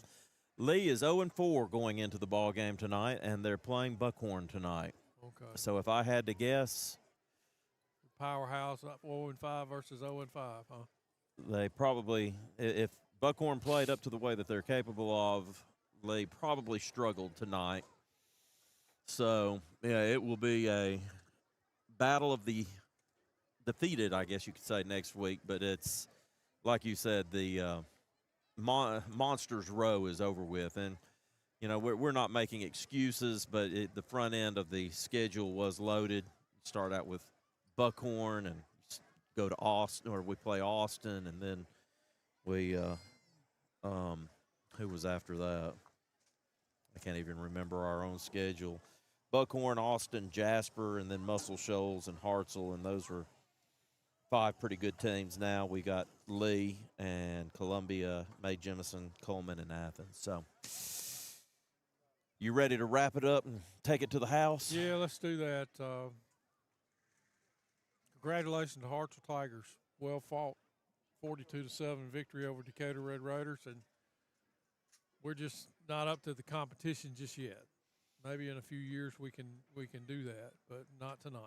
Lee is 0-4 going into the ball game tonight, and they're playing Buckhorn tonight. Okay. So if I had to guess, powerhouse 0-5 versus 0-5, huh? They probably, if Buckhorn played up to the way that they're capable of, they probably struggled tonight. So, yeah, it will be a battle of the defeated, I guess you could say, next week. But it's like you said, the Monsters Row is over with. And, you know, we're not making excuses, but the front end of the schedule was loaded. Start out with Buckhorn and go to Austin, or we play Austin, and then we who was after that? I can't even remember our own schedule. Buckhorn, Austin, Jasper, and then Muscle Shoals and Hartselle, and those were 5 pretty good teams. Now we got Lee and Columbia, May Jemison, Coleman, and Athens. So you ready to wrap it up and take it to the house? Yeah, let's do that. Congratulations to Hartselle Tigers. Well fought, 42-7 victory over Decatur Red Raiders, and we're just not up to the competition just yet. Maybe in a few years we can do that, but not tonight.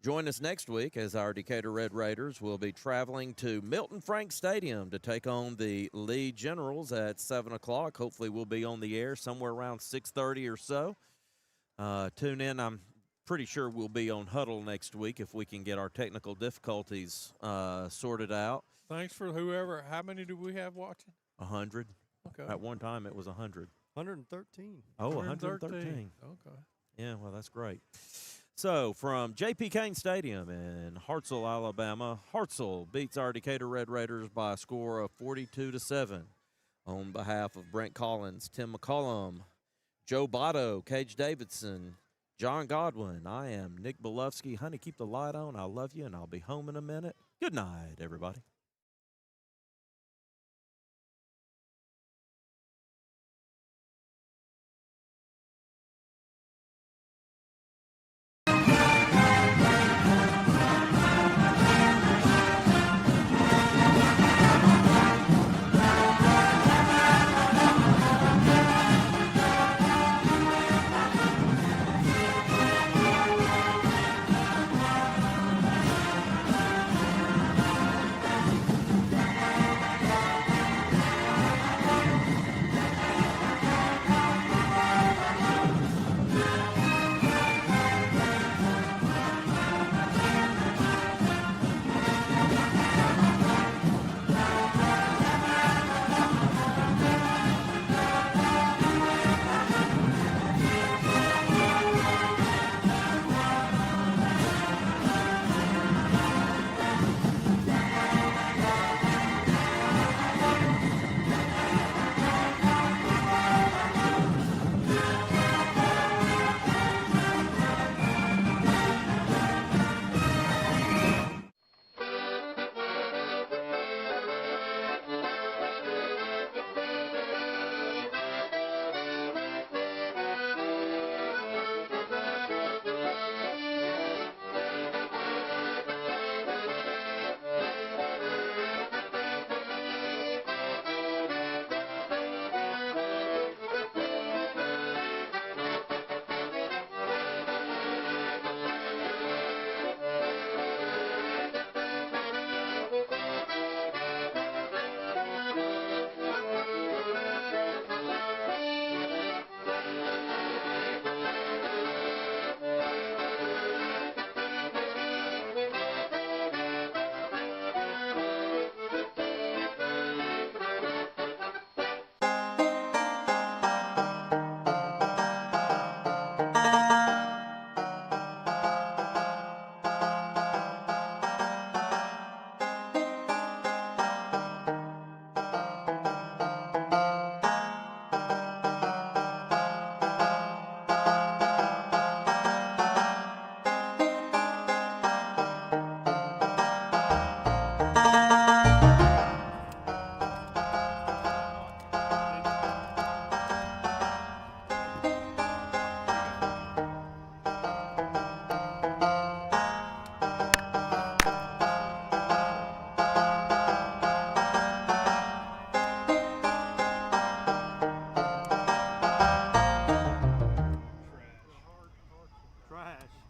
Join us next week as our Decatur Red Raiders will be traveling to Milton Frank Stadium to take on the Lee Generals at 7 o'clock. Hopefully we'll be on the air somewhere around 6:30 or so. Tune in. I'm pretty sure we'll be on Huddle next week if we can get our technical difficulties sorted out. Thanks for whoever. How many do we have watching? 100. Okay. At one time it was 100. 113. Oh, 113. Okay. Yeah, well, that's great. So, from J.P. Cain Stadium in Hartselle, Alabama, Hartselle beats our Decatur Red Raiders by a score of 42-7. On behalf of Brent Collins, Tim McCollum, Joe Botto, Cage Davidson, John Godwin, I am Nick Belufsky. Honey, keep the light on. I love you, and I'll be home in a minute. Good night, everybody.